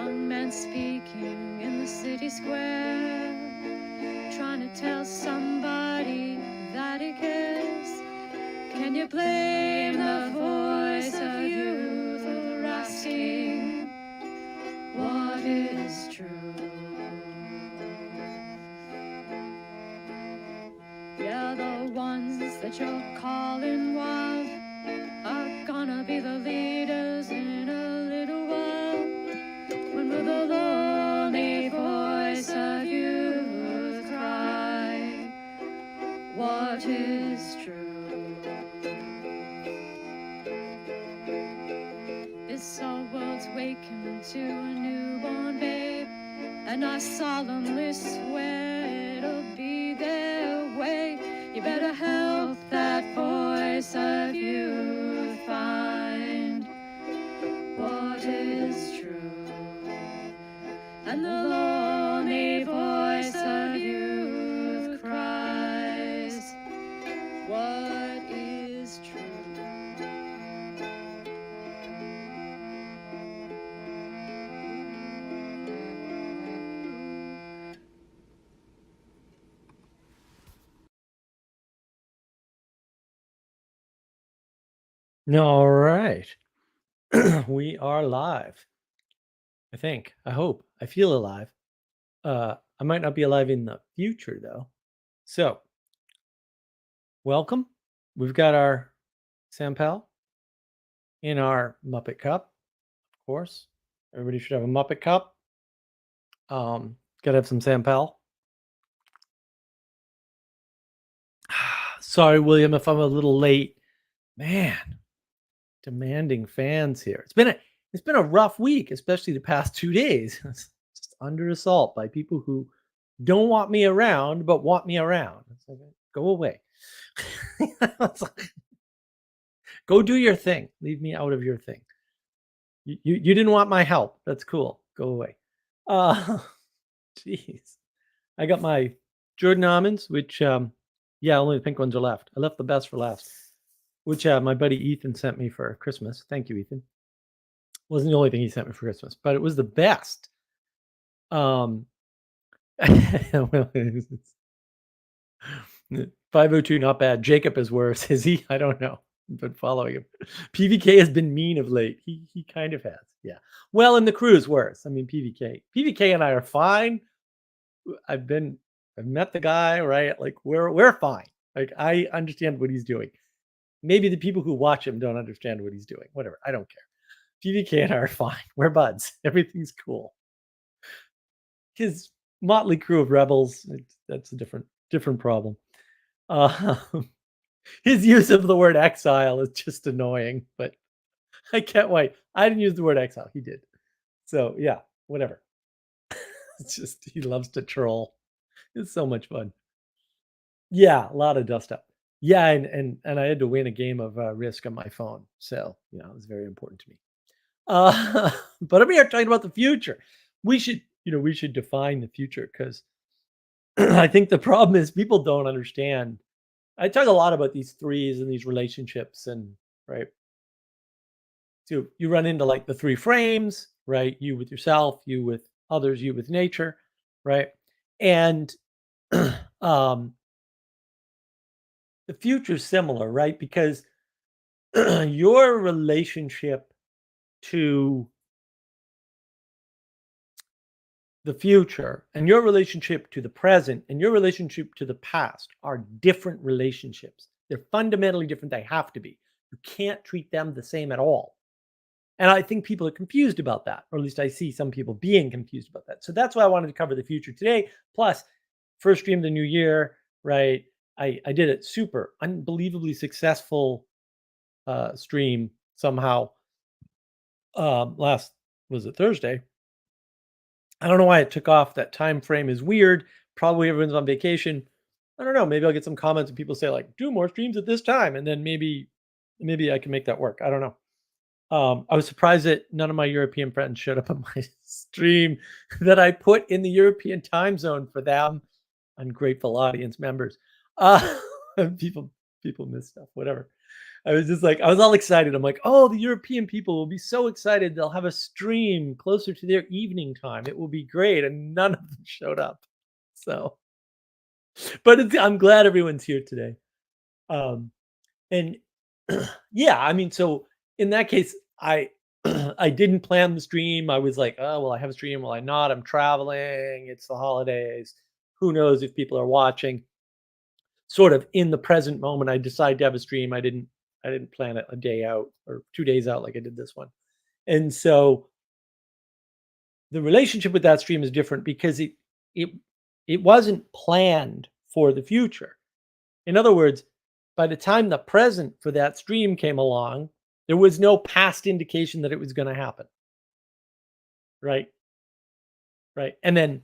Young men speaking in the city square, trying to tell somebody that he cares. Can you blame the voice of youth for asking what is true? Yeah, the ones that you're calling wild are gonna be the leaders in a little while. When will the lonely voice of youth cry, what is true? This our world's waking to a newborn babe, and I solemnly swear it'll be their way. You better help that voice of youth find what is true. And the lonely voice of youth cries, what is true? All right. We are live. I think. I hope. I feel alive. I might not be alive in the future though. So, welcome. We've got our Sampal in our Muppet cup, of course. Everybody should have a Muppet cup. Gotta have some Sampal. Sorry, William, if I'm a little late. Man, demanding fans here. It's been a rough week, especially the past 2 days. Just under assault by people who don't want me around, but want me around. It's like, go away. It's like, go do your thing. Leave me out of your thing. You didn't want my help. That's cool. Go away. Jeez. I got my Jordan almonds, which yeah, only the pink ones are left. I left the best for last, which my buddy Ethan sent me for Christmas. Thank you, Ethan. Wasn't the only thing he sent me for Christmas, but it was the best. Well, 502, not bad. Jacob is worse. Is he? I don't know. I've been following him. PVK has been mean of late. He kind of has. Yeah. Well, and the crew is worse. I mean, PVK and I are fine. I've met the guy, right? Like we're fine. Like I understand what he's doing. Maybe the people who watch him don't understand what he's doing. Whatever. I don't care. PVK and I are fine. We're buds. Everything's cool. His motley crew of rebels, that's a different problem. His use of the word exile is just annoying, but I can't wait. I didn't use the word exile. He did. So yeah, whatever. It's just he loves to troll. It's so much fun. Yeah, a lot of dust up. Yeah, and I had to win a game of Risk on my phone, so it was very important to me. But I'm here talking about the future. We should define the future because I think the problem is people don't understand. I talk a lot about these threes and these relationships, and right. So you run into like the three frames, right? You with yourself, you with others, you with nature, right? And um, the future's similar, right? Because your relationship to the future and your relationship to the present and your relationship to the past are different relationships. They're fundamentally different. They have to be. You can't treat them the same at all. And I think people are confused about that, or at least I see some people being confused about that. So that's why I wanted to cover the future today. Plus, first stream of the new year, right? I did it super unbelievably successful stream somehow last, was it Thursday? I don't know why it took off. That time frame is weird. Probably everyone's on vacation. I don't know. Maybe I'll get some comments and people say like, do more streams at this time, and then maybe I can make that work. I don't know. I was surprised that none of my European friends showed up on my stream that I put in the European time zone for them. Ungrateful audience members. People miss stuff. Whatever. I was just like, I was all excited. I'm like, oh, the European people will be so excited. They'll have a stream closer to their evening time. It will be great. And none of them showed up. So, but I'm glad everyone's here today. Um, and yeah, I mean, so in that case, I I didn't plan the stream. I was like, oh, will I have a stream? Will I not? I'm traveling. It's the holidays. Who knows if people are watching? Sort of in the present moment, I decide to have a stream. I didn't plan it a day out or 2 days out like I did this one. And so the relationship with that stream is different because it it wasn't planned for the future. In other words, by the time the present for that stream came along, there was no past indication that it was going to happen. Right. Right. And then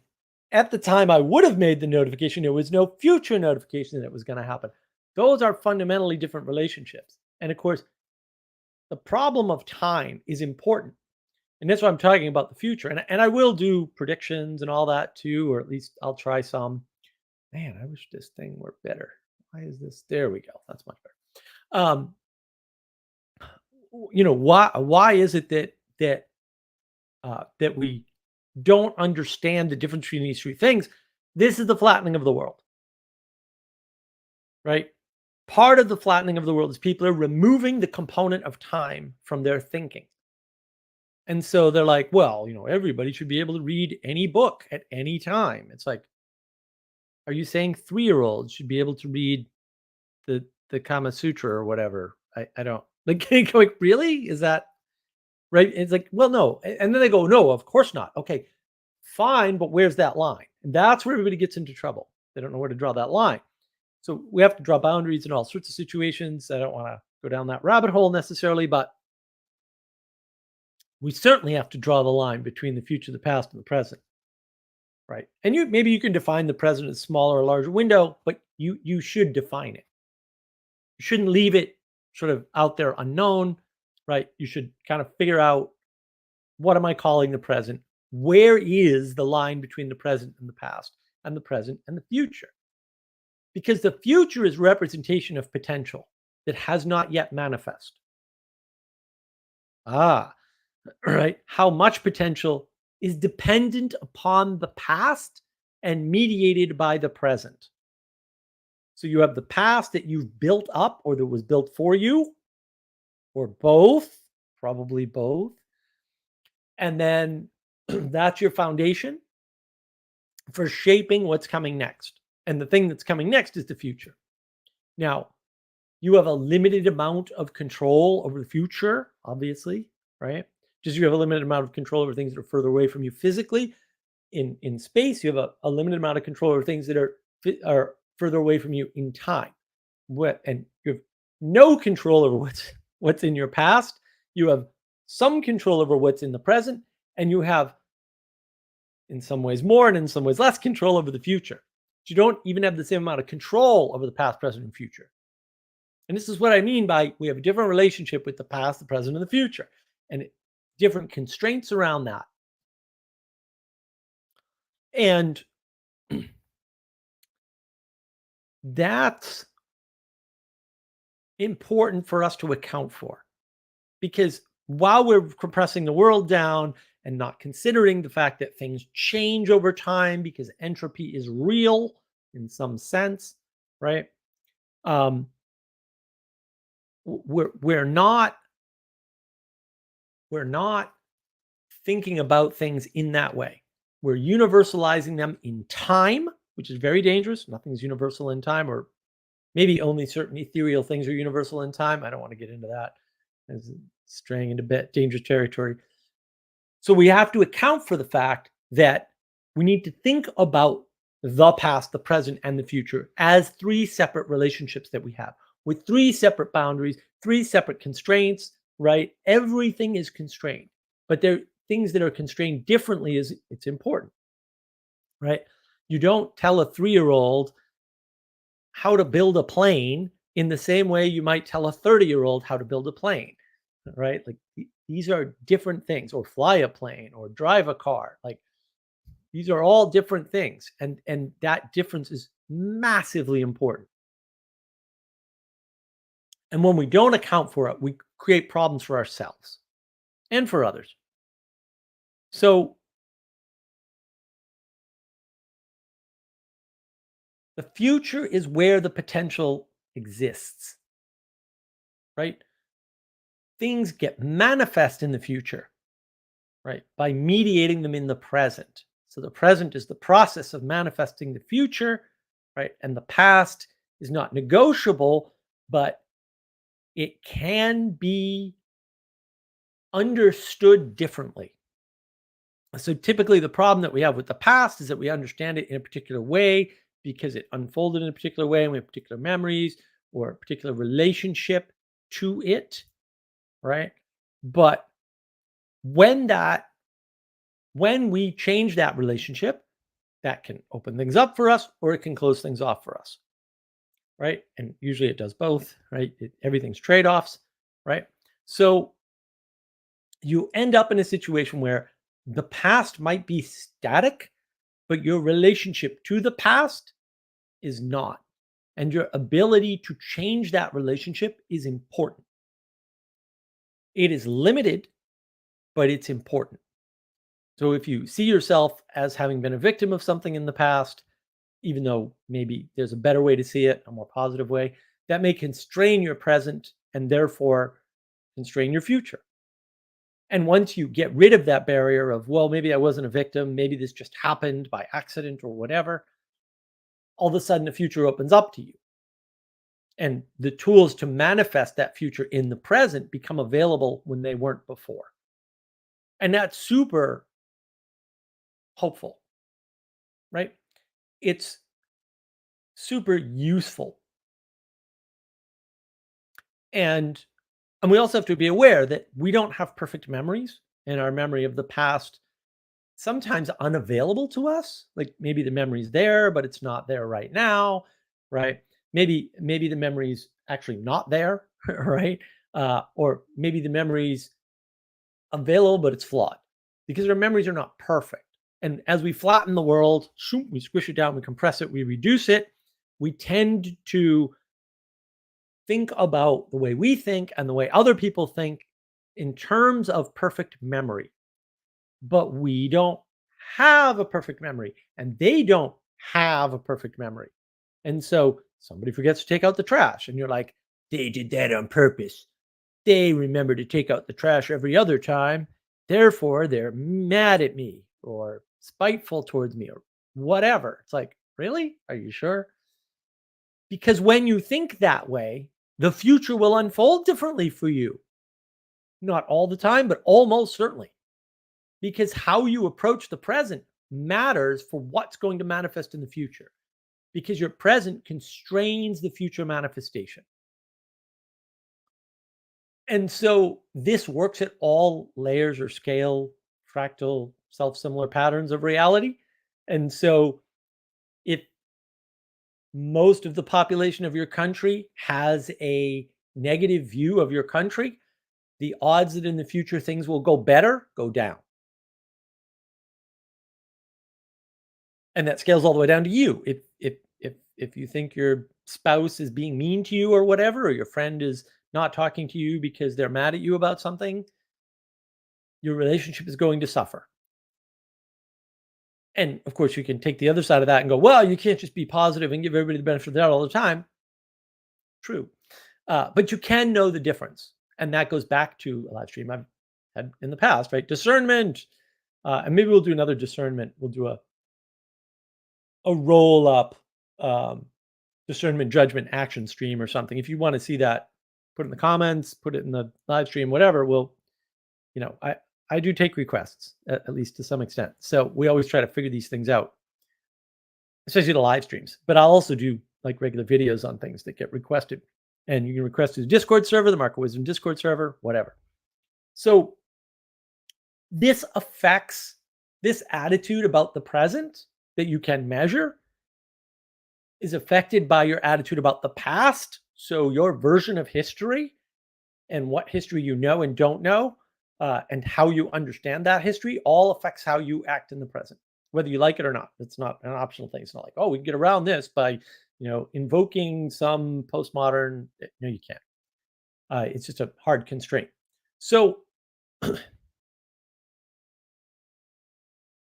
at the time I would have made the notification, there was no future notification that it was going to happen. Those are fundamentally different relationships. And of course, the problem of time is important. And that's why I'm talking about the future. And I will do predictions and all that too, or at least I'll try some. Man, I wish this thing were better. Why is this? There we go. That's much better. Why is it that we don't understand the difference between these three things? This is the flattening of the world, right? Part of the flattening of the world is people are removing the component of time from their thinking. And so they're like, well, everybody should be able to read any book at any time. It's like, are you saying 3-year-olds should be able to read the Kama Sutra or whatever? I don't like going, really? Is that right? It's like, well, no. And then they go, no, of course not. Okay, fine, but where's that line? And that's where everybody gets into trouble. They don't know where to draw that line. So we have to draw boundaries in all sorts of situations. I don't want to go down that rabbit hole necessarily, but we certainly have to draw the line between the future, the past, and the present. Right. And maybe you can define the present as smaller or larger window, but you should define it. You shouldn't leave it sort of out there unknown, right? You should kind of figure out, what am I calling the present? Where is the line between the present and the past, and the present and the future? Because the future is representation of potential that has not yet manifest. Right? How much potential is dependent upon the past and mediated by the present. So you have the past that you've built up or that was built for you, or both, probably both. And then that's your foundation for shaping what's coming next. And the thing that's coming next is the future. Now, you have a limited amount of control over the future, obviously, right? Just you have a limited amount of control over things that are further away from you physically. In space, you have a limited amount of control over things that are further away from you in time. And you have no control over what's in your past. You have some control over what's in the present, and you have, in some ways more and in some ways less, control over the future. But you don't even have the same amount of control over the past, present, and future. And this is what I mean by we have a different relationship with the past, the present, and the future, and different constraints around that. And that's important for us to account for, because while we're compressing the world down and not considering the fact that things change over time because entropy is real in some sense, right? We're not thinking about things in that way. We're universalizing them in time, which is very dangerous. Nothing's universal in time, or maybe only certain ethereal things are universal in time. I don't want to get into that. It's straying into dangerous territory. So we have to account for the fact that we need to think about the past, the present, and the future as three separate relationships that we have, with three separate boundaries, three separate constraints, right? Everything is constrained, but there are things that are constrained differently. It's important, right? You don't tell a 3-year-old how to build a plane in the same way you might tell a 30-year-old how to build a plane, right? Like these are different things, or fly a plane or drive a car. Like these are all different things. And that difference is massively important. And when we don't account for it, we create problems for ourselves and for others. So the future is where the potential exists, right? Things get manifest in the future, right? By mediating them in the present. So the present is the process of manifesting the future, right? And the past is not negotiable, but it can be understood differently. So typically, the problem that we have with the past is that we understand it in a particular way because it unfolded in a particular way and we have particular memories or a particular relationship to it, right? But when that when we change that relationship, that can open things up for us or it can close things off for us, right? And usually it does both, right? Everything's trade-offs, right? So you end up in a situation where the past might be static, but your relationship to the past is not. And your ability to change that relationship is important. It is limited, but it's important. So if you see yourself as having been a victim of something in the past, even though maybe there's a better way to see it, a more positive way, that may constrain your present and therefore constrain your future. And once you get rid of that barrier of, well, maybe I wasn't a victim, maybe this just happened by accident or whatever, all of a sudden the future opens up to you. And the tools to manifest that future in the present become available when they weren't before. And that's super hopeful, right? It's super useful. And we also have to be aware that we don't have perfect memories, and our memory of the past sometimes unavailable to us. Like maybe the memory's there, but it's not there right now, right? Maybe the memory's actually not there, right? Or maybe the memory's available, but it's flawed because our memories are not perfect. And as we flatten the world, we squish it down, we compress it, we reduce it, we tend to think about the way we think and the way other people think in terms of perfect memory. But we don't have a perfect memory, and they don't have a perfect memory. And so somebody forgets to take out the trash, and you're like, they did that on purpose. They remember to take out the trash every other time. Therefore, they're mad at me or spiteful towards me or whatever. It's like, really? Are you sure? Because when you think that way, the future will unfold differently for you. Not all the time, but almost certainly. Because how you approach the present matters for what's going to manifest in the future. Because your present constrains the future manifestation. And so this works at all layers or scale, fractal, self-similar patterns of reality. And so if most of the population of your country has a negative view of your country, the odds that in the future things will go better go down. And that scales all the way down to you. If you think your spouse is being mean to you or whatever, or your friend is not talking to you because they're mad at you about something, your relationship is going to suffer. And of course, you can take the other side of that and go, well, you can't just be positive and give everybody the benefit of the doubt all the time. True. But you can know the difference. And that goes back to a live stream I've had in the past, right? Discernment. And maybe we'll do another discernment. We'll do a roll up discernment, judgment, action stream or something. If you want to see that, put it in the comments, put it in the live stream, whatever. We'll, I do take requests at least to some extent. So we always try to figure these things out, especially the live streams. But I'll also do like regular videos on things that get requested. And you can request to the Discord server, the Marco Wisdom Discord server, whatever. So this affects this attitude about the present that you can measure is affected by your attitude about the past. So your version of history and what history you know and don't know, and how you understand that history all affects how you act in the present, whether you like it or not. It's not an optional thing. It's not like, oh, we can get around this by, invoking some postmodern. No, you can't. It's just a hard constraint. So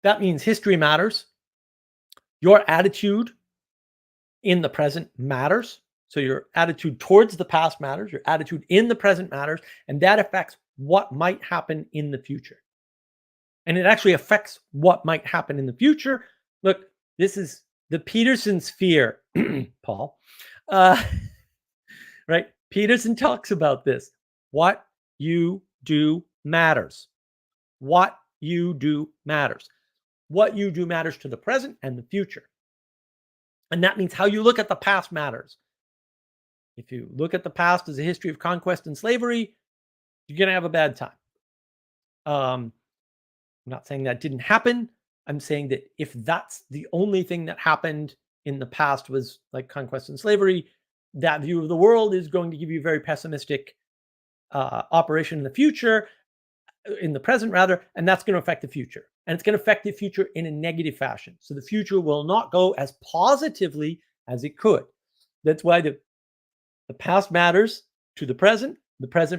that means history matters. Your attitude in the present matters. So your attitude towards the past matters. Your attitude in the present matters. And that affects what might happen in the future. And it actually affects what might happen in the future. Look, this is the Peterson sphere, Paul. Right? Peterson talks about this. What you do matters. What you do matters. What you do matters to the present and the future. And that means how you look at the past matters. If you look at the past as a history of conquest and slavery, you're going to have a bad time. I'm not saying that didn't happen. I'm saying that if that's the only thing that happened in the past was like conquest and slavery, that view of the world is going to give you a very pessimistic operation in the future, in the present rather, and that's going to affect the future. And it's going to affect the future in a negative fashion. So the future will not go as positively as it could. That's why the past matters to the present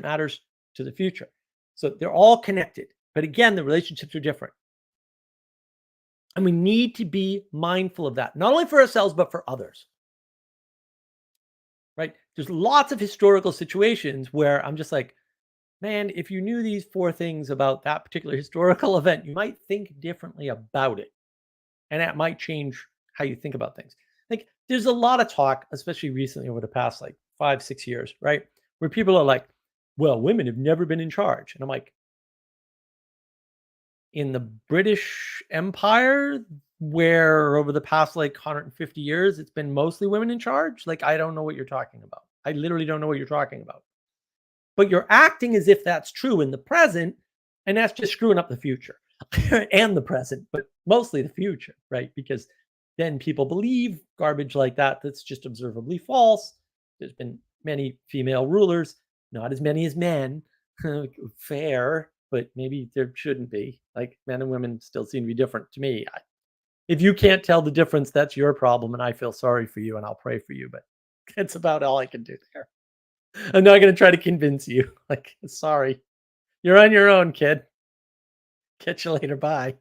matters to the future. So they're all connected. But again, the relationships are different. And we need to be mindful of that, not only for ourselves, but for others. Right? There's lots of historical situations where I'm just like, man, if you knew these 4 things about that particular historical event, you might think differently about it. And that might change how you think about things. Like there's a lot of talk, especially recently over the past like 5-6 years, right? Where people are like, well, women have never been in charge. And I'm like, in the British Empire, where over the past like 150 years, it's been mostly women in charge. Like, I don't know what you're talking about. I literally don't know what you're talking about. But you're acting as if that's true in the present, and that's just screwing up the future and the present, but mostly the future, right? Because then people believe garbage like that that's just observably false. There's been many female rulers, not as many as men. Fair, but maybe there shouldn't be. Like men and women still seem to be different to me. If you can't tell the difference, that's your problem, and I feel sorry for you, and I'll pray for you. But that's about all I can do there. I'm not going to try to convince you. Like, sorry, you're on your own, kid. Catch you later. Bye.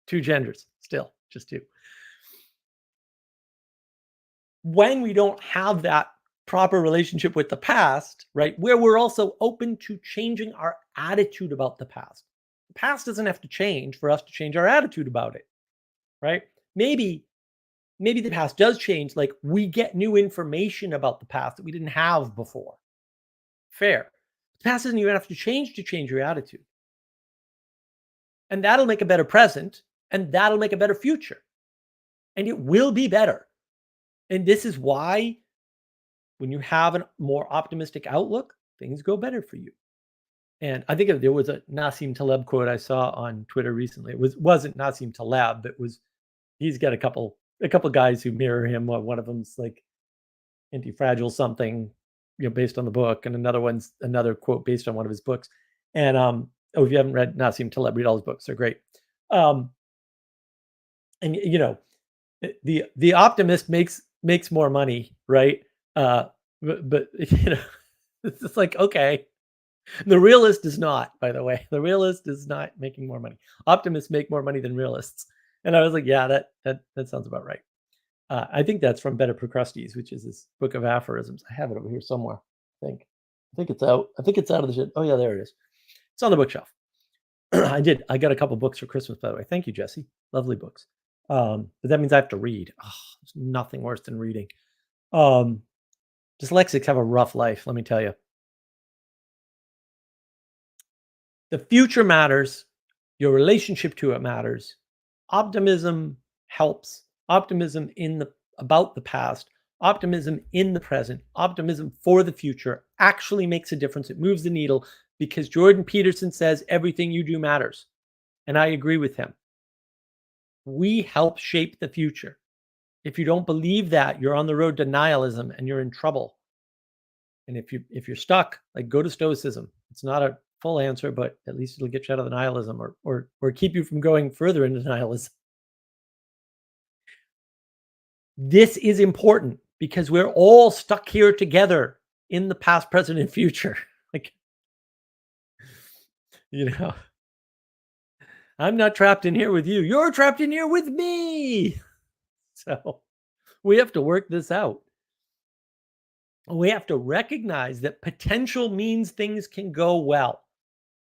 2 genders, still just 2. When we don't have that proper relationship with the past, right, where we're also open to changing our attitude about the past. The past doesn't have to change for us to change our attitude about it, right? Maybe the past does change. Like we get new information about the past that we didn't have before. Fair. The past doesn't even have to change your attitude. And that'll make a better present, and that'll make a better future. And it will be better. And this is why when you have a more optimistic outlook, things go better for you. And I think there was a Nassim Taleb quote I saw on Twitter recently. It wasn't Nassim Taleb, but he's got a couple guys who mirror him. One of them's like anti-fragile something, based on the book, and another quote based on one of his books. And if you haven't read Nassim Taleb, read all his books; they're great. And the optimist makes more money, right? But it's just like, okay. The realist is not, by the way. The realist is not making more money. Optimists make more money than realists. And I was like, yeah, that sounds about right. I think that's from Better Procrustes, which is this book of aphorisms. I have it over here somewhere. I think it's out. I think it's out of the shit. Oh yeah, there it is. It's on the bookshelf. I got a couple books for Christmas, by the way. Thank you, Jesse. Lovely books. But that means I have to read. Oh, there's nothing worse than reading. Dyslexics have a rough life, let me tell you. The future matters. Your relationship to it matters. Optimism helps. Optimism about the past, optimism in the present, optimism for the future actually makes a difference. It moves the needle because Jordan Peterson says everything you do matters. And I agree with him. We help shape the future. If you don't believe that, you're on the road to nihilism and you're in trouble. And if you're stuck, like, go to Stoicism. It's not a full answer, but at least it'll get you out of the nihilism or keep you from going further into nihilism. This is important because we're all stuck here together in the past, present, and future. You know, I'm not trapped in here with you. You're trapped in here with me. So we have to work this out. We have to recognize that potential means things can go well.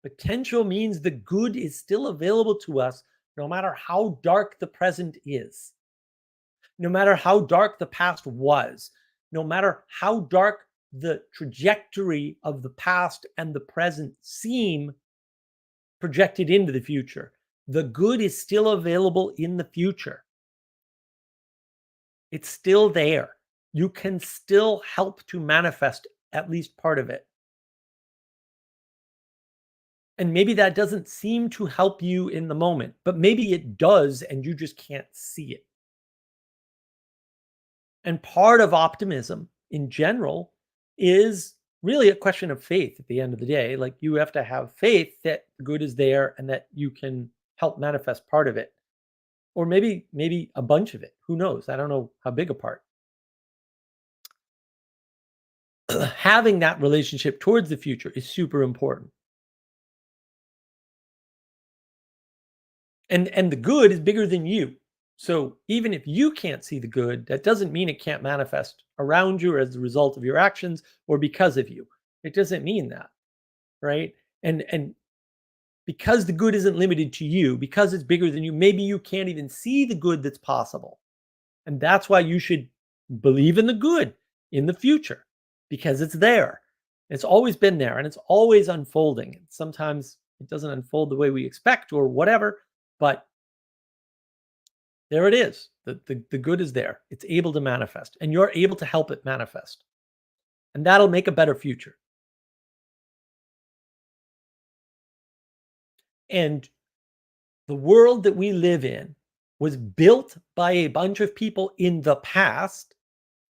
Potential means the good is still available to us no matter how dark the present is, no matter how dark the past was, no matter how dark the trajectory of the past and the present seem projected into the future. The good is still available in the future. It's still there. You can still help to manifest at least part of it. And maybe that doesn't seem to help you in the moment, but maybe it does and you just can't see it. And part of optimism in general is really a question of faith at the end of the day. Like you have to have faith that the good is there and that you can help manifest part of it. Or maybe a bunch of it. Who knows? I don't know how big a part. Having that relationship towards the future is super important. And the good is bigger than you. So even if you can't see the good, that doesn't mean it can't manifest around you or as a result of your actions or because of you. It doesn't mean that, right? And because the good isn't limited to you, because it's bigger than you, maybe you can't even see the good that's possible. And that's why you should believe in the good in the future because it's there. It's always been there and it's always unfolding. Sometimes it doesn't unfold the way we expect or whatever, but there it is. The good is there. It's able to manifest and you're able to help it manifest. And that'll make a better future. And the world that we live in was built by a bunch of people in the past.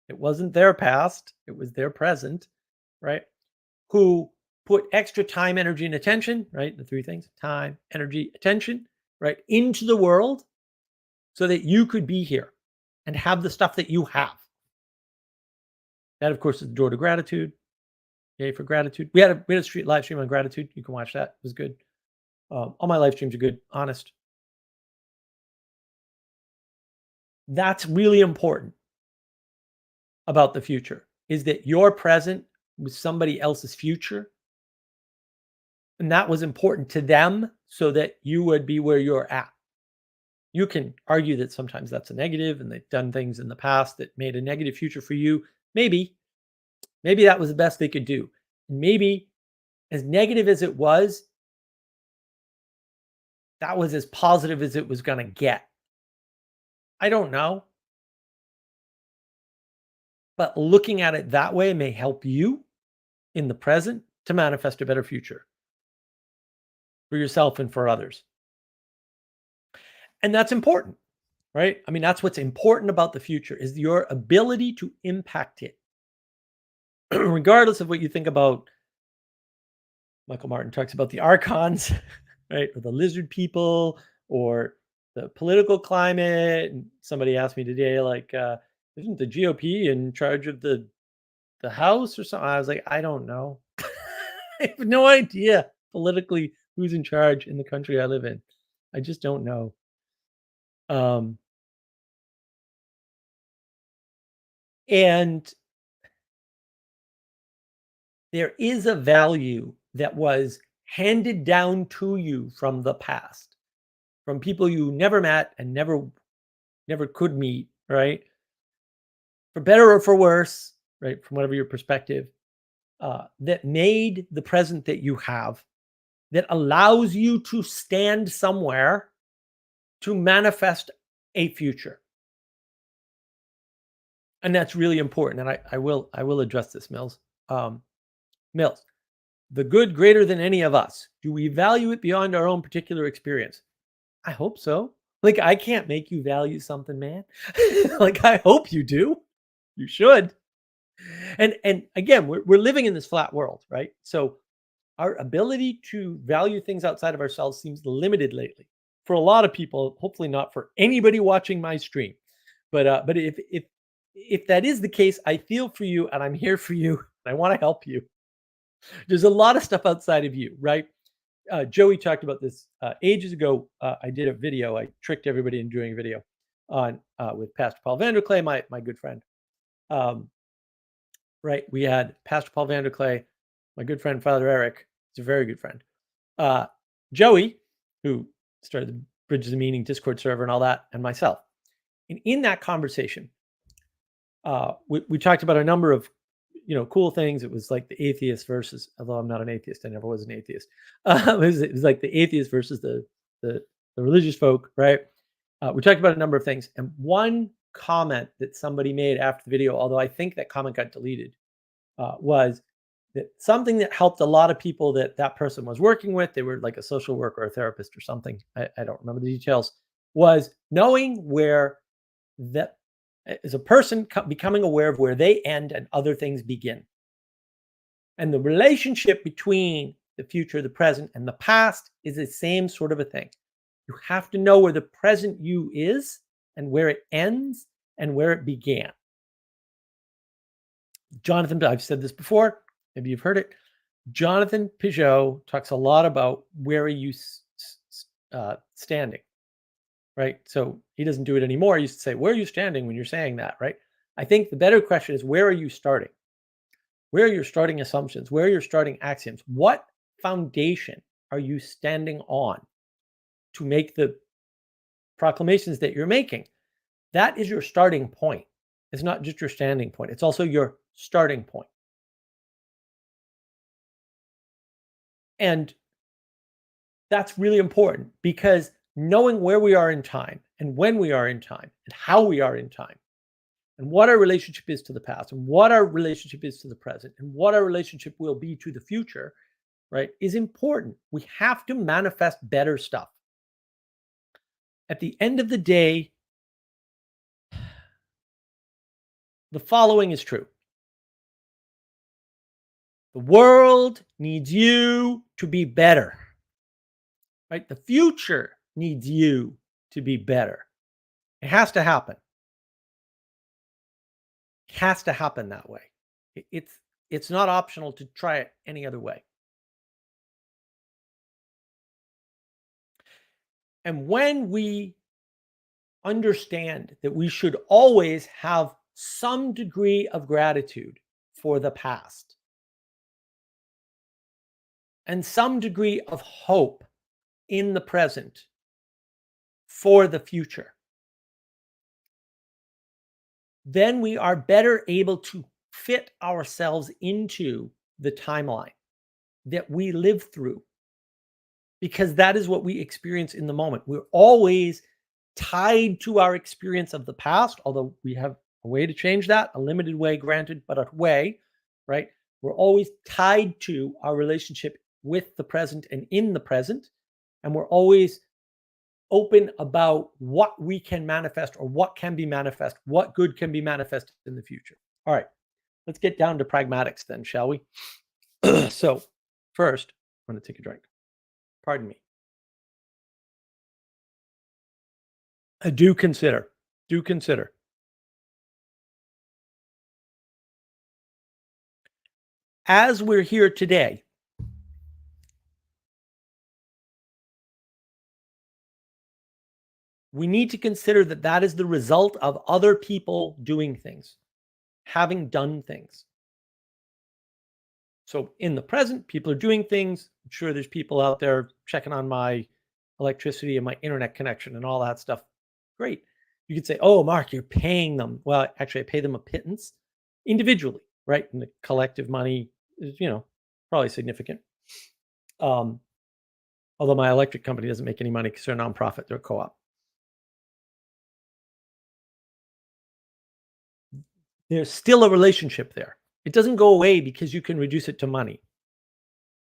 It wasn't their past, it was their present, right? Who put extra time, energy, and attention, right? The three things time, energy, attention, right? Into the world so that you could be here and have the stuff that you have. That, of course, is the door to gratitude. Yay for gratitude. We had a live stream on gratitude. You can watch that. It was good. All my live streams are good, honest. That's really important about the future is that your present was somebody else's future. And that was important to them so that you would be where you're at. You can argue that sometimes that's a negative and they've done things in the past that made a negative future for you. Maybe that was the best they could do. Maybe as negative as it was, that was as positive as it was going to get. I don't know. But looking at it that way may help you in the present to manifest a better future for yourself and for others. And that's important, right? I mean, that's what's important about the future is your ability to impact it. Regardless of what you think about, Michael Martin talks about the archons, right? Or the lizard people or the political climate. And somebody asked me today, like, isn't the GOP in charge of the House or something? I was like, I don't know. I have no idea politically who's in charge in the country I live in. I just don't know. And there is a value that was handed down to you from the past, from people you never met and never could meet, right? For better or for worse, right? From whatever your perspective, that made the present that you have, that allows you to stand somewhere to manifest a future. And that's really important. And I will address this, Mills. Mills, the good greater than any of us. Do we value it beyond our own particular experience? I hope so. Like, I can't make you value something, man. Like, I hope you do. You should. And again, we're living in this flat world, right? So our ability to value things outside of ourselves seems limited lately. For a lot of people, hopefully not for anybody watching my stream. But if that is the case, I feel for you and I'm here for you. And I want to help you. There's a lot of stuff outside of you, right? Joey talked about this ages ago. I did a video. I tricked everybody into doing a video on with Pastor Paul Vanderklay, my good friend. Right, we had Pastor Paul Vanderklay, my good friend Father Eric. He's a very good friend. Joey, who started the Bridges of Meaning Discord server and all that, and myself. And in that conversation, we talked about a number of cool things. It was like the atheist versus, although I'm not an atheist, I never was an atheist. It was like the atheist versus the religious folk, right? We talked about a number of things, and one comment that somebody made after the video, although I think that comment got deleted, was that something that helped a lot of people that person was working with, they were like a social worker or a therapist or something, I don't remember the details, was knowing where that is a person becoming aware of where they end and other things begin. And the relationship between the future, the present, and the past is the same sort of a thing. You have to know where the present you is and where it ends and where it began. Jonathan, I've said this before, maybe you've heard it. Jonathan Pageau talks a lot about where are you standing, right? So he doesn't do it anymore. He used to say, where are you standing when you're saying that, right? I think the better question is, where are you starting? Where are your starting assumptions? Where are your starting axioms? What foundation are you standing on to make the proclamations that you're making? That is your starting point. It's not just your standing point. It's also your starting point. And that's really important, because knowing where we are in time and when we are in time and how we are in time and what our relationship is to the past and what our relationship is to the present and what our relationship will be to the future, right, is important. We have to manifest better stuff. At the end of the day, the following is true. The world needs you to be better, right? The future needs you to be better. It has to happen. It has to happen that way. It's not optional to try it any other way. And when we understand that we should always have some degree of gratitude for the past and some degree of hope in the present for the future, then we are better able to fit ourselves into the timeline that we live through, because that is what we experience in the moment. We're always tied to our experience of the past, although we have a way to change that, a limited way, granted, but a way, right? We're always tied to our relationship with the present and in the present, and we're always open about what we can manifest or what can be manifest, what good can be manifested in the future. All right, let's get down to pragmatics then, shall we? So first, I'm going to take a drink. Pardon me. Do consider, as we're here today, we need to consider that that is the result of other people doing things, having done things. So in the present, people are doing things. I'm sure there's people out there checking on my electricity and my internet connection and all that stuff. Great. You could say, oh, Mark, you're paying them. Well, actually, I pay them a pittance individually, right? And the collective money is, probably significant. Although my electric company doesn't make any money because they're a nonprofit, they're a co-op. There's still a relationship there. It doesn't go away because you can reduce it to money.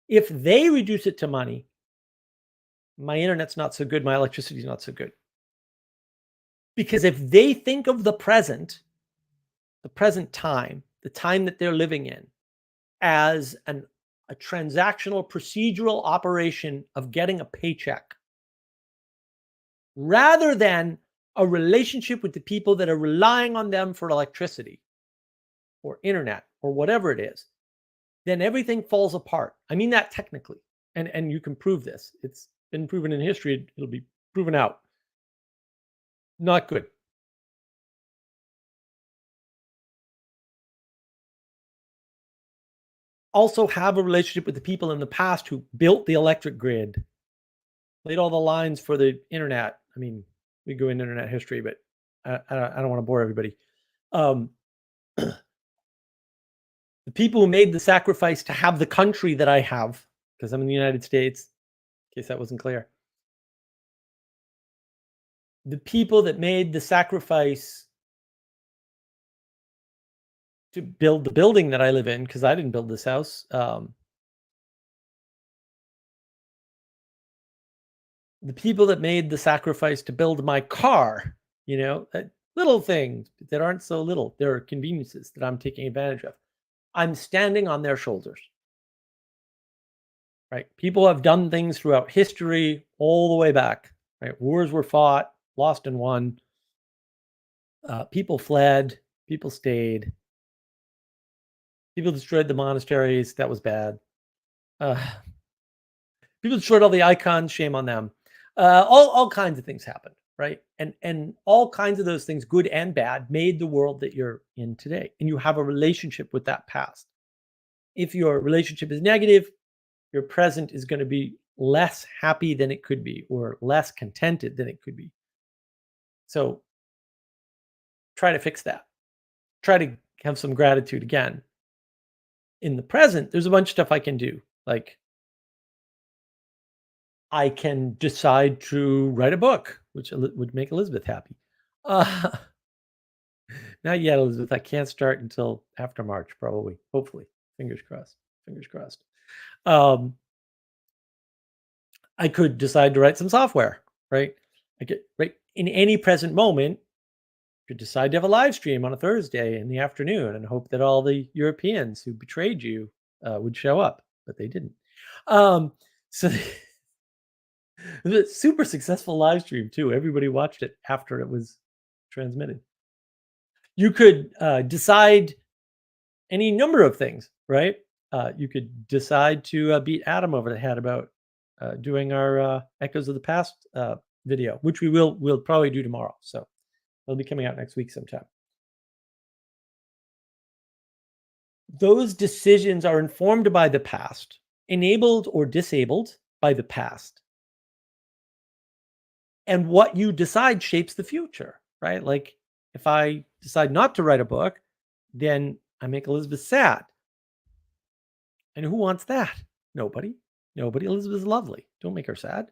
If they reduce it to money, my internet's not so good, my electricity is not so good. Because if they think of the present time, the time that they're living in, as a transactional procedural operation of getting a paycheck, rather than a relationship with the people that are relying on them for electricity or internet or whatever it is, then everything falls apart. I mean that technically. and you can prove this. It's been proven in history. It'll be proven out. Not good. Also, have a relationship with the people in the past who built the electric grid, laid all the lines for the internet. I mean, we go into internet history, but I don't want to bore everybody. Um, the people who made the sacrifice to have the country that I have, because I'm in the United States, in case that wasn't clear. The people that made the sacrifice to build the building that I live in, because I didn't build this house. The people that made the sacrifice to build my car, little things that aren't so little. There are conveniences that I'm taking advantage of. I'm standing on their shoulders. Right? People have done things throughout history all the way back. Right? Wars were fought, lost and won. People fled, people stayed. People destroyed the monasteries. That was bad. People destroyed all the icons. Shame on them. All kinds of things happened, right? And all kinds of those things, good and bad, made the world that you're in today. And you have a relationship with that past. If your relationship is negative, your present is going to be less happy than it could be, or less contented than it could be. So try to fix that. Try to have some gratitude again. In the present, there's a bunch of stuff I can do. Like, I can decide to write a book, which would make Elizabeth happy. Uh, Not yet, Elizabeth. I can't start until after March, probably. Hopefully. Fingers crossed. Fingers crossed. I could decide to write some software, right? I could, right in any present moment, could decide to have a live stream on a Thursday in the afternoon and hope that all the Europeans who betrayed you would show up, but they didn't. So it was a super successful live stream too. Everybody watched it after it was transmitted. You could decide any number of things, right? You could decide to beat Adam over the head about doing our Echoes of the Past video, which we'll probably do tomorrow. So it'll be coming out next week sometime. Those decisions are informed by the past, enabled or disabled by the past. And what you decide shapes the future, right? Like if I decide not to write a book, then I make Elizabeth sad. And who wants that? Nobody. Nobody. Elizabeth's lovely. Don't make her sad.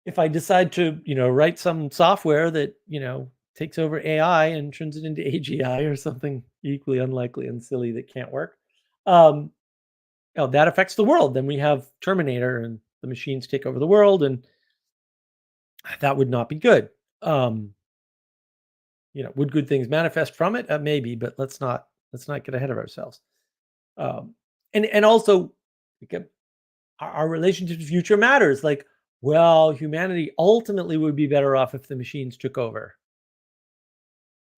If I decide to, write some software that, takes over AI and turns it into AGI or something equally unlikely and silly that can't work, that affects the world. Then we have Terminator and the machines take over the world, and that would not be good. Would good things manifest from it? Maybe, but let's not get ahead of ourselves. And also, our relationship to the future matters. Like, well, humanity ultimately would be better off if the machines took over.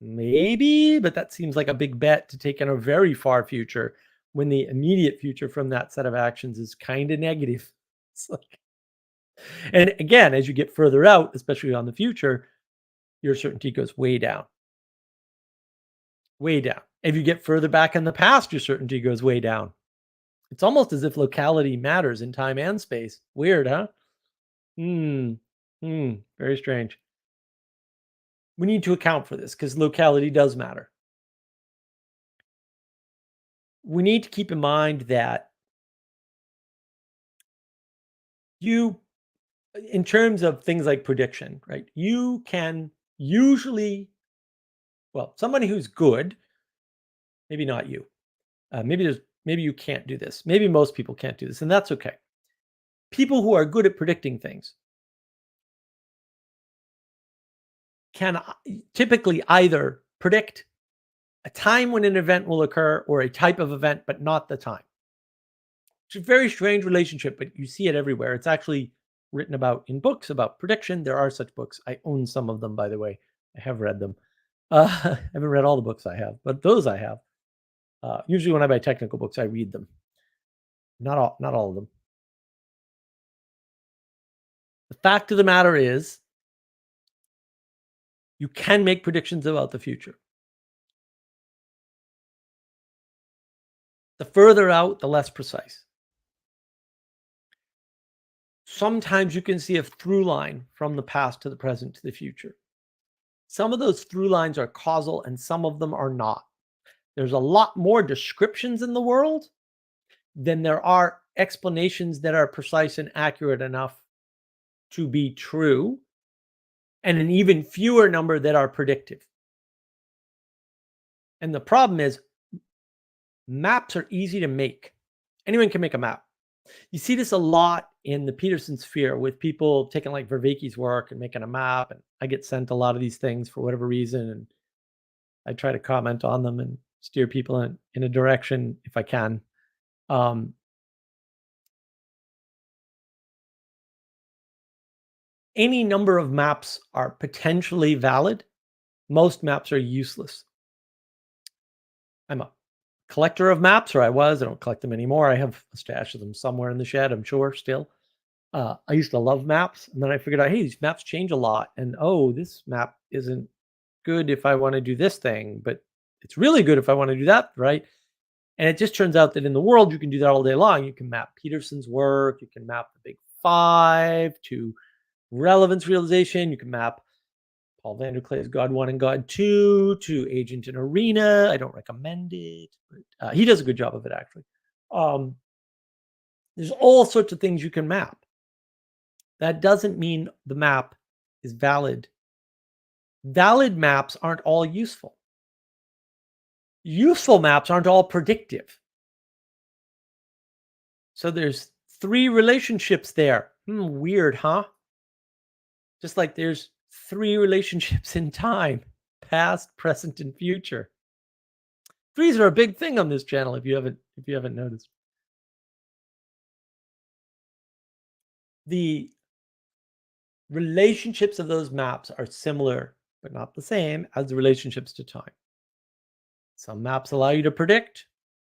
Maybe, but that seems like a big bet to take in a very far future when the immediate future from that set of actions is kind of negative. It's like, and again, as you get further out, especially on the future, your certainty goes way down. Way down. If you get further back in the past, your certainty goes way down. It's almost as if locality matters in time and space. Weird, huh? Very strange. We need to account for this because locality does matter. We need to keep in mind that in terms of things like prediction, right? You can usually, somebody who's good, maybe not you. Maybe you can't do this. Maybe most people can't do this, and that's okay. People who are good at predicting things can typically either predict a time when an event will occur or a type of event, but not the time. It's a very strange relationship, but you see it everywhere. It's actually written about in books about prediction. There are such books. I own some of them, by the way. I have read them. I haven't read all the books I have, but those I have. Usually when I buy technical books, I read them. Not all of them. The fact of the matter is, you can make predictions about the future. The further out, the less precise. Sometimes you can see a through line from the past to the present to the future. Some of those through lines are causal and some of them are not. There's a lot more descriptions in the world than there are explanations that are precise and accurate enough to be true, and an even fewer number that are predictive. And the problem is, maps are easy to make. Anyone can make a map. You see this a lot in the Peterson sphere with people taking like Vervaeke's work and making a map. And I get sent a lot of these things for whatever reason. And I try to comment on them and steer people in a direction if I can. Any number of maps are potentially valid. Most maps are useless. I'm a collector of maps, or I was. I don't collect them anymore. I have a stash of them somewhere in the shed, I'm sure, still. I used to love maps, and then I figured out, hey, these maps change a lot, and oh, this map isn't good if I want to do this thing, but it's really good if I want to do that, right? And it just turns out that in the world, you can do that all day long. You can map Peterson's work, you can map the Big Five to relevance realization, you can map Paul Van der Klay's God 1 and God 2 to Agent and Arena. I don't recommend it, but he does a good job of it, actually. There's all sorts of things you can map. That doesn't mean the map is valid. Valid maps aren't all useful. Useful maps aren't all predictive. So there's 3 relationships there. Weird, huh? Just like there's 3 relationships in time: past, present, and future. 3s are a big thing on this channel if you haven't noticed. The relationships of those maps are similar, but not the same as the relationships to time. Some maps allow you to predict,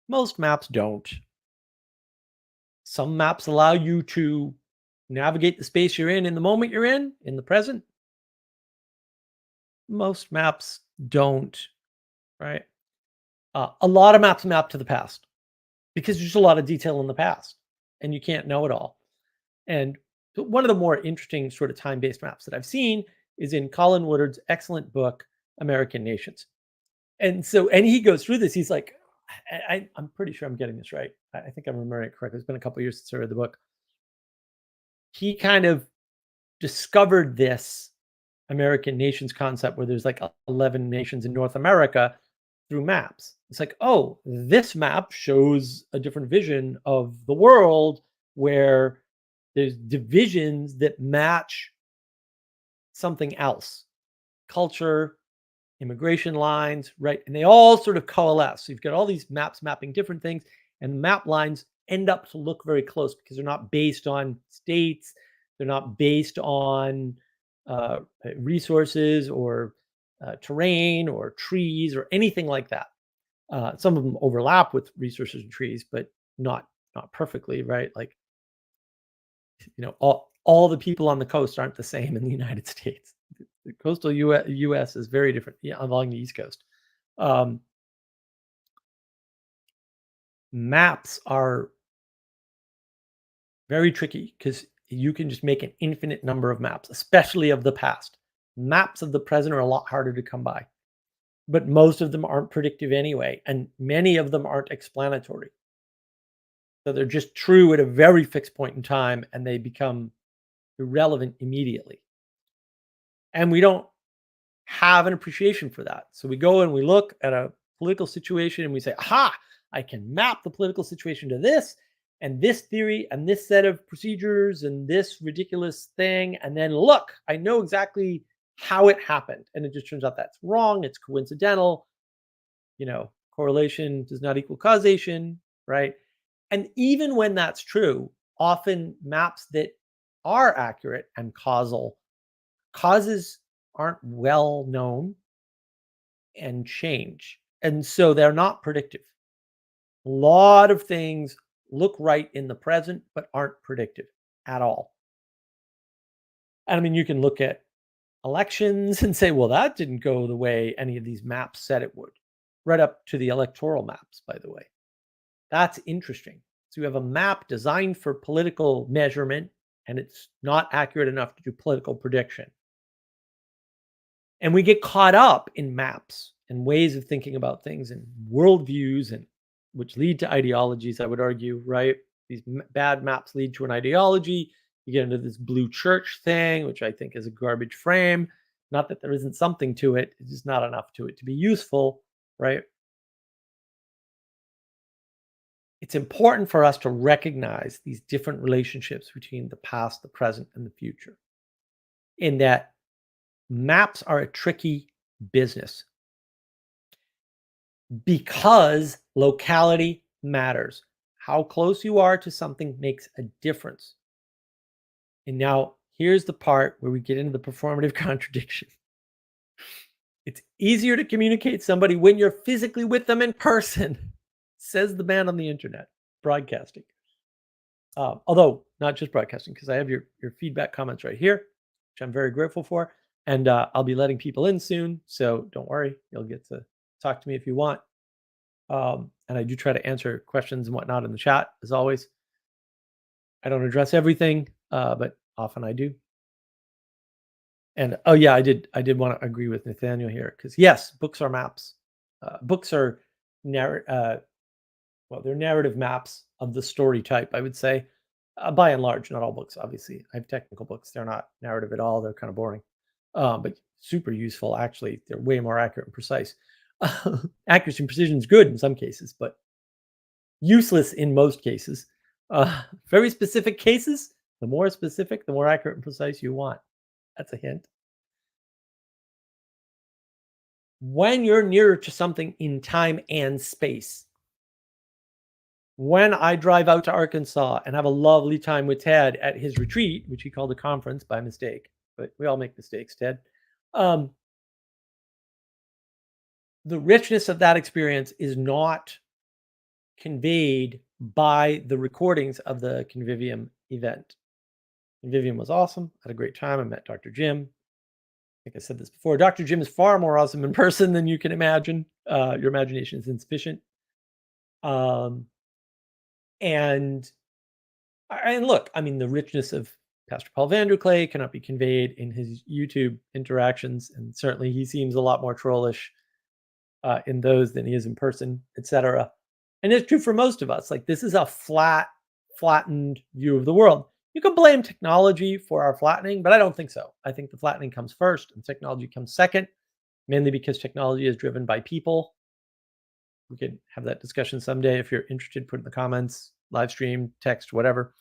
most maps don't. Some maps allow you to navigate the space you're in the moment you're in the present. Most maps don't, right? A lot of maps map to the past because there's a lot of detail in the past and you can't know it all. And one of the more interesting sort of time-based maps that I've seen is in Colin Woodard's excellent book, American Nations. And he goes through this. He's like, I'm pretty sure I'm getting this right. I think I'm remembering it correctly. It's been a couple of years since I read the book. He kind of discovered this American nations concept where there's like 11 nations in North America through maps. It's like, oh, this map shows a different vision of the world where there's divisions that match something else, culture, immigration lines, right? And they all sort of coalesce. So you've got all these maps mapping different things, and the map lines end up to look very close because they're not based on states, they're not based on resources or terrain or trees or anything like that. Some of them overlap with resources and trees, but not perfectly, right? Like, all the people on the coast aren't the same in the United States. The coastal U.S. is very different along the East Coast. Maps are very tricky because you can just make an infinite number of maps, especially of the past. Maps of the present are a lot harder to come by, but most of them aren't predictive anyway, and many of them aren't explanatory. So they're just true at a very fixed point in time, and they become irrelevant immediately. And we don't have an appreciation for that. So we go and we look at a political situation and we say, aha, I can map the political situation to this and this theory and this set of procedures and this ridiculous thing. And then look, I know exactly how it happened. And it just turns out that's wrong. It's coincidental. Correlation does not equal causation, right? And even when that's true, often maps that are accurate and causal, causes aren't well known and change. And so they're not predictive. A lot of things look right in the present, but aren't predictive at all. And I mean, you can look at elections and say, well, that didn't go the way any of these maps said it would, right up to the electoral maps, by the way. That's interesting. So you have a map designed for political measurement, and it's not accurate enough to do political prediction. And we get caught up in maps and ways of thinking about things and worldviews, and which lead to ideologies, I would argue, right? These bad maps lead to an ideology. You get into this blue church thing, which I think is a garbage frame. Not that there isn't something to it, it's just not enough to it to be useful, right? It's important for us to recognize these different relationships between the past, the present, and the future, in that maps are a tricky business because locality matters. How close you are to something makes a difference. And now here's the part where we get into the performative contradiction. It's easier to communicate somebody when you're physically with them in person, says the man on the internet, broadcasting. Although not just broadcasting, because I have your feedback comments right here, which I'm very grateful for. And I'll be letting people in soon, so don't worry. You'll get to talk to me if you want. And I do try to answer questions and whatnot in the chat, as always. I don't address everything, but often I do. And oh yeah, I did want to agree with Nathaniel here, because yes, books are maps. Books are they're narrative maps of the story type, I would say. By and large, not all books, obviously. I have technical books. They're not narrative at all. They're kind of boring, but super useful, actually. They're way more accurate and precise. Accuracy and precision is good in some cases, but useless in most cases. Very specific cases, the more specific, the more accurate and precise you want. That's a hint. When you're nearer to something in time and space, when I drive out to Arkansas and have a lovely time with Ted at his retreat, which he called a conference by mistake, but we all make mistakes, Ted. The richness of that experience is not conveyed by the recordings of the Convivium event. Convivium was awesome. I had a great time. I met Dr. Jim. I think I said this before. Dr. Jim is far more awesome in person than you can imagine. Your imagination is insufficient. And look, I mean, the richness of Pastor Paul VanderKlay cannot be conveyed in his YouTube interactions, and certainly he seems a lot more trollish in those than he is in person, etc. And it's true for most of us. Like, this is a flattened view of the world. You can blame technology for our flattening, but I don't think so. I think the flattening comes first and technology comes second, mainly because technology is driven by people. We could have that discussion someday. If you're interested, put in the comments, live stream, text, whatever.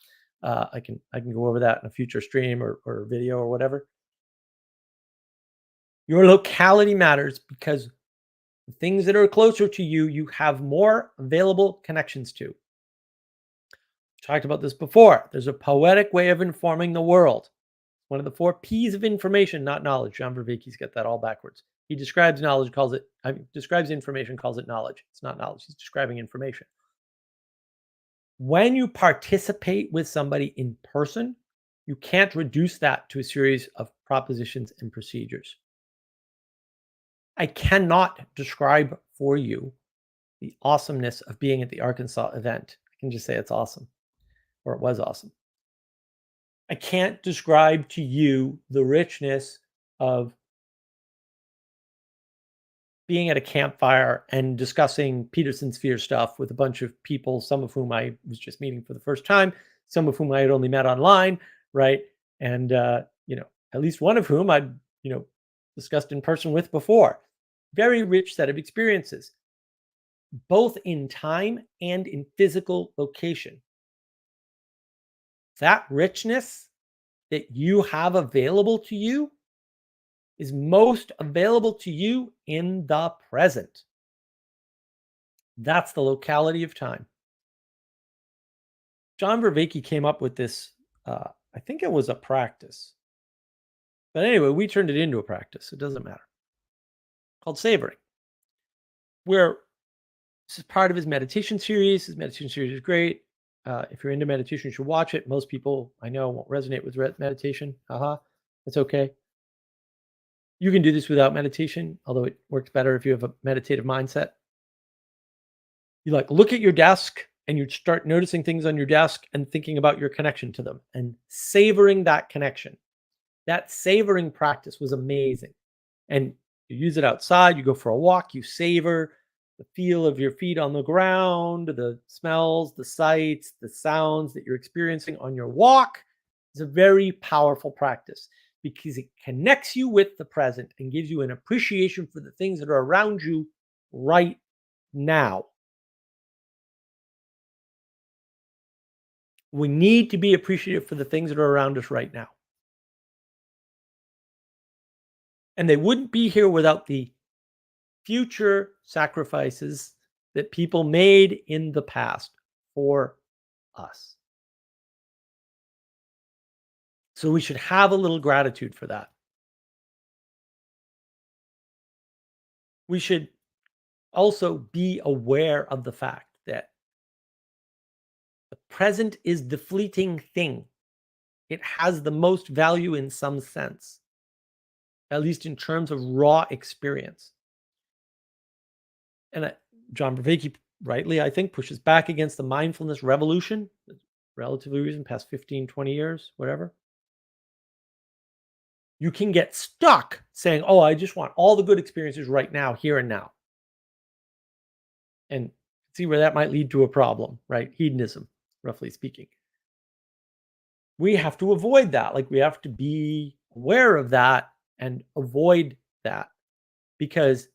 I can go over that in a future stream or video or whatever. Your locality matters because the things that are closer to you, you have more available connections to. Talked about this before. There's a poetic way of informing the world. One of the 4 P's of information, not knowledge. John Vervaeke's got that all backwards. He describes knowledge, describes information, calls it knowledge. It's not knowledge. He's describing information. When you participate with somebody in person, you can't reduce that to a series of propositions and procedures. I cannot describe for you the awesomeness of being at the Arkansas event. I can just say it's awesome, or it was awesome. I can't describe to you the richness of being at a campfire and discussing Peterson Sphere stuff with a bunch of people, some of whom I was just meeting for the first time, some of whom I had only met online, right? And at least one of whom I'd discussed in person with before. Very rich set of experiences, both in time and in physical location. That richness that you have available to you is most available to you in the present. That's the locality of time. John Vervaeke came up with this, I think it was a practice. But anyway, we turned it into a practice. It doesn't matter. Called savoring. Where this is part of his meditation series. His meditation series is great. If you're into meditation, you should watch it. Most people I know won't resonate with meditation. Haha, that's okay. You can do this without meditation, although it works better if you have a meditative mindset. You like look at your desk and you start noticing things on your desk and thinking about your connection to them and savoring that connection. That savoring practice was amazing. And you use it outside, you go for a walk, you savor the feel of your feet on the ground, the smells, the sights, the sounds that you're experiencing on your walk. It's a very powerful practice because it connects you with the present and gives you an appreciation for the things that are around you right now. We need to be appreciative for the things that are around us right now. And they wouldn't be here without the future sacrifices that people made in the past for us. So we should have a little gratitude for that. We should also be aware of the fact that the present is the fleeting thing. It has the most value in some sense, at least in terms of raw experience. And John Vervaeke rightly, I think, pushes back against the mindfulness revolution, relatively recent, past 15, 20 years, whatever. You can get stuck saying, oh, I just want all the good experiences right now, here and now. And see where that might lead to a problem, right? Hedonism, roughly speaking. We have to avoid that. Like we have to be aware of that and avoid that because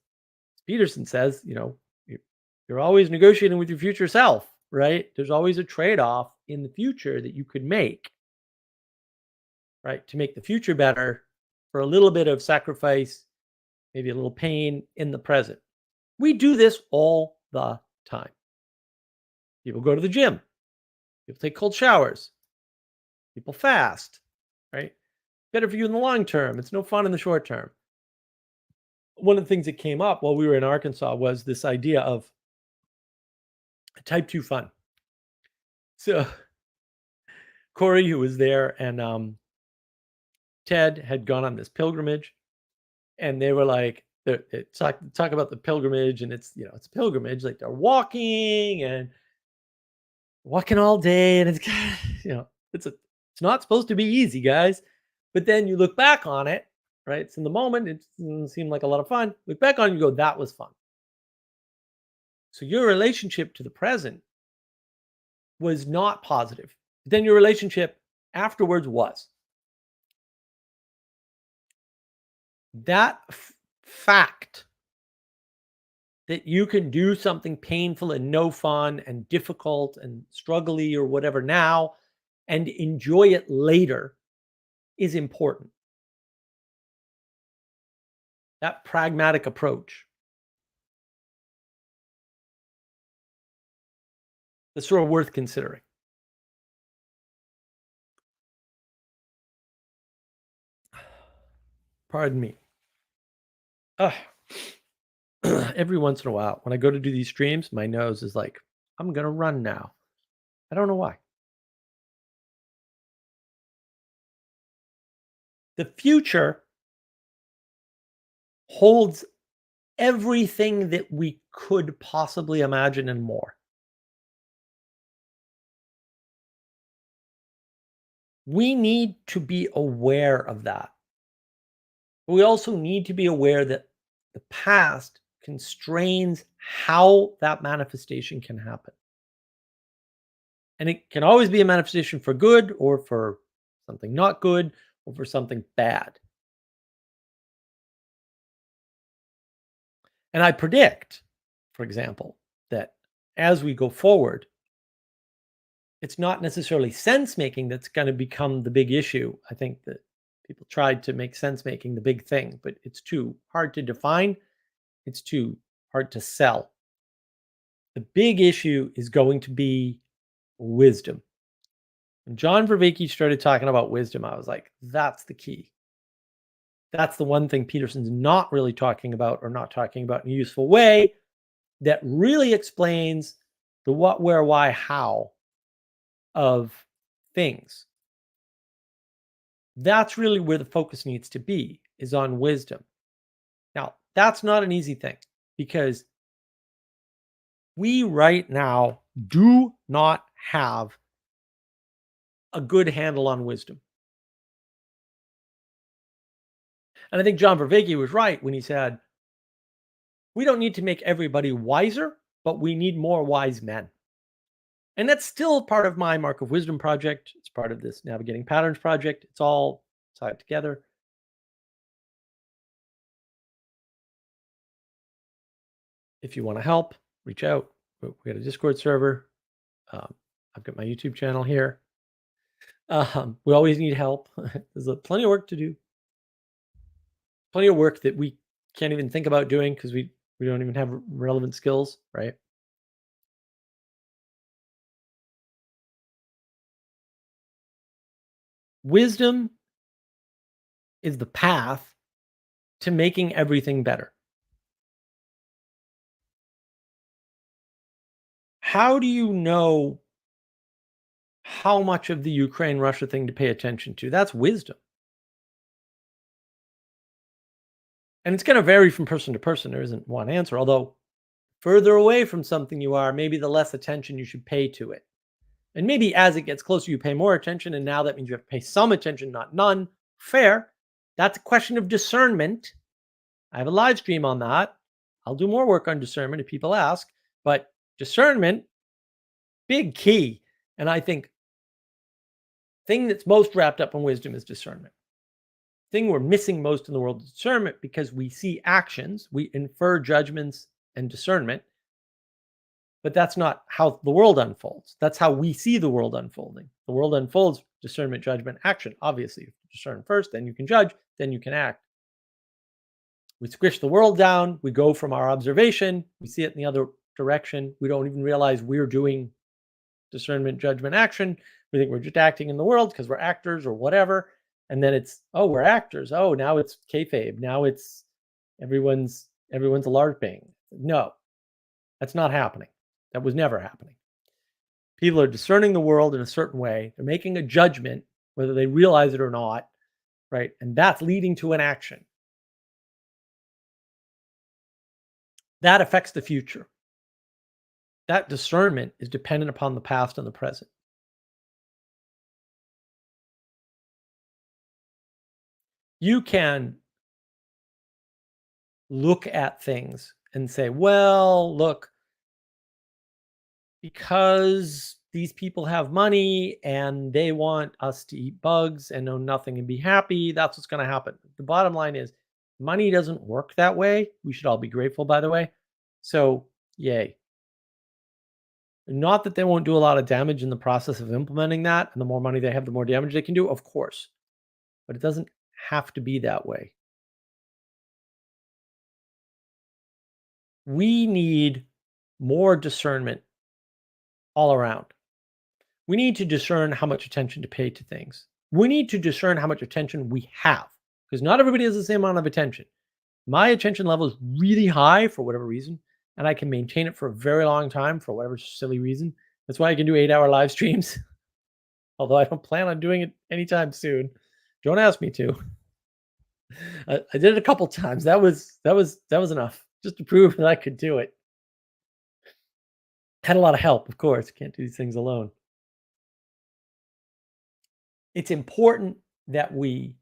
Peterson says, you're always negotiating with your future self, right? There's always a trade-off in the future that you could make, right? To make the future better for a little bit of sacrifice, maybe a little pain in the present. We do this all the time. People go to the gym. People take cold showers. People fast, right? Better for you in the long term. It's no fun in the short term. One of the things that came up while we were in Arkansas was this idea of type 2 fun. So Corey, who was there, and Ted had gone on this pilgrimage, and they were like, talk about the pilgrimage, and it's it's a pilgrimage, like they're walking all day, and it's it's not supposed to be easy, guys. But then you look back on it, right? It's in the moment, it doesn't seem like a lot of fun. Look back on it, you go, that was fun. So your relationship to the present was not positive. But then your relationship afterwards was. That fact that you can do something painful and no fun and difficult and struggly or whatever now and enjoy it later is important. That pragmatic approach. That's sort of worth considering. Pardon me. Every once in a while, when I go to do these streams, my nose is like, I'm going to run now. I don't know why. The future holds everything that we could possibly imagine and more. We need to be aware of that. We also need to be aware that the past constrains how that manifestation can happen. And it can always be a manifestation for good or for something not good or for something bad. And I predict, for example, that as we go forward, it's not necessarily sense making that's going to become the big issue. I think that people tried to make sense making the big thing, but it's too hard to define. It's too hard to sell. The big issue is going to be wisdom. When John Vervaeke started talking about wisdom, I was like, that's the key. That's the one thing Peterson's not really talking about or not talking about in a useful way that really explains the what, where, why, how of things. That's really where the focus needs to be, is on wisdom. Now, that's not an easy thing because we right now do not have a good handle on wisdom. And I think John Vervaeke was right when he said, we don't need to make everybody wiser, but we need more wise men. And that's still part of my Mark of Wisdom project. It's part of this Navigating Patterns project. It's all tied together. If you want to help, reach out. We got a Discord server. I've got my YouTube channel here. We always need help. There's plenty of work to do. Plenty of work that we can't even think about doing because we don't even have relevant skills, right? Wisdom is the path to making everything better. How do you know how much of the Ukraine-Russia thing to pay attention to? That's wisdom. And it's going to vary from person to person. There isn't one answer, although further away from something you are, maybe the less attention you should pay to it. And maybe as it gets closer, you pay more attention. And now that means you have to pay some attention, not none. Fair. That's a question of discernment. I have a live stream on that. I'll do more work on discernment if people ask. But discernment, big key. And I think thing that's most wrapped up in wisdom is discernment. Thing we're missing most in the world is discernment because we see actions, we infer judgments and discernment, but that's not how the world unfolds. That's how we see the world unfolding. The world unfolds discernment, judgment, action. Obviously, you discern first, then you can judge, then you can act. We squish the world down. We go from our observation. We see it in the other direction. We don't even realize we're doing discernment, judgment, action. We think we're just acting in the world because we're actors or whatever. And then it's, oh, we're actors. Oh, now it's kayfabe. Now it's everyone's LARPing. No, that's not happening. That was never happening. People are discerning the world in a certain way. They're making a judgment, whether they realize it or not, right? And that's leading to an action. That affects the future. That discernment is dependent upon the past and the present. You can look at things and say, well, look, because these people have money and they want us to eat bugs and know nothing and be happy, that's what's going to happen. The bottom line is money doesn't work that way. We should all be grateful, by the way. So, yay. Not that they won't do a lot of damage in the process of implementing that. And the more money they have, the more damage they can do, of course. But it doesn't have to be that way. We need more discernment all around. We need to discern how much attention to pay to things. We need to discern how much attention we have because not everybody has the same amount of attention. My attention level is really high for whatever reason, and I can maintain it for a very long time for whatever silly reason. That's why I can do 8-hour live streams, although I don't plan on doing it anytime soon. Don't ask me to. I did it a couple times. That was enough just to prove that I could do it. Had a lot of help, of course. Can't do these things alone. It's important that we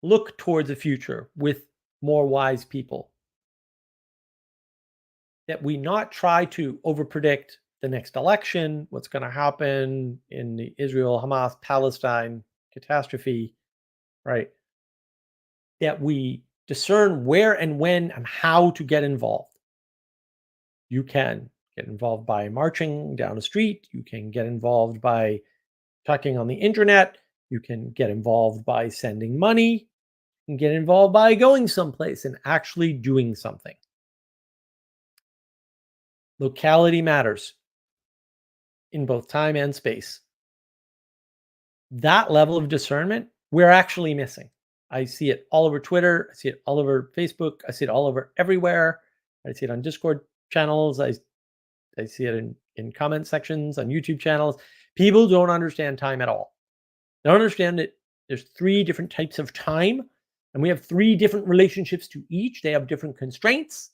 look towards the future with more wise people. That we not try to overpredict the next election, what's going to happen in the Israel, Hamas, Palestine catastrophe, right? That we discern where and when and how to get involved. You can get involved by marching down a street. You can get involved by talking on the internet. You can get involved by sending money. You can get involved by going someplace and actually doing something. Locality matters in both time and space. That level of discernment, we're actually missing. I see it all over Twitter. I see it all over Facebook. I see it all over everywhere. I see it on Discord channels. I see it in in comment sections on YouTube channels. People don't understand time at all. They don't understand that there's 3 different types of time, and we have 3 different relationships to each. They have different constraints,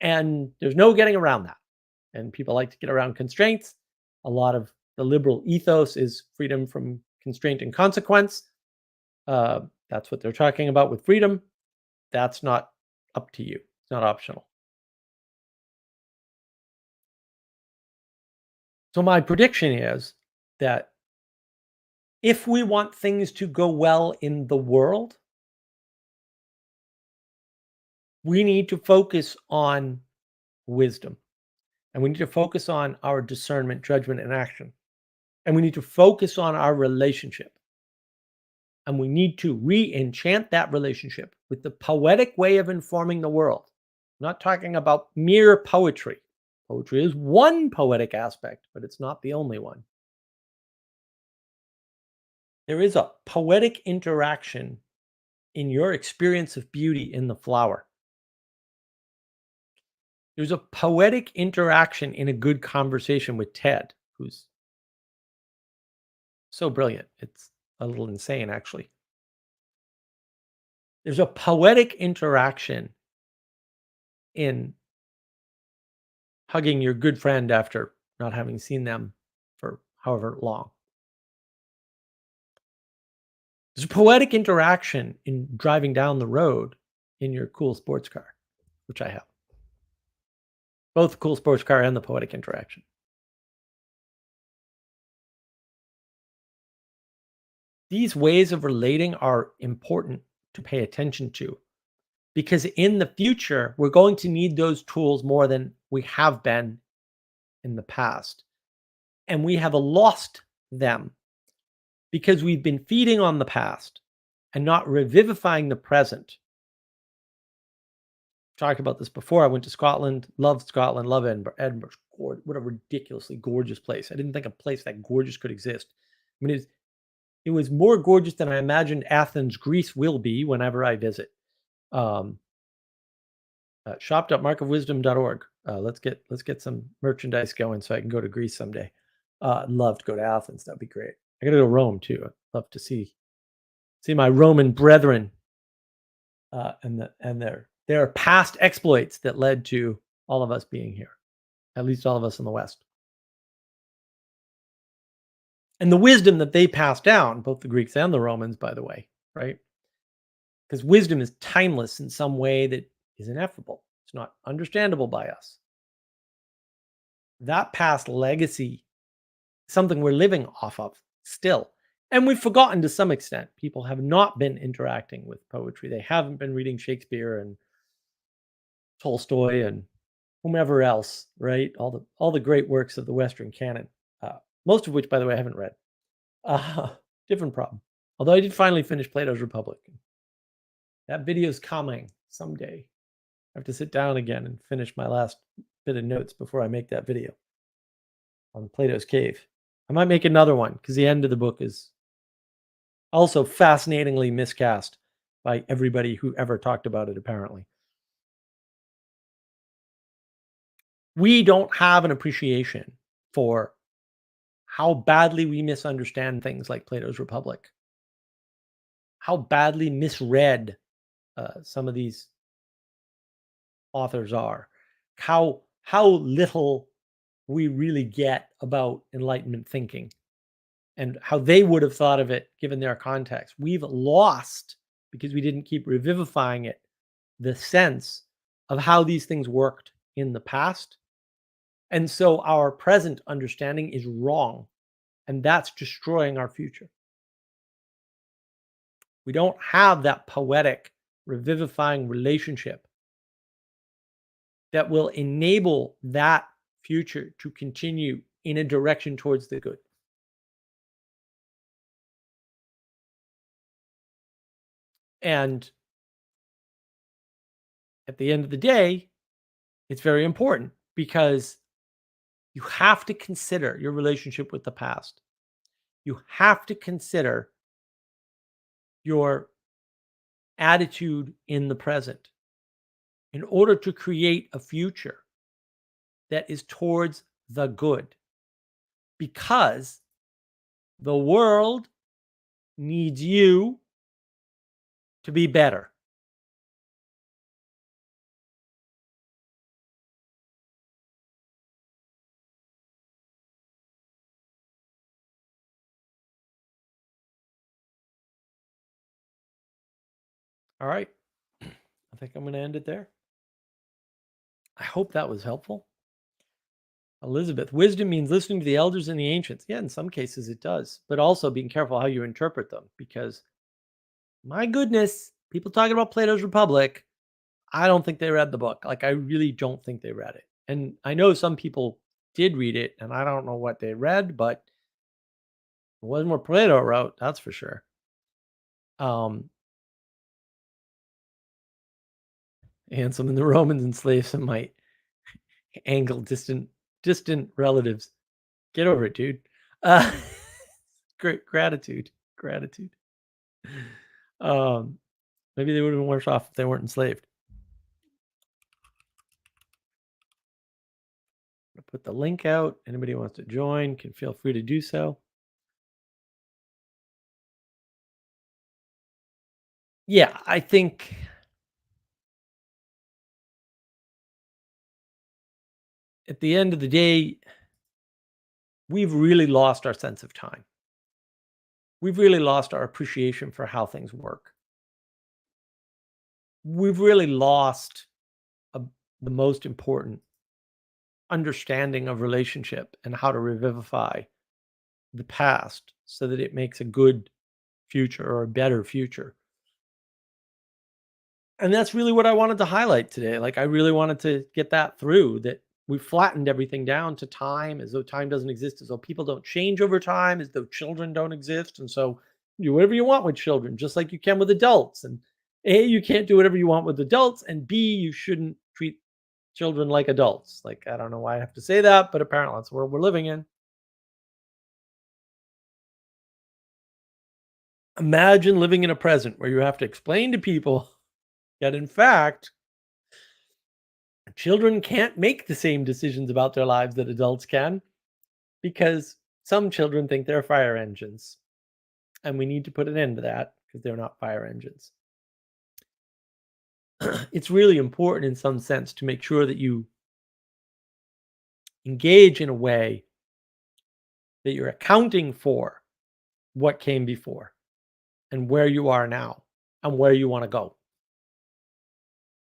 and there's no getting around that. And people like to get around constraints. A lot of the liberal ethos is freedom from constraint and consequence. That's what they're talking about with freedom. That's not up to you. It's not optional. So my prediction is that if we want things to go well in the world, we need to focus on wisdom. And we need to focus on our discernment, judgment, and action. And we need to focus on our relationship. And we need to re-enchant that relationship with the poetic way of informing the world. I'm not talking about mere poetry. Poetry is one poetic aspect, but it's not the only one. There is a poetic interaction in your experience of beauty in the flower. There's a poetic interaction in a good conversation with Ted, who's so brilliant. It's a little insane, actually. There's a poetic interaction in hugging your good friend after not having seen them for however long. There's a poetic interaction in driving down the road in your cool sports car, which I have. Both the cool sports car and the poetic interaction. These ways of relating are important to pay attention to, because in the future, we're going to need those tools more than we have been in the past. And we have lost them because we've been feeding on the past and not revivifying the present. Talked about this before. I went to Scotland, love Edinburgh. Edinburgh's what a ridiculously gorgeous place. I didn't think a place that gorgeous could exist. I mean, it was more gorgeous than I imagined Athens, Greece will be whenever I visit. Shop.markofwisdom.org. Let's get some merchandise going so I can go to Greece someday. I'd love to go to Athens. That'd be great. I gotta go to Rome too. I'd love to see my Roman brethren and their past exploits that led to all of us being here, at least all of us in the West. And the wisdom that they passed down, both the Greeks and the Romans, by the way, right? Because wisdom is timeless in some way that is ineffable. It's not understandable by us. That past legacy, something we're living off of still. And we've forgotten to some extent. People have not been interacting with poetry. They haven't been reading Shakespeare and Tolstoy and whomever else, right? All the great works of the Western canon, most of which, by the way, I haven't read. Different problem. Although I did finally finish Plato's Republic. That video is coming someday. I have to sit down again and finish my last bit of notes before I make that video on Plato's Cave. I might make another one because the end of the book is also fascinatingly miscast by everybody who ever talked about it, apparently. We don't have an appreciation for how badly we misunderstand things like Plato's Republic, how badly misread some of these authors are, how little we really get about Enlightenment thinking and how they would have thought of it given their context. We've lost, because we didn't keep revivifying it, the sense of how these things worked in the past. And so our present understanding is wrong, and that's destroying our future. We don't have that poetic, revivifying relationship that will enable that future to continue in a direction towards the good. And at the end of the day, it's very important because you have to consider your relationship with the past. You have to consider your attitude in the present in order to create a future that is towards the good because the world needs you to be better. All right. I think I'm going to end it there. I hope that was helpful. Elizabeth, wisdom means listening to the elders and the ancients. Yeah, in some cases it does, but also being careful how you interpret them because my goodness, people talking about Plato's Republic, I don't think they read the book. Like, I really don't think they read it. And I know some people did read it, and I don't know what they read, but it wasn't what Plato wrote, that's for sure. And some of the Romans enslaved some might angle distant relatives. Get over it, dude. Uh, great gratitude. Um, maybe they would have been worse off if they weren't enslaved. I'll put the link out. Anybody who wants to join can feel free to do so. Yeah, I think at the end of the day, we've really lost our sense of time. We've really lost our appreciation for how things work. We've really lost a, the most important understanding of relationship and how to revivify the past so that it makes a good future or a better future. And that's really what I wanted to highlight today. Like, I really wanted to get that through that we flattened everything down to time as though time doesn't exist, as though people don't change over time, as though children don't exist. And so you do whatever you want with children, just like you can with adults. And A, you can't do whatever you want with adults. And B, you shouldn't treat children like adults. Like, I don't know why I have to say that, but apparently that's the world we're living in. Imagine living in a present where you have to explain to people that, in fact, children can't make the same decisions about their lives that adults can because some children think they're fire engines. And we need to put an end to that because they're not fire engines. It's really important in some sense to make sure that you engage in a way that you're accounting for what came before and where you are now and where you want to go.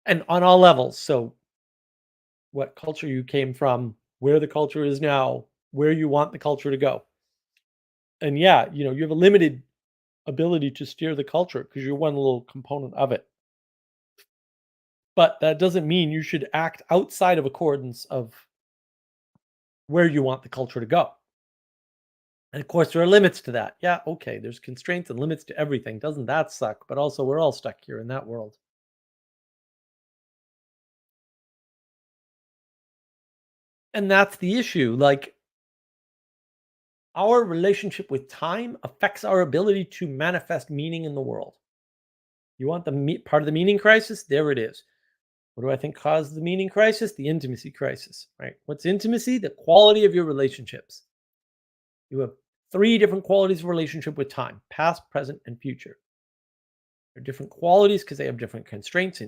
And on all levels. So, what culture you came from, where the culture is now, where you want the culture to go. And yeah, you have a limited ability to steer the culture because you're one little component of it. But that doesn't mean you should act outside of accordance of where you want the culture to go. And of course, there are limits to that. Yeah, okay, there's constraints and limits to everything. Doesn't that suck? But also, we're all stuck here in that world. And that's the issue. Like, our relationship with time affects our ability to manifest meaning in the world. You want part of the meaning crisis? There it is. What do I think caused the meaning crisis? The intimacy crisis, right? What's intimacy? The quality of your relationships. You have 3 different qualities of relationship with time: past, present, and future. They're different qualities because they have different constraints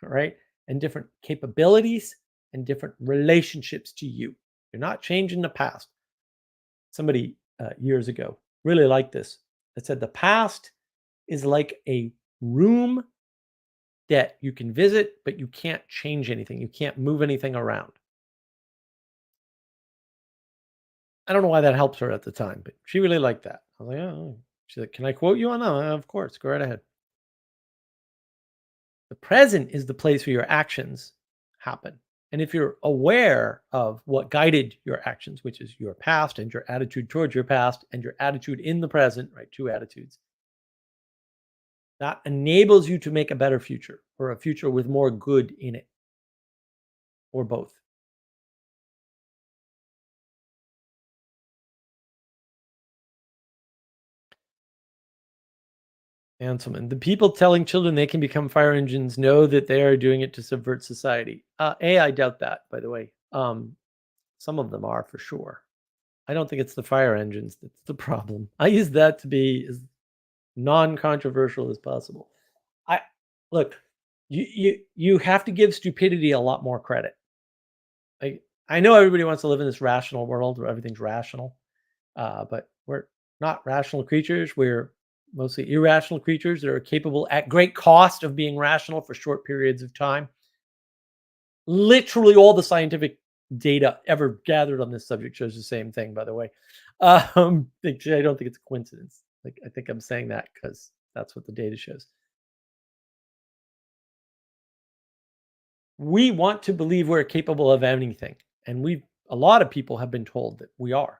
right? And different capabilities and different relationships to you. You're not changing the past. Somebody years ago really liked this. It said the past is like a room that you can visit, but you can't change anything. You can't move anything around. I don't know why that helps her at the time, but she really liked that. I was like, oh. She's like, can I quote you on that? Of course, go right ahead. The present is the place where your actions happen. And if you're aware of what guided your actions, which is your past and your attitude towards your past and your attitude in the present, right? 2 attitudes. That enables you to make a better future or a future with more good in it or both. Hanselman, the people telling children they can become fire engines know that they are doing it to subvert society. I doubt that, by the way. Um, some of them are for sure. I don't think it's the fire engines that's the problem. I use that to be as non-controversial as possible. I look, you have to give stupidity a lot more credit. Like I know everybody wants to live in this rational world where everything's rational, but we're not rational creatures. We're mostly irrational creatures that are capable at great cost of being rational for short periods of time. Literally all the scientific data ever gathered on this subject shows the same thing, by the way. I don't think it's a coincidence. Like I think I'm saying that because that's what the data shows. We want to believe we're capable of anything, and a lot of people have been told that we are.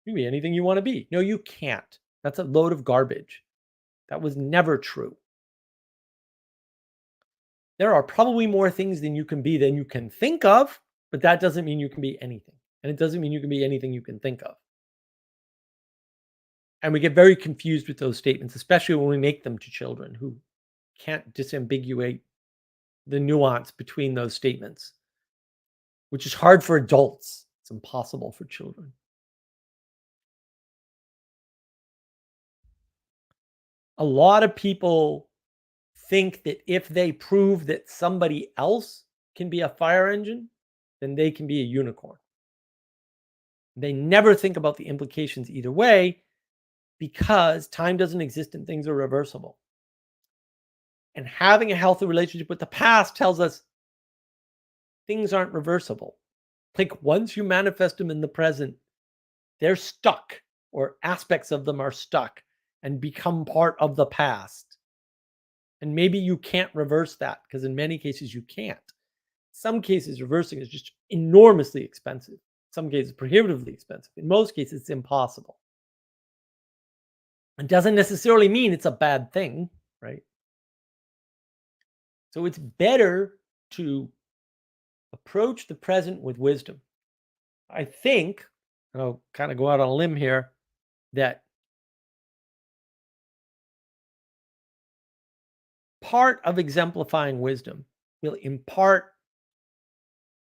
You can be anything you want to be. No, you can't. That's a load of garbage. That was never true. There are probably more things than you can be than you can think of, but that doesn't mean you can be anything. And it doesn't mean you can be anything you can think of. And we get very confused with those statements, especially when we make them to children who can't disambiguate the nuance between those statements, which is hard for adults. It's impossible for children. A lot of people think that if they prove that somebody else can be a fire engine, then they can be a unicorn. They never think about the implications either way because time doesn't exist and things are reversible. And having a healthy relationship with the past tells us things aren't reversible. Like once you manifest them in the present, they're stuck or aspects of them are stuck and become part of the past. And maybe you can't reverse that because in many cases you can't. Some cases reversing is just enormously expensive. Some cases prohibitively expensive. In most cases it's impossible. It doesn't necessarily mean it's a bad thing, right? So it's better to approach the present with wisdom. I think, and I'll kind of go out on a limb here, that part of exemplifying wisdom will impart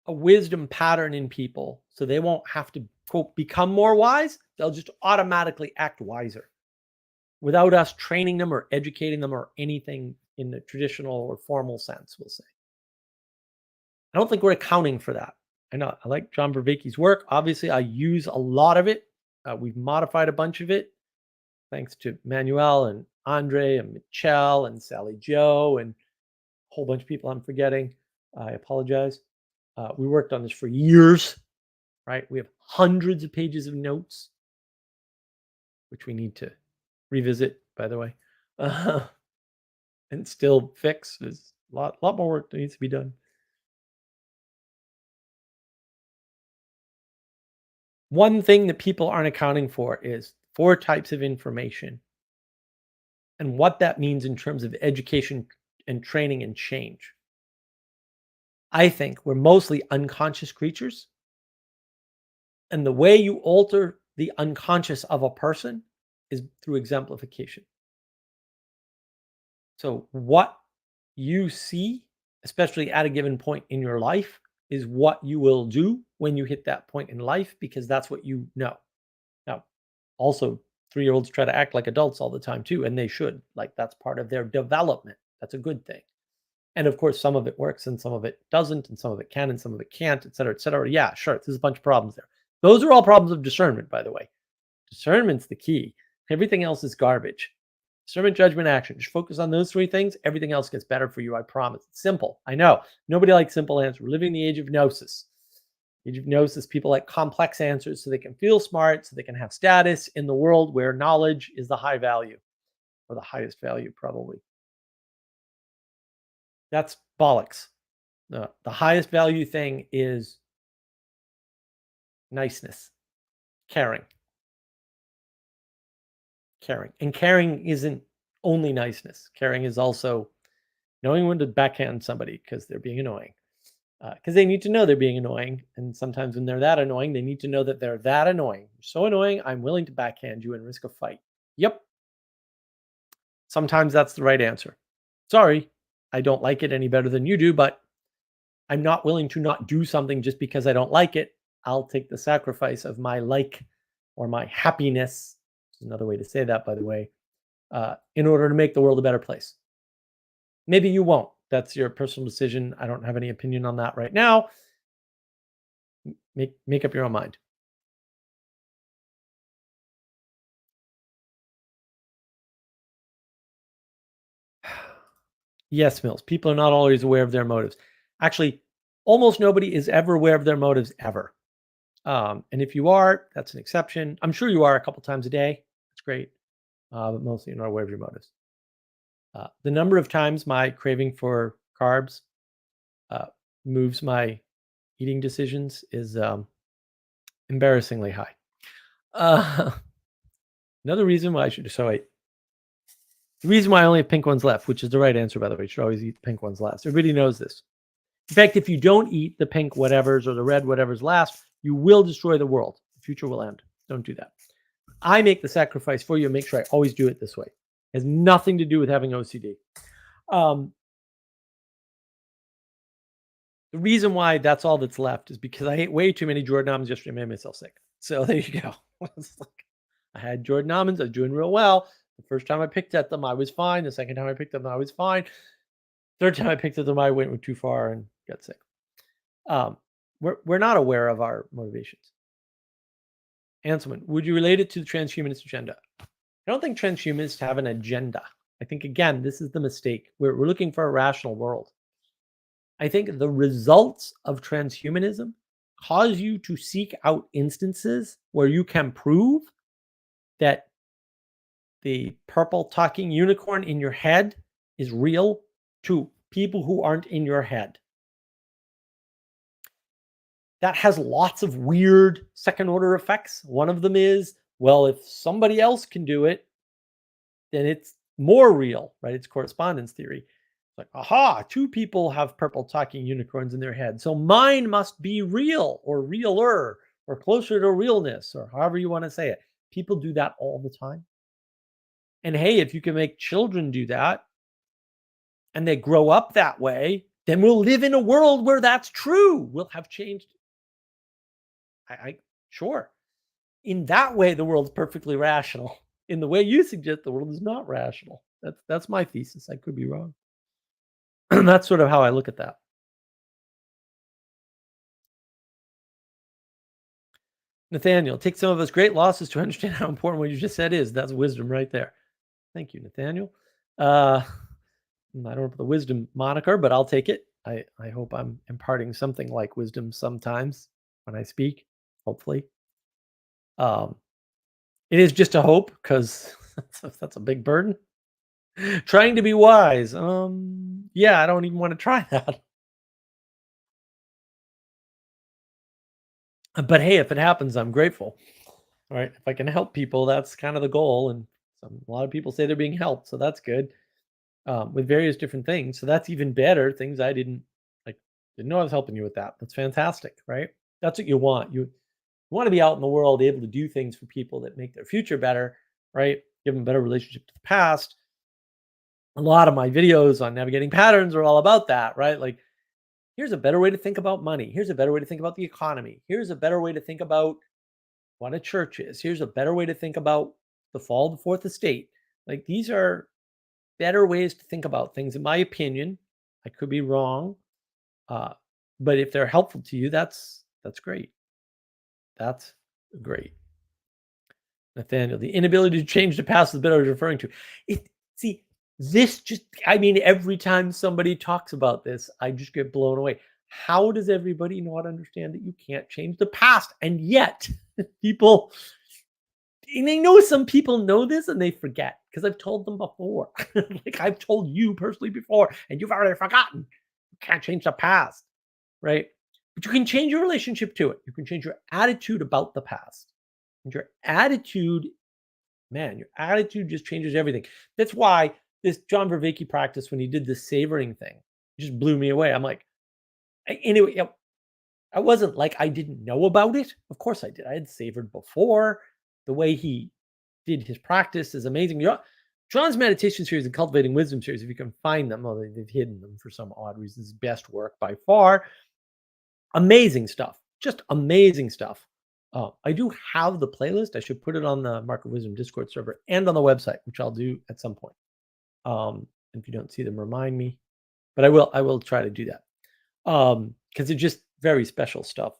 a wisdom pattern in people so they won't have to, quote, become more wise. They'll just automatically act wiser without us training them or educating them or anything in the traditional or formal sense, we'll say. I don't think we're accounting for that. I know I like John Vervaeke's work. Obviously, I use a lot of it. We've modified a bunch of it thanks to Manuel and Andre and Michelle and Sally Joe and a whole bunch of people I'm forgetting. I apologize. We worked on this for years, right? We have hundreds of pages of notes, which we need to revisit, by the way, and still fix. There's a lot more work that needs to be done. One thing that people aren't accounting for is 4 types of information and what that means in terms of education and training and change. I think we're mostly unconscious creatures. And the way you alter the unconscious of a person is through exemplification. So, what you see, especially at a given point in your life, is what you will do when you hit that point in life because that's what you know. Now, also, 3-year-olds try to act like adults all the time too, and they should. Like, that's part of their development. That's a good thing. And of course, some of it works and some of it doesn't, and some of it can and some of it can't, et cetera, et cetera. Yeah, sure. There's a bunch of problems there. Those are all problems of discernment, by the way. Discernment's the key. Everything else is garbage. Discernment, judgment, action. Just focus on those 3 things. Everything else gets better for you. I promise. It's simple. I know. Nobody likes simple answers. We're living in the age of gnosis. Age of gnosis, people like complex answers so they can feel smart, so they can have status in the world where knowledge is the high value or the highest value, probably. That's bollocks. The highest value thing is niceness, caring. Caring. And caring isn't only niceness. Caring is also knowing when to backhand somebody because they're being annoying. Because they need to know they're being annoying. And sometimes when they're that annoying, they need to know that they're that annoying. You're so annoying, I'm willing to backhand you and risk a fight. Yep. Sometimes that's the right answer. Sorry, I don't like it any better than you do, but I'm not willing to not do something just because I don't like it. I'll take the sacrifice of my like or my happiness. There's another way to say that, by the way, in order to make the world a better place. Maybe you won't. That's your personal decision. I don't have any opinion on that right now. Make up your own mind. Yes, Mills. People are not always aware of their motives. Actually, almost nobody is ever aware of their motives ever. And if you are, that's an exception. I'm sure you are a couple times a day. That's great. But mostly you're not aware of your motives. The number of times my craving for carbs uh, moves my eating decisions is embarrassingly high. Uh, another reason why I should, so wait, the reason why I only have pink ones left, which is the right answer, by the way, you should always eat the pink ones last. Everybody knows this. In fact, if you don't eat the pink whatevers or the red whatevers last, you will destroy the world. The future will end. Don't do that. I make the sacrifice for you and make sure I always do it this way. It has nothing to do with having OCD. The reason why that's all that's left is because I ate way too many Jordan almonds yesterday. Made myself sick. So there you go. I had Jordan almonds. I was doing real well. The first time I picked at them, I was fine. The second time I picked at them, I was fine. Third time I picked at them, I went too far and got sick. We're not aware of our motivations. Anselman, would you relate it to the transhumanist agenda? I don't think transhumanists have an agenda. I think, again, this is the mistake. We're looking for a rational world. I think the results of transhumanism cause you to seek out instances where you can prove that the purple talking unicorn in your head is real to people who aren't in your head. That has lots of weird second order effects. One of them is, well, if somebody else can do it, then it's more real, right? It's correspondence theory. It's like, aha, two people have purple talking unicorns in their head. So mine must be real or realer or closer to realness or however you want to say it. People do that all the time. And hey, if you can make children do that and they grow up that way, then we'll live in a world where that's true. We'll have changed. Sure. In that way, the world's perfectly rational. In the way you suggest, the world is not rational. That's my thesis. I could be wrong. That's sort of how I look at that. Nathaniel, take some of us great losses to understand how important what you just said is. That's wisdom right there. Thank you, Nathaniel. I don't know the wisdom moniker, but I'll take it. I hope I'm imparting something like wisdom sometimes when I speak, hopefully. It is just a hope because that's a big burden. Trying to be wise. Yeah, I don't even want to try that. But hey, if it happens, I'm grateful. All right. If I can help people, that's kind of the goal. And a lot of people say they're being helped. So that's good. With various different things. So that's even better. Things I didn't know I was helping you with that. That's fantastic, right? That's what you want. You want to be out in the world able to do things for people that make their future better, right? Give them a better relationship to the past. A lot of my videos on navigating patterns are all about that, right? Like, here's a better way to think about money. Here's a better way to think about the economy. Here's a better way to think about what a church is. Here's a better way to think about the fall of the fourth estate. Like, these are better ways to think about things, in my opinion. I could be wrong. But if they're helpful to you, that's great. That's great. Nathaniel, the inability to change the past is the bit I was referring to. Every time somebody talks about this, I just get blown away. How does everybody not understand that you can't change the past? And yet, people, and I know some people know this and they forget because I've told them before. Like I've told you personally before, and you've already forgotten. You can't change the past, right? But you can change your relationship to it. You can change your attitude about the past. And your attitude just changes everything. That's why this John Vervaeke practice, when he did this savoring thing, just blew me away. I'm like, anyway, I wasn't like I didn't know about it. Of course I did. I had savored before. The way he did his practice is amazing. John's meditation series and Cultivating Wisdom series, if you can find them, although they've hidden them for some odd reasons, best work by far. Amazing stuff, just amazing stuff. I do have the playlist. I should put it on the Mark of Wisdom Discord server and on the website, which I'll do at some point. If you don't see them, remind me. But I will try to do that because it's just very special stuff.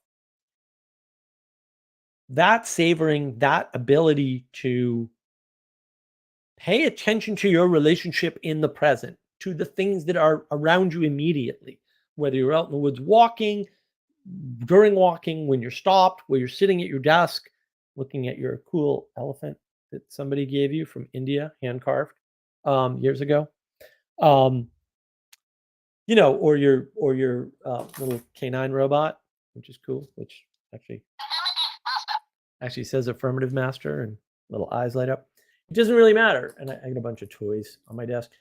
That savoring, that ability to pay attention to your relationship in the present, to the things that are around you immediately, whether you're out in the woods walking, during walking, when you're stopped, where you're sitting at your desk, looking at your cool elephant that somebody gave you from India, hand carved years ago. Or your little canine robot, which is cool, which actually says affirmative master and little eyes light up. It doesn't really matter. And I got a bunch of toys on my desk.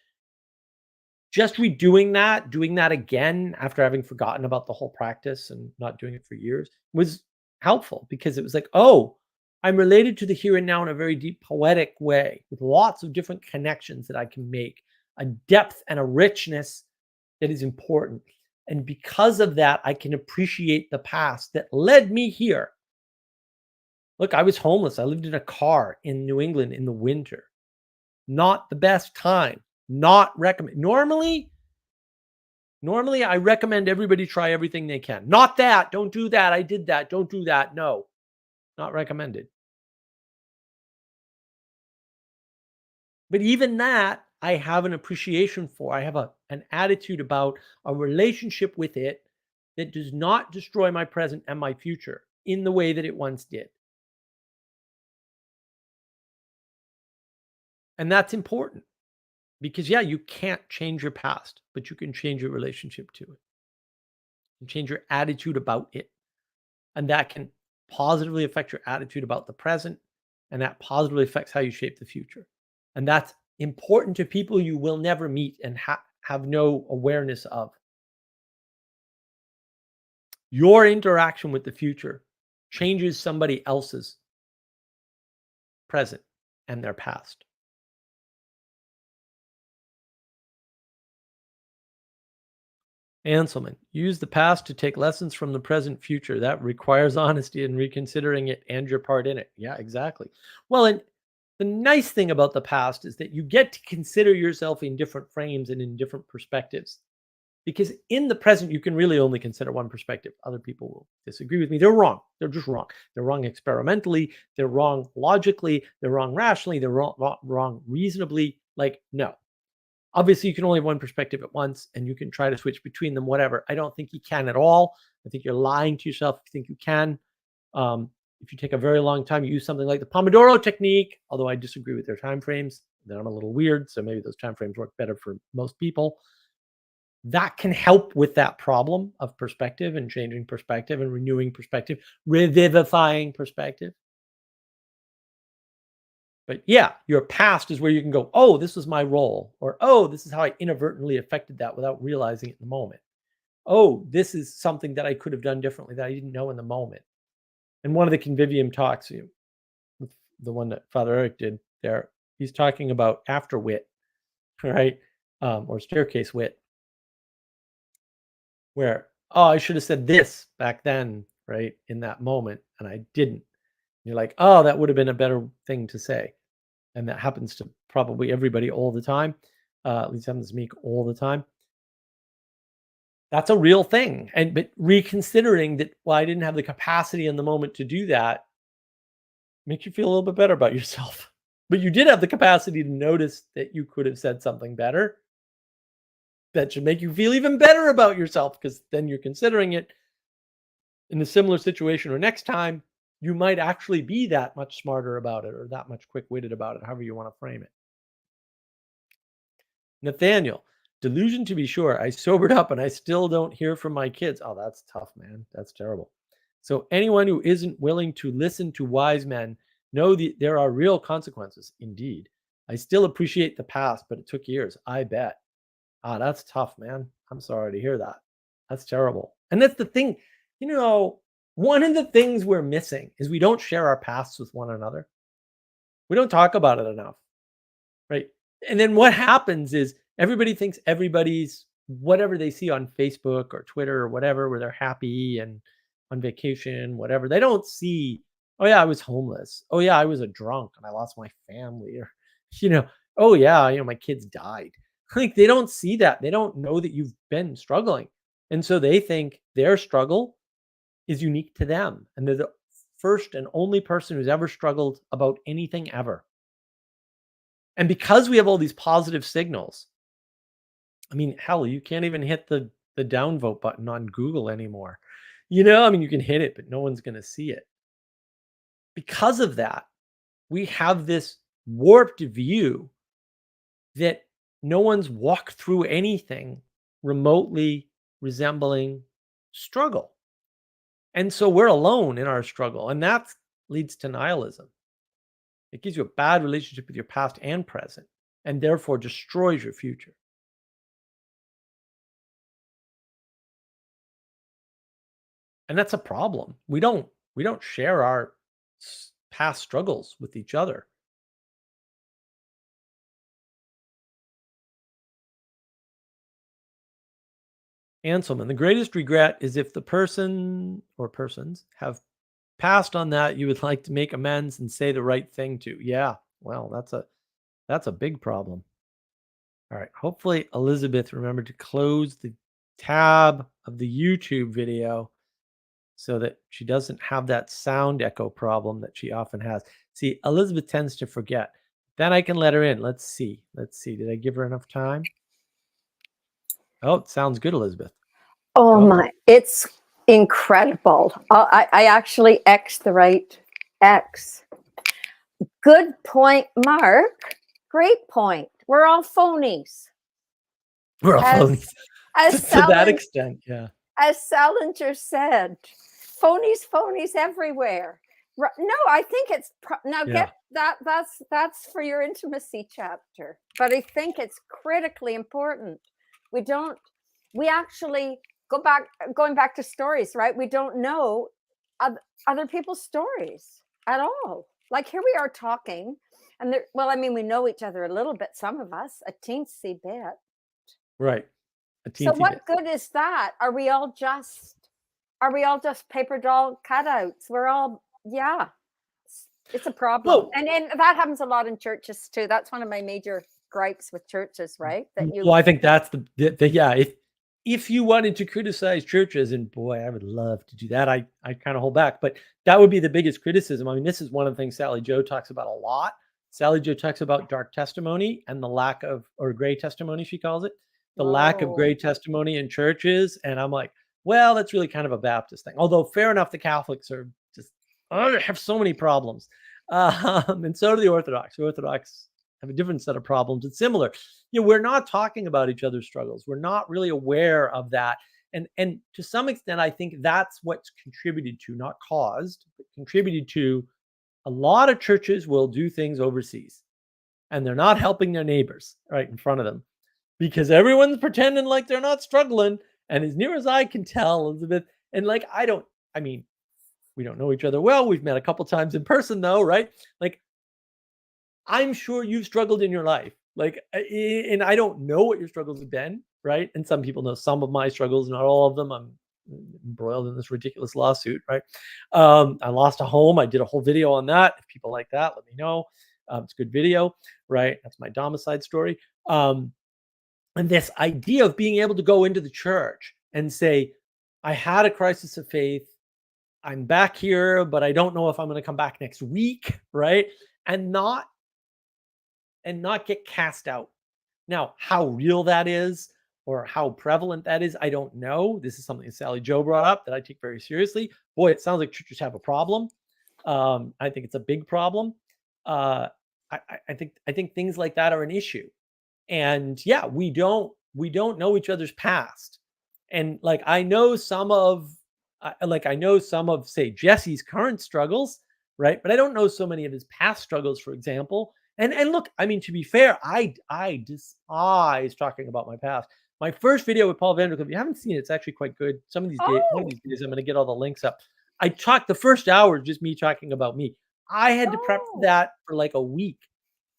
Just doing that again after having forgotten about the whole practice and not doing it for years was helpful because it was like, oh, I'm related to the here and now in a very deep poetic way with lots of different connections that I can make, a depth and a richness that is important. And because of that, I can appreciate the past that led me here. Look, I was homeless. I lived in a car in New England in the winter. Not the best time. Not recommend. Normally, I recommend everybody try everything they can. Not that. Don't do that. I did that. Don't do that. No, not recommended. But even that, I have an appreciation for. I have an attitude about a relationship with it that does not destroy my present and my future in the way that it once did. And that's important because, yeah, you can't change your past, but you can change your relationship to it and change your attitude about it. And that can positively affect your attitude about the present. And that positively affects how you shape the future. And that's important to people you will never meet and have no awareness of. Your interaction with the future changes somebody else's present and their past. Anselman, use the past to take lessons from the present future. That requires honesty and reconsidering it and your part in it. Yeah, exactly. Well, and the nice thing about the past is that you get to consider yourself in different frames and in different perspectives. Because in the present, you can really only consider one perspective. Other people will disagree with me. They're wrong. They're just wrong. They're wrong experimentally. They're wrong logically. They're wrong rationally. They're wrong reasonably. Like, no. Obviously, you can only have one perspective at once, and you can try to switch between them, whatever. I don't think you can at all. I think you're lying to yourself if you think you can. If you take a very long time, you use something like the Pomodoro technique, although I disagree with their time frames. Then I'm a little weird, so maybe those time frames work better for most people. That can help with that problem of perspective and changing perspective and renewing perspective, revivifying perspective. But yeah, your past is where you can go, oh, this was my role, or oh, this is how I inadvertently affected that without realizing it in the moment. Oh, this is something that I could have done differently that I didn't know in the moment. And one of the Convivium talks, the one that Father Eric did there, he's talking about after wit, right? Or staircase wit, where, oh, I should have said this back then, right? In that moment, and I didn't. You're like, oh, that would have been a better thing to say. And that happens to probably everybody all the time. At least happens to me all the time. That's a real thing. But reconsidering that, well, I didn't have the capacity in the moment to do that makes you feel a little bit better about yourself. But you did have the capacity to notice that you could have said something better. That should make you feel even better about yourself because then you're considering it in a similar situation or next time, you might actually be that much smarter about it or that much quick-witted about it, however you want to frame it. Nathaniel, delusion to be sure. I sobered up and I still don't hear from my kids. Oh, that's tough, man. That's terrible. So anyone who isn't willing to listen to wise men know that there are real consequences. Indeed. I still appreciate the past, but it took years. I bet. Ah, that's tough, man. I'm sorry to hear that. That's terrible. And that's the thing, one of the things we're missing is we don't share our pasts with one another. We don't talk about it enough, right? And then what happens is everybody thinks everybody's whatever they see on Facebook or Twitter or whatever, where they're happy and on vacation, whatever. They don't see, oh yeah, I was homeless. Oh yeah, I was a drunk and I lost my family. Or, you know, oh yeah, my kids died. Like they don't see that. They don't know that you've been struggling. And so they think their struggle is unique to them. And they're the first and only person who's ever struggled about anything ever. And because we have all these positive signals, I mean, hell, you can't even hit the downvote button on Google anymore. I mean, you can hit it, but no one's going to see it. Because of that, we have this warped view that no one's walked through anything remotely resembling struggle. And so we're alone in our struggle, and that leads to nihilism. It gives you a bad relationship with your past and present, and therefore destroys your future. And that's a problem. We don't share our past struggles with each other. Anselman, the greatest regret is if the person or persons have passed on that you would like to make amends and say the right thing to. Yeah, well, that's a big problem. All right. Hopefully Elizabeth remembered to close the tab of the YouTube video so that she doesn't have that sound echo problem that she often has. See, Elizabeth tends to forget. Then I can let her in. Let's see. Did I give her enough time? Oh, it sounds good, Elizabeth. Oh my, it's incredible. I actually X the right X. Good point, Mark. Great point. We're all phonies. We're all phonies. To that extent, yeah. As Salinger said, phonies everywhere. No, I think it's get that's for your intimacy chapter. But I think it's critically important. We actually going back to stories, right? We don't know other people's stories at all. Like here we are talking, and we know each other a little bit. Some of us a teensy bit, right? So what good is that? Are we all just paper doll cutouts? We're all it's a problem. Well, and that happens a lot in churches too. That's one of my major gripes with churches, right? I think that's if you wanted to criticize churches, and boy, I would love to do that. I kind of hold back, but that would be the biggest criticism. I mean, this is one of the things Sally Joe talks about a lot. Sally Joe talks about dark testimony and the lack of, or gray testimony, she calls it, the lack of gray testimony in churches. And I'm like, well, that's really kind of a Baptist thing. Although fair enough, the Catholics are just have so many problems. And so do the Orthodox. The Orthodox have a different set of problems. It's similar. We're not talking about each other's struggles. We're not really aware of that. And to some extent, I think that's what's contributed to, not caused, but contributed to a lot of churches will do things overseas and they're not helping their neighbors right in front of them because everyone's pretending like they're not struggling. And as near as I can tell, Elizabeth, and we don't know each other well. We've met a couple times in person though, right? Like, I'm sure you've struggled in your life. And I don't know what your struggles have been, right? And some people know some of my struggles, not all of them. I'm embroiled in this ridiculous lawsuit, right? I lost a home. I did a whole video on that. If people like that, let me know. It's a good video, right? That's my domicide story. And this idea of being able to go into the church and say, I had a crisis of faith. I'm back here, but I don't know if I'm going to come back next week, right? And not get cast out. Now, how real that is or how prevalent that is, I don't know. This is something that Sally Joe brought up that I take very seriously. Boy, it sounds like churches have a problem. I think it's a big problem. I think things like that are an issue. And yeah, we don't know each other's past. And I know some of say Jesse's current struggles, right? But I don't know so many of his past struggles, for example. And look, I mean, to be fair, I despise talking about my past. My first video with Paul Vandercliff, if you haven't seen it, it's actually quite good. Some of these days, one of these days, I'm going to get all the links up. I talked the first hour, just me talking about me. I had to prep for that for a week.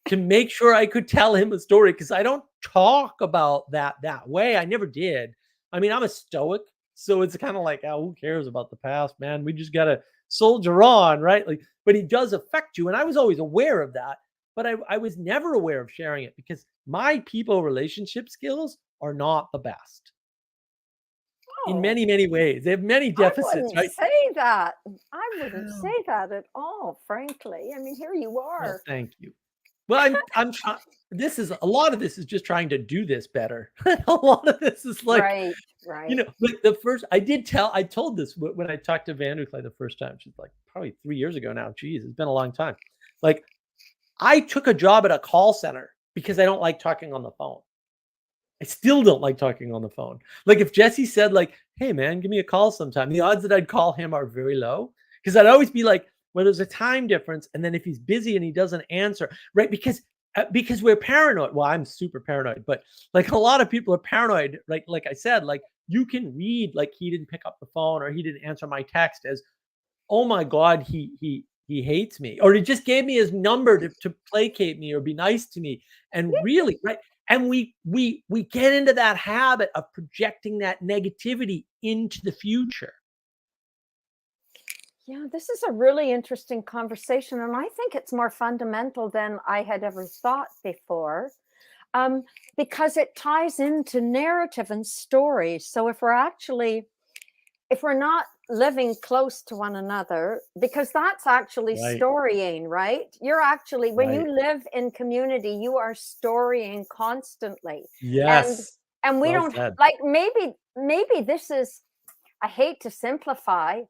to make sure I could tell him a story, because I don't talk about that way. I never did. I mean, I'm a stoic, so it's kind of like, oh, who cares about the past, man? We just gotta soldier on, right? Like, but it does affect you, and I was always aware of that, but I was never aware of sharing it because my people relationship skills are not the best in Oh, many ways. They have many I deficits, wouldn't right? say that. I wouldn't Well, say that at all, frankly. I mean, here you well, are. thank you. Well, I'm trying. This is a lot of this is just trying to do this better. A lot of this is like, Right, right. like the first I told this when I talked to Van Uclay the first time. She's like probably 3 years ago now. Geez, it's been a long time. Like, I took a job at a call center because I don't like talking on the phone. I still don't like talking on the phone. Like, if Jesse said like, "Hey man, give me a call sometime," the odds that I'd call him are very low, because I'd always be like, well, there's a time difference, and then if he's busy and he doesn't answer, right? Because we're paranoid. Well, I'm super paranoid, but like a lot of people are paranoid. Like I said, like, you can read like he didn't pick up the phone or he didn't answer my text as, oh my God, he hates me, or he just gave me his number to placate me or be nice to me. And really, right? And we get into that habit of projecting that negativity into the future. Yeah, this is a really interesting conversation, and I think it's more fundamental than I had ever thought before, um, because it ties into narrative and story. So if we're not living close to one another, because that's actually Right, storying, right? You're actually, when you right. live in community, you are storying constantly. And Yes. and we Well don't said. like, maybe this is, I hate to simplify,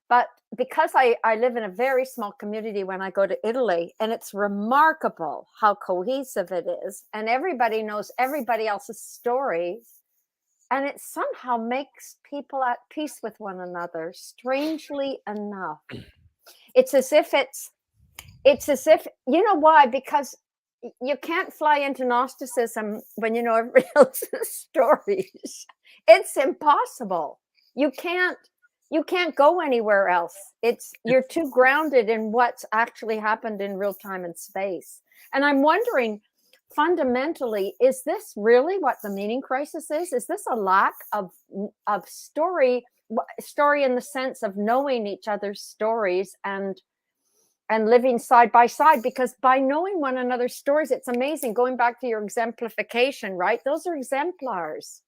but because I live in a very small community when I go to Italy, and it's remarkable how cohesive it is, and everybody knows everybody else's stories, and it somehow makes people at peace with one another, strangely enough. It's as if you know why? Because you can't fly into Gnosticism when you know everybody else's stories. It's impossible. You can't go anywhere else. You're It's too grounded in what's actually happened in real time and space. And I'm wondering, fundamentally, is this really what the meaning crisis is? Is this a lack of story in the sense of knowing each other's stories and living side by side? Because by knowing one another's stories, it's amazing. Going back to your exemplification, right? Those are exemplars.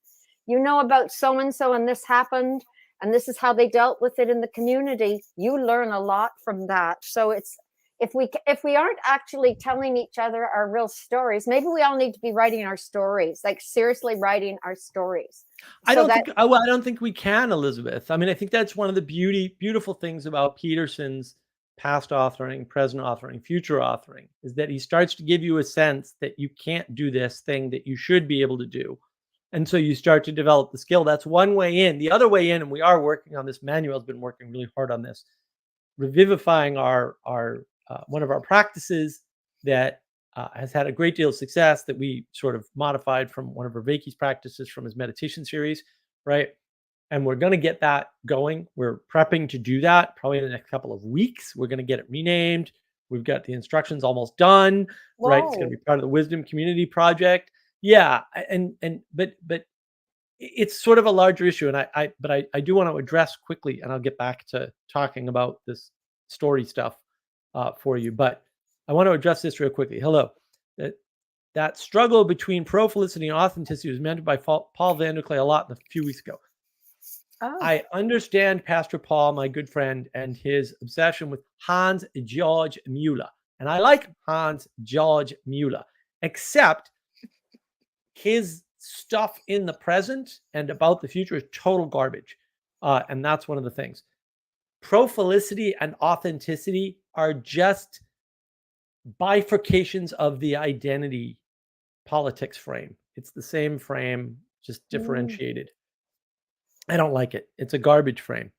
You know about so and so, and this happened, and this is how they dealt with it in the community. You learn a lot from that. So it's, if we aren't actually telling each other our real stories, maybe we all need to be writing our stories, like seriously writing our stories. I So don't that, think well, I don't think we can, Elizabeth. I mean, I think that's one of the beautiful things about Peterson's past authoring, present authoring, future authoring, is that he starts to give you a sense that you can't do this thing that you should be able to do. And so you start to develop the skill. That's one way in. The other way in, and we are working on this, Manuel's been working really hard on this, revivifying our one of our practices that has had a great deal of success, that we sort of modified from one of Vervaeke's practices from his meditation series, right? And we're going to get that going. We're prepping to do that probably in the next couple of weeks. We're going to get it renamed. We've got the instructions almost done, right? It's going to whoa. be part of the Wisdom Community Project. Yeah, but it's sort of a larger issue, and I do want to address quickly, and I'll get back to talking about this story stuff for you. But I want to address this real quickly. Hello, that struggle between pro-felicity and authenticity was mentioned by Paul Van Uclay a lot a few weeks ago. Oh, I understand Pastor Paul, my good friend, and his obsession with Hans Georg Müller, and I like Hans Georg Müller, except his stuff in the present and about the future is total garbage. And that's one of the things. Pro-felicity and authenticity are just bifurcations of the identity politics frame. It's the same frame, just differentiated. I don't like it. It's a garbage frame.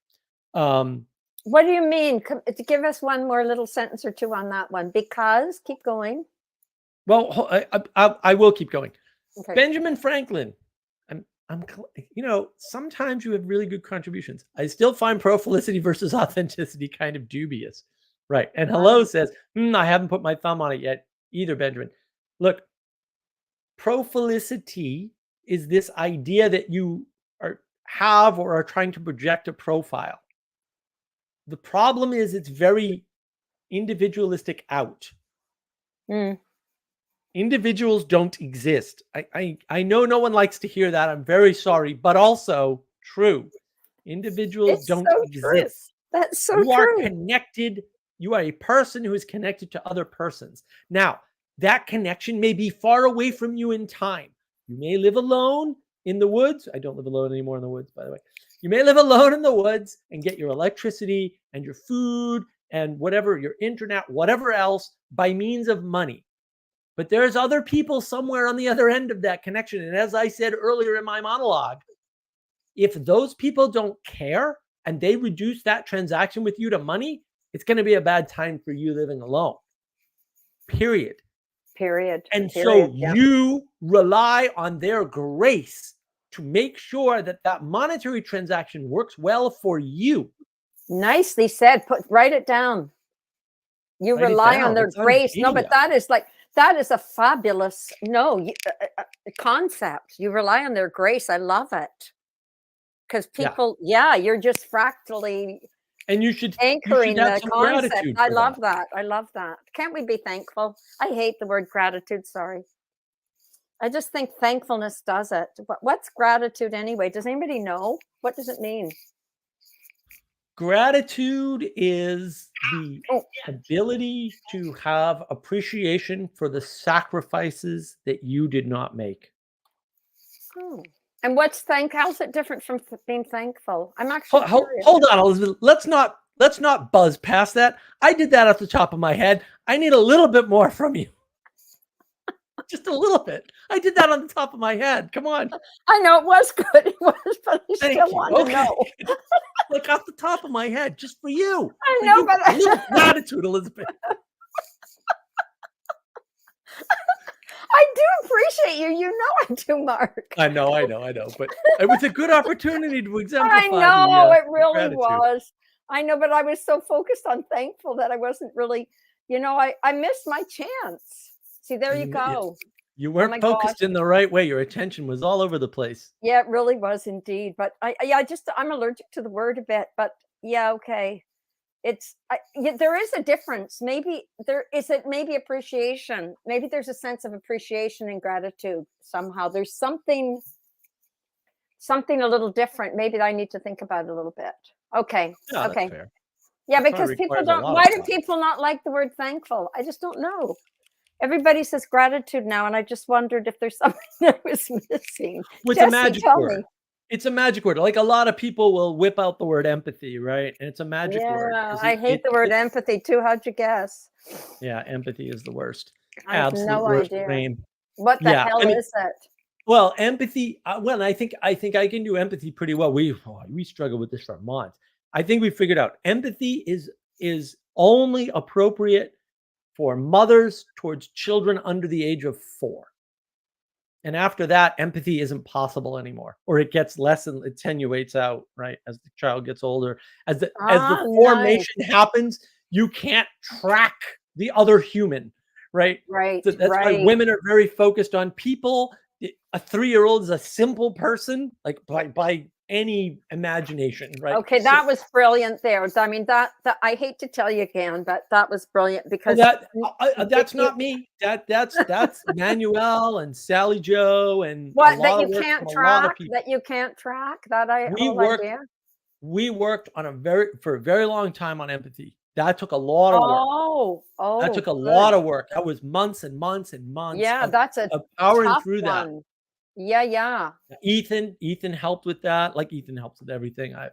what do you mean? Give us one more little sentence or two on that one. Because, keep going. Well, I will keep going. Okay. Benjamin Franklin. Sometimes you have really good contributions. I still find pro-felicity versus authenticity kind of dubious. Right. And Hello says, I haven't put my thumb on it yet either, Benjamin. Look, prophilicity is this idea that you have or are trying to project a profile. The problem is it's very individualistic out. Mm. Individuals don't exist. I know no one likes to hear that. I'm very sorry, but also true. Individuals It's don't so true. exist. That's so You are true. connected. You are a person who is connected to other persons. Now, that connection may be far away from you in time. You may live alone in the woods. I don't live alone anymore in the woods, by the way. You may live alone in the woods and get your electricity and your food and whatever, your internet, whatever else, by means of money. But there's other people somewhere on the other end of that connection. And as I said earlier in my monologue, if those people don't care and they reduce that transaction with you to money, it's going to be a bad time for you living alone. Period. And so you rely on their grace to make sure that that monetary transaction works well for you. Nicely said. Write it down. You rely on their grace. No, but that is a fabulous concept. You rely on their grace. I love it. Because people, you're just fractally and you should anchoring the concept. I love that. I love that. Can't we be thankful? I hate the word gratitude. Sorry. I just think thankfulness does it. What's gratitude anyway? Does anybody know? What does it mean? Gratitude is the ability to have appreciation for the sacrifices that you did not make. Oh. And how's it different from being thankful? I'm actually hold on, Elizabeth. Let's not buzz past that. I did that off the top of my head. I need a little bit more from you. Just a little bit. I did that on the top of my head. Come on. I know it was good. It was, but I still want to know. Like off the top of my head, just for you. I know, but a little gratitude, Elizabeth. I do appreciate you. You know I do, Mark. I know. But it was a good opportunity to exemplify. I know, it really was. I know, but I was so focused on thankful that I wasn't really, I missed my chance. See, there you go. You weren't focused in the right way. Your attention was all over the place. Yeah, it really was indeed. But I'm allergic to the word a bit. But yeah, okay. There is a difference. Maybe maybe appreciation. Maybe there's a sense of appreciation and gratitude somehow. There's something a little different. Maybe I need to think about it a little bit. Okay. Yeah, okay. That's fair. Yeah, because people don't. Why do people not like the word thankful? I just don't know. Everybody says gratitude now, and I just wondered if there's something that was missing. It's a magic word. It's a magic word. Like a lot of people will whip out the word empathy, right? And it's a magic word. Yeah, I hate the word empathy too. How'd you guess? Yeah, empathy is the worst. I have no idea. Name. What the hell is it? Well, empathy. I think I can do empathy pretty well. We struggle with this for months. I think we figured out empathy is only appropriate for mothers towards children under the age of 4. And after that, empathy isn't possible anymore, or it gets less and attenuates out, right? As the child gets older, as the formation happens, you can't track the other human, right? Right. So that's why women are very focused on people. A 3-year-old is a simple person, like by any imagination, right? Okay, that was brilliant there. I mean, that I hate to tell you again, but that was brilliant because that's not me. That's Manuel and Sally Joe and that you can't track. That you can't track. We worked on for a very long time on empathy. That took a lot of work. That took a lot of work. That was months and months and months. Yeah, that's a powering tough through one. that. Yeah. Ethan helped with that. Like Ethan helps with everything. I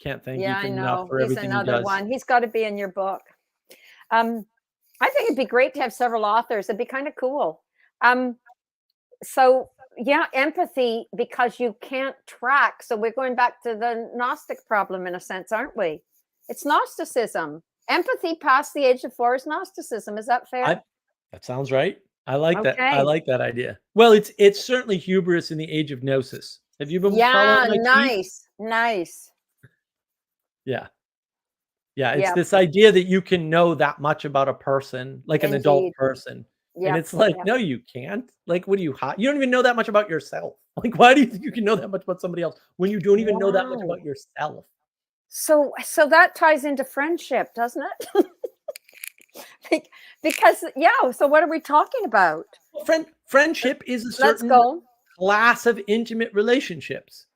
can't thank Ethan enough for everything he does. He's another one. He's got to be in your book. I think it'd be great to have several authors. It'd be kind of cool. So yeah, empathy, because you can't track. So we're going back to the Gnostic problem in a sense, aren't we? It's Gnosticism. Empathy past the age of 4 is Gnosticism. Is that fair? That sounds right. I like that. I like that idea. Well, it's certainly hubris in the age of Gnosis. Have you been following my tweets? Nice. Yeah. It's this idea that you can know that much about a person, like an adult person. Yeah. And it's like, Yeah. no, you can't. Like, what do you You don't even know that much about yourself. Like, why do you think you can know that much about somebody else when you don't even know that much Wow. about yourself? So that ties into friendship, doesn't it? Because yeah. So what are we talking about? Well, friendship is a Let's certain go. class of intimate relationships,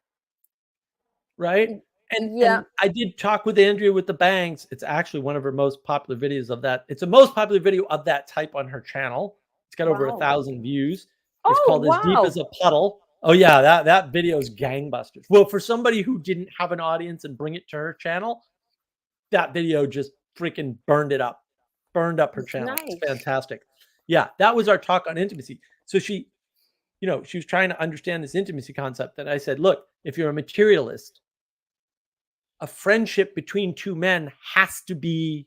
right? Yeah. And I did talk with Andrea with the bangs. It's actually one of her most popular videos of that. It's the most popular video of that type on her channel. It's got over Wow. 1,000 views. It's Oh, called As Deep wow. as a Puddle. Oh yeah, that video is gangbusters. Well, for somebody who didn't have an audience and bring it to her channel, that video just freaking burned up her channel. It's Nice. fantastic. Yeah, that was our talk on intimacy. So she was trying to understand this intimacy concept. And I said, look, if you're a materialist, a friendship between two men has to be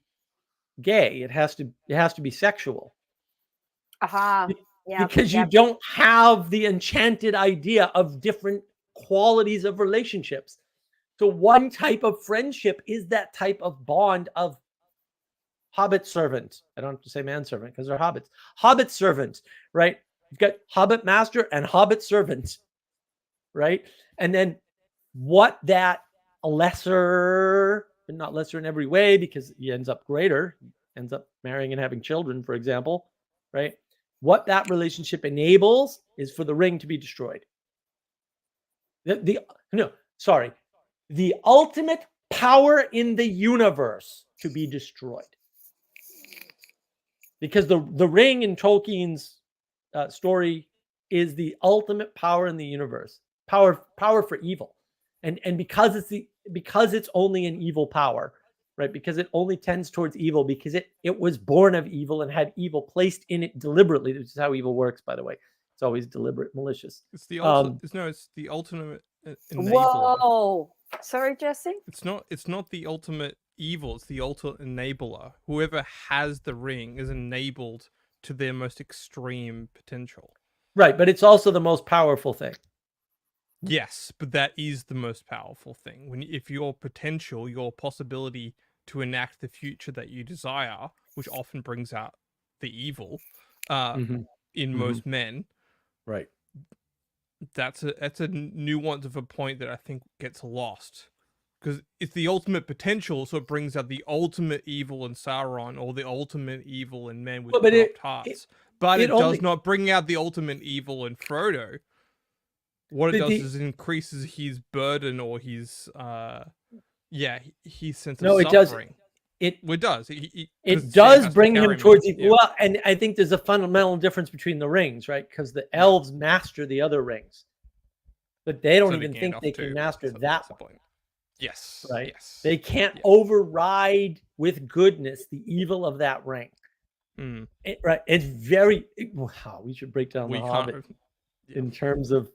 gay. It has to be sexual. Aha. Yeah. Because Yeah. you don't have the enchanted idea of different qualities of relationships. So one type of friendship is that type of bond of hobbit servant. I don't have to say manservant because they're hobbits. Hobbit servant, right? You've got hobbit master and hobbit servant, right? And then what that lesser, but not lesser in every way, because he ends up greater, ends up marrying and having children, for example, right? What that relationship enables is for the ring to be destroyed. The ultimate power in the universe to be destroyed. Because the ring in Tolkien's story is the ultimate power in the universe, power for evil, and because it's only an evil power, right? Because it only tends towards evil, because it was born of evil and had evil placed in it deliberately. This is how evil works, by the way. It's always deliberate, malicious. It's the ultimate. It's the ultimate enabler. Whoa. Sorry, Jesse. It's not the ultimate evil. It's the ultimate enabler. Whoever has the ring is enabled to their most extreme potential. Right, but it's also the most powerful thing. Yes, but that is the most powerful thing. If your potential, your possibility to enact the future that you desire, which often brings out the evil in most men, right? That's a nuance of a point that I think gets lost, because it's the ultimate potential, so it brings out the ultimate evil in Sauron or the ultimate evil in men with corrupt hearts. But it does not bring out the ultimate evil in Frodo. What it does is it increases his burden or his his sense of suffering. It does. It does bring him towards evil. Yeah. Well, and I think there's a fundamental difference between the rings, right? Because the elves master the other rings, but they don't even think they can master that one. Yes. Right. Yes. They can't override with goodness the evil of that ring. Right. It's very. Wow. We should break down the Hobbit in terms of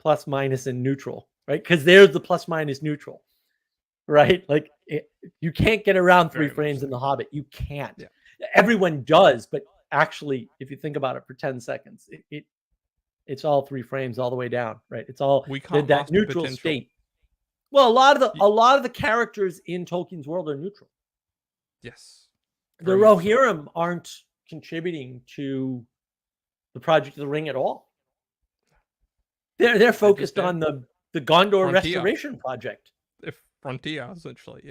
plus, minus, and neutral, right? Because there's the plus, minus, neutral. Right, like you can't get around three frames in The Hobbit. You can't. Yeah. Everyone does, but actually, if you think about it for 10 seconds, it's all 3 frames all the way down. Right, it's all that neutral state. Well, a lot of the characters in Tolkien's world are neutral. Yes, the Rohirrim aren't contributing to the Project of the Ring at all. They're focused on the Gondor restoration project. Frontier, essentially,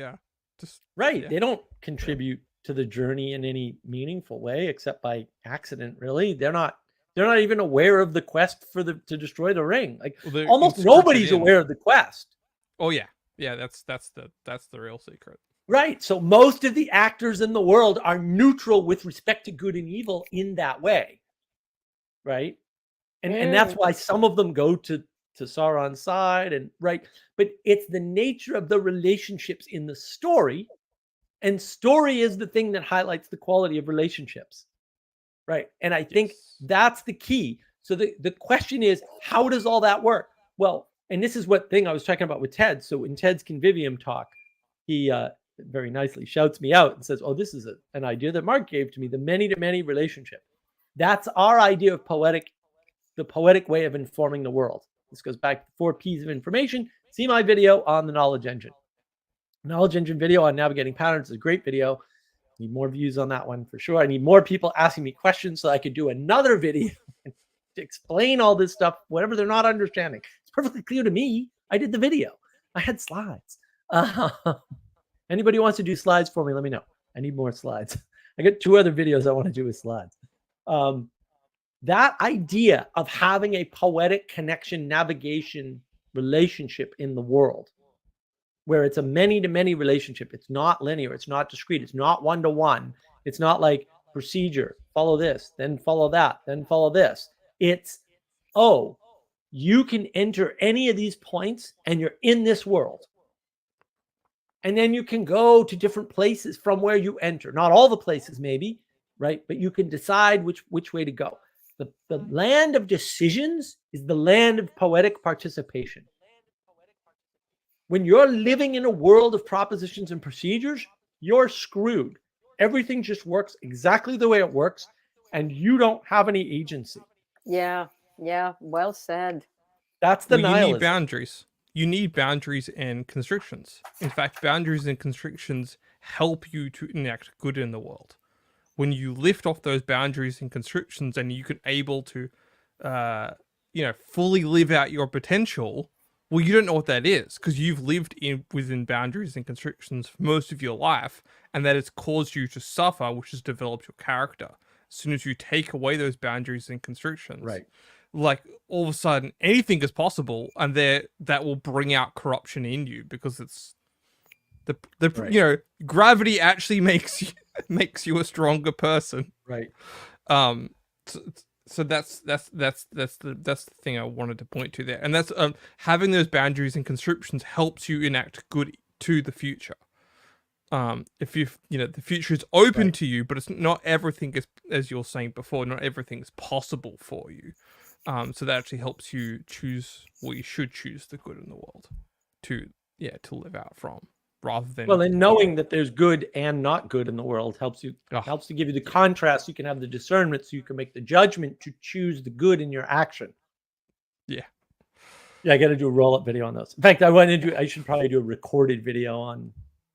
right. Yeah. They don't contribute to the journey in any meaningful way, except by accident. Really, they're not even aware of the quest to destroy the ring. Like almost nobody's aware of the quest. Oh yeah, that's the real secret. Right. So most of the actors in the world are neutral with respect to good and evil in that way. Right. And that's why some of them go to Sauron's side, and right, but it's the nature of the relationships in the story, and story is the thing that highlights the quality of relationships, right? And I think that's the key. So the question is, how does all that work? Well, and this is what thing I was talking about with Ted. So in Ted's Convivium talk, he very nicely shouts me out and says, "Oh, this is an idea that Mark gave to me, the many-to-many relationship. That's our idea of the poetic way of informing the world." This goes back to the 4 P's of information. See my video on the Knowledge Engine. Knowledge Engine video on navigating patterns is a great video. Need more views on that one for sure. I need more people asking me questions so I could do another video to explain all this stuff, whatever they're not understanding. It's perfectly clear to me. I did the video. I had slides. Anybody wants to do slides for me, let me know. I need more slides. I got 2 other videos I want to do with slides. That idea of having a poetic connection, navigation relationship in the world, where it's a many-to-many relationship. It's not linear. It's not discrete. It's not one-to-one. It's not like procedure. Follow this, then follow that, then follow this. It's, oh, you can enter any of these points and you're in this world. And then you can go to different places from where you enter. Not all the places maybe, right? But you can decide which way to go. The land of decisions is the land of poetic participation. When you're living in a world of propositions and procedures, you're screwed. Everything just works exactly the way it works, and you don't have any agency. Yeah, well said. That's the You nihilism. need boundaries. You need boundaries and constrictions. In fact, boundaries and constrictions help you to enact good in the world. When you lift off those boundaries and constrictions, and you can able to, fully live out your potential. Well, you don't know what that is because you've lived within boundaries and constrictions for most of your life, and that has caused you to suffer, which has developed your character. As soon as you take away those boundaries and constrictions, Right. like all of a sudden anything is possible, and that will bring out corruption in you because it's Right. Gravity actually makes you a stronger person. Right. So that's the thing I wanted to point to there, and that's having those boundaries and constrictions helps you enact good to the future. If the future is open to you, but it's not everything is, as you're saying before, not everything is possible for you. So that actually helps you choose. Well, you should choose the good in the world to live out from, rather than and knowing that there's good and not good in the world helps to give you the contrast. You can have the discernment, so you can make the judgment to choose the good in your action. Yeah, I got to do a roll-up video on those. In fact, I should probably do a recorded video on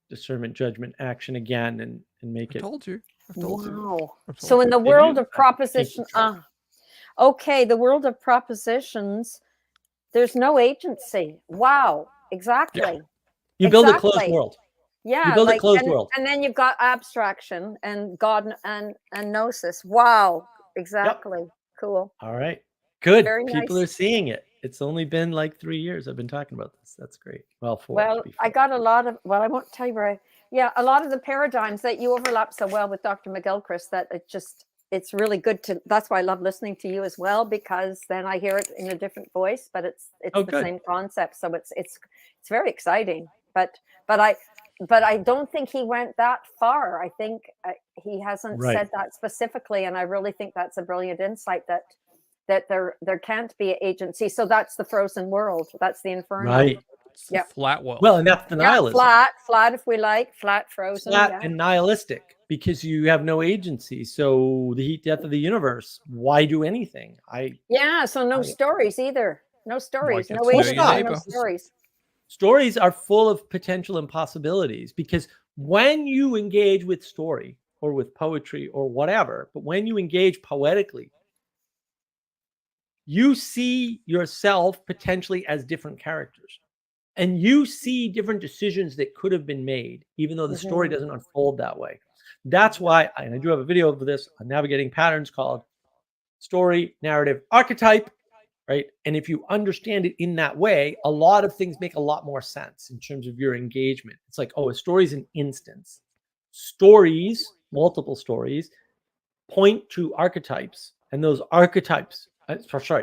discernment, judgment, action again, and make it. I've told you. Wow. So in the world of proposition, the world of propositions, there's no agency. Wow, exactly. Yeah. You build a closed world. Yeah, you build a closed world, and then you've got abstraction and God and gnosis. Wow, exactly. Yep. Cool. All right, good. Very People nice. are seeing it. It's only been like 3 years I've been talking about this. That's great. Well, 4. Well, I got a lot of. Well, I won't tell you where. A lot of the paradigms that you overlap so well with Dr. McGilchrist that it's really good to. That's why I love listening to you as well, because then I hear it in a different voice, but it's the same concept. So it's very exciting. But I don't think he went that far. I think he hasn't said that specifically, and I really think that's a brilliant insight that there can't be agency. So that's the frozen world. That's the inferno. Right. Yeah. Flat world. Well, and that's the nihilism. Flat if we like, flat, frozen. Flat and nihilistic, because you have no agency. So the heat death of the universe. Why do anything? So no stories either. No stories. No agency. No stories. Stories are full of potential and possibilities, because when you engage with story or with poetry or whatever, but when you engage poetically, you see yourself potentially as different characters, and you see different decisions that could have been made, even though the story doesn't unfold that way. That's why, and I do have a video of this on Navigating Patterns called Story, Narrative, Archetype. Right. And if you understand it in that way, a lot of things make a lot more sense in terms of your engagement. It's like, a story is an instance. Stories, multiple stories, point to archetypes, and those archetypes,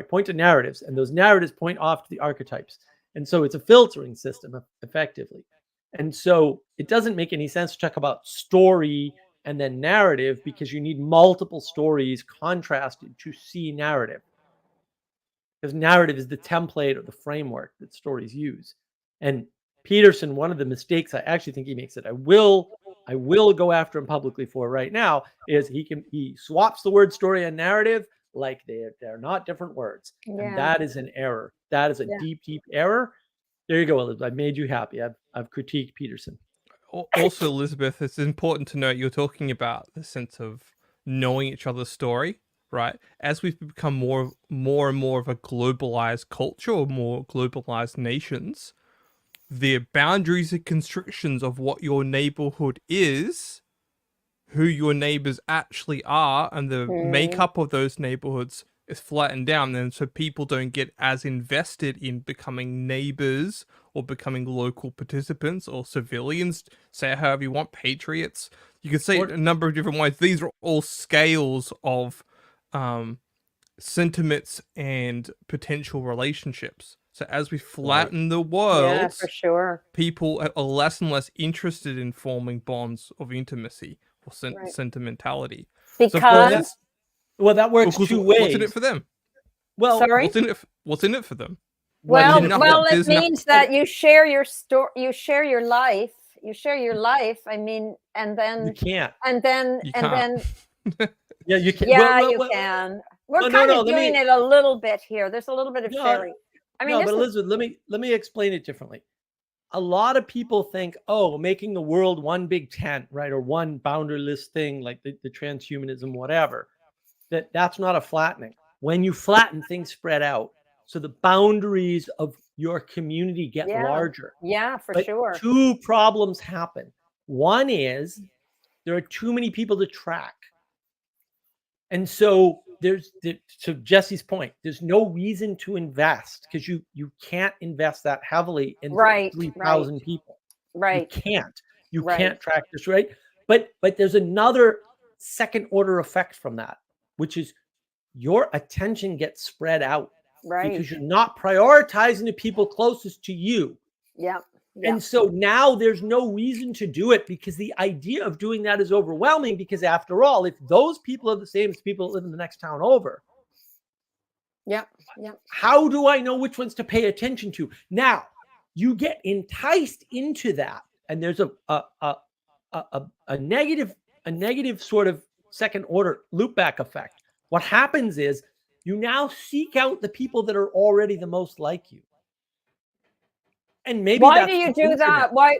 point to narratives, and those narratives point off to the archetypes. And so it's a filtering system effectively. And so it doesn't make any sense to talk about story and then narrative, because you need multiple stories contrasted to see narrative. Because narrative is the template or the framework that stories use. And Peterson, one of the mistakes I actually think he makes that I will go after him publicly for right now, is he swaps the word story and narrative like they're not different words. Yeah. And that is an error. That is a deep, deep error. There you go, Elizabeth. I made you happy. I've critiqued Peterson. Also, Elizabeth, it's important to note you're talking about the sense of knowing each other's story, right? As we've become more and more of a globalized culture or more globalized nations, the boundaries and constrictions of what your neighborhood is, who your neighbors actually are, and the makeup of those neighborhoods is flattened down. And so people don't get as invested in becoming neighbors or becoming local participants or civilians, say it however you want, patriots. You could say it a number of different ways. These are all scales of sentiments and potential relationships. So as we flatten the world, Yeah, for sure. people are less and less interested in forming bonds of intimacy or sentimentality. Because well, that works two ways. What's in it for them? Well, sorry. What's in it for them? Well, nothing. it means that you share your story, you share your life. I mean, and then you can't. And then You and can't. then Yeah, you can. yeah, you can. We're kind of doing it a little bit here. There's a little bit of sharing. I mean, but Elizabeth, let me explain it differently. A lot of people think, oh, making the world one big tent, right, or one boundaryless thing like the transhumanism, whatever, that's not a flattening. When you flatten, things spread out. So the boundaries of your community get larger. Yeah, for sure. Two problems happen. One is there are too many people to track. And so to Jesse's point, there's no reason to invest because you can't invest that heavily in 3,000 people. Right. You can't track this, right? But there's another second order effect from that, which is your attention gets spread out. Right. Because you're not prioritizing the people closest to you. Yeah. And so now there's no reason to do it because the idea of doing that is overwhelming because after all, if those people are the same as people that live in the next town over. Yeah. How do I know which ones to pay attention to? Now, you get enticed into that. And there's a negative sort of second order loopback effect. What happens is you now seek out the people that are already the most like you. And maybe why do you do that? Why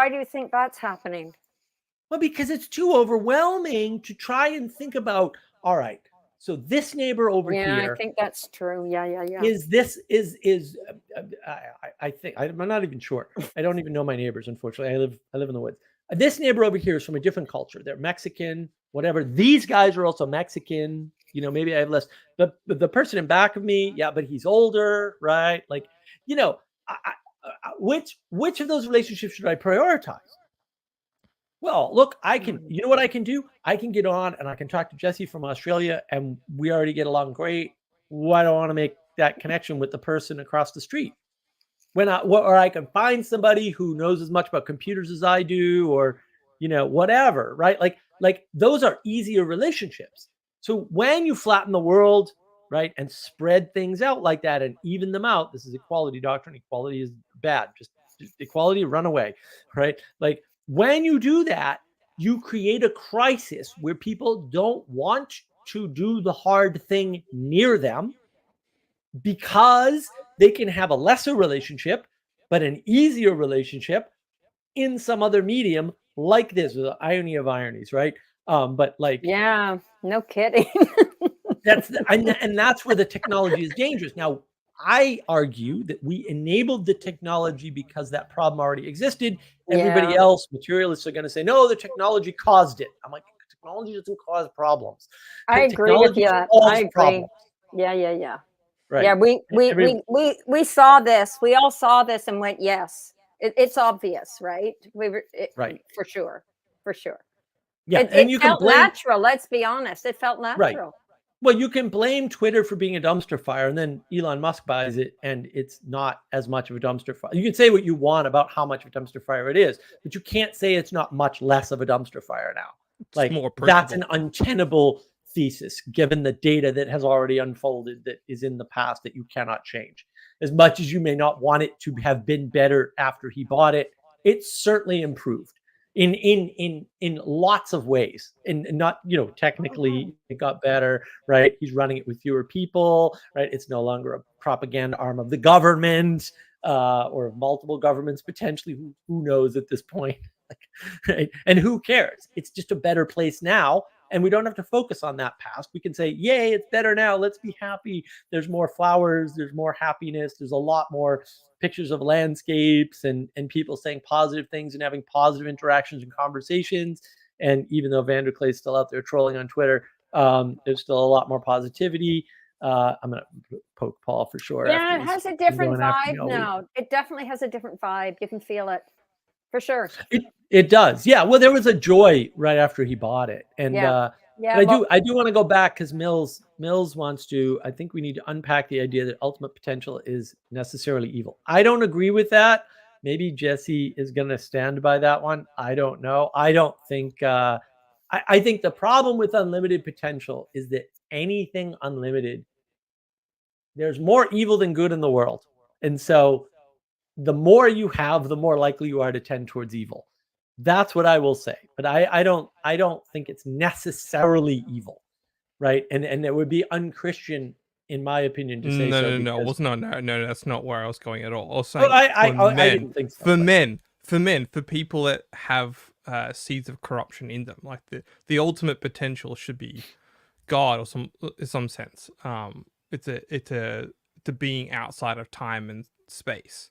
do you think that's happening? Well, because it's too overwhelming to try and think about, all right, so this neighbor over here. Yeah, I think that's true. Yeah. I think I'm not even sure. I don't even know my neighbors, unfortunately. I live in the woods. This neighbor over here is from a different culture. They're Mexican, whatever. These guys are also Mexican. You know, maybe I have less. The person in back of me, yeah, but he's older, right? Like, you know, which of those relationships should I prioritize? Well, look, you know what I can do? I can get on and I can talk to Jesse from Australia and we already get along great. Why do I want to make that connection with the person across the street? Or I can find somebody who knows as much about computers as I do, or, you know, whatever, right? Like those are easier relationships. So when you flatten the world, right, and spread things out like that and even them out, this is equality doctrine. Equality is bad. Just equality, run away, right? Like when you do that, you create a crisis where people don't want to do the hard thing near them because they can have a lesser relationship, but an easier relationship in some other medium like this, the irony of ironies, right? But like, yeah, no kidding. and that's where the technology is dangerous. Now, I argue that we enabled the technology because that problem already existed. Everybody else, materialists, are going to say, no, the technology caused it. I'm like, technology doesn't cause problems. I agree with you. I agree. Problems. Yeah. Right. Yeah, we saw this. We all saw this and went, yes, it's obvious, right? Right. For sure. Yeah, and it felt natural. Let's be honest. It felt natural. Right. Well, you can blame Twitter for being a dumpster fire, and then Elon Musk buys it, and it's not as much of a dumpster fire. You can say what you want about how much of a dumpster fire it is, but you can't say it's not much less of a dumpster fire now. Like, that's an untenable thesis, given the data that has already unfolded that is in the past that you cannot change. As much as you may not want it to have been better after he bought it, it's certainly improved in lots of ways. And not, you know, technically it got better, right? He's running it with fewer people, right? It's no longer a propaganda arm of the government or multiple governments potentially. Who knows at this point? Right? And who cares? It's just a better place now. And we don't have to focus on that past. We can say, yay, it's better now. Let's be happy. There's more flowers. There's more happiness. There's a lot more pictures of landscapes and people saying positive things and having positive interactions and conversations. And even though Vanderklay is still out there trolling on Twitter, there's still a lot more positivity. I'm going to poke Paul for sure. Yeah, it has a different vibe now. now. It definitely has a different vibe. You can feel it for sure. It does. Yeah. Well, there was a joy right after he bought it. And I do want to go back because Mills wants to, I think we need to unpack the idea that ultimate potential is necessarily evil. I don't agree with that. Maybe Jesse is going to stand by that one. I don't know. I don't think, I think the problem with unlimited potential is that anything unlimited, there's more evil than good in the world. And so the more you have, the more likely you are to tend towards evil. That's what I will say. But I don't think it's necessarily evil, right? And it would be unchristian, in my opinion, to say no. That's not where I was going at all. I was saying I didn't think so. For people that have seeds of corruption in them, like the ultimate potential should be God, or in some sense. It's a being outside of time and space.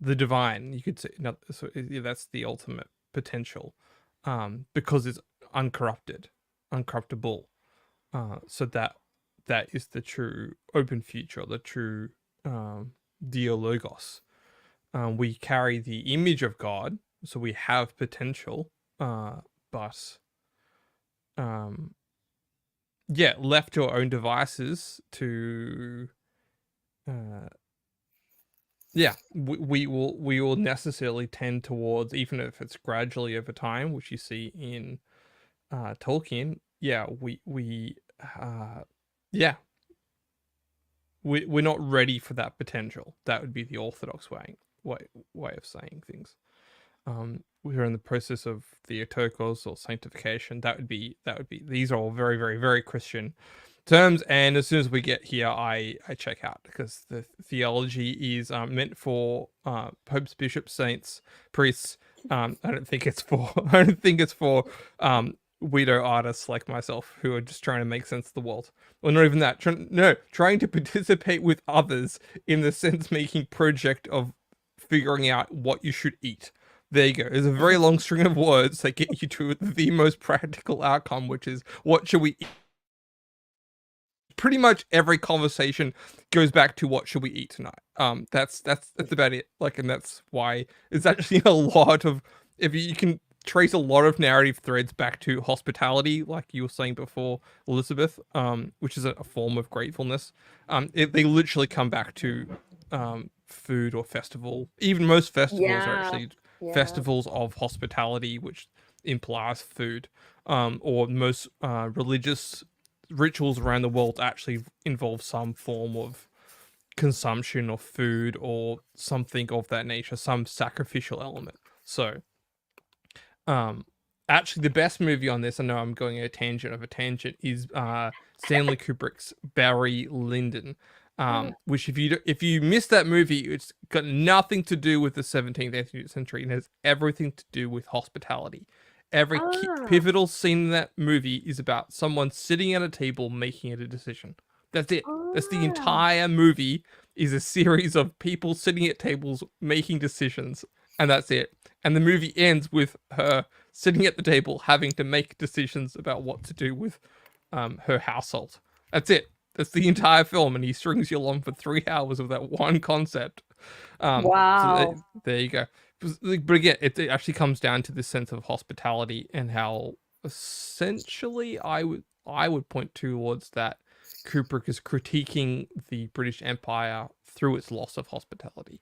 The divine, you could say, that's the ultimate potential, because it's uncorruptible. So that is the true open future, the true dialogos. We carry the image of God, so we have potential, but left to our own devices to we will necessarily tend towards, even if it's gradually over time, which you see in Tolkien. We're not ready for that potential. That would be the orthodox way of saying things. We're in the process of theotokos or sanctification. That would be. These are all very, very, very Christian terms, and as soon as we get here, I check out, because the theology is meant for popes, bishops, saints, priests. I don't think it's for weirdo artists like myself who are just trying to make sense of the world. Or not even that. Trying to participate with others in the sense-making project of figuring out what you should eat. There you go. There's a very long string of words that get you to the most practical outcome, which is, what should we eat? Pretty much every conversation goes back to, what should we eat tonight? That's about it. And that's why it's actually a lot of, if you can trace a lot of narrative threads back to hospitality, like you were saying before, Elizabeth, which is a form of gratefulness. They literally come back to food or festival. Even most festivals are actually festivals of hospitality, which implies food. Or most religious rituals around the world actually involve some form of consumption of food or something of that nature, some sacrificial element. So actually the best movie on this, I know I'm going a tangent, is Stanley Kubrick's Barry Lyndon, which if you missed that movie, it's got nothing to do with the 17th, 18th century, and has everything to do with hospitality. Every pivotal scene in that movie is about someone sitting at a table making a decision. That's it. That's the entire movie, is a series of people sitting at tables making decisions, and that's it. And the movie ends with her sitting at the table having to make decisions about what to do with her household. That's it. That's the entire film, and he strings you along for 3 hours of that one concept. Wow. So there you go. But again, it actually comes down to this sense of hospitality, and how essentially I would point towards that Kubrick is critiquing the British Empire through its loss of hospitality,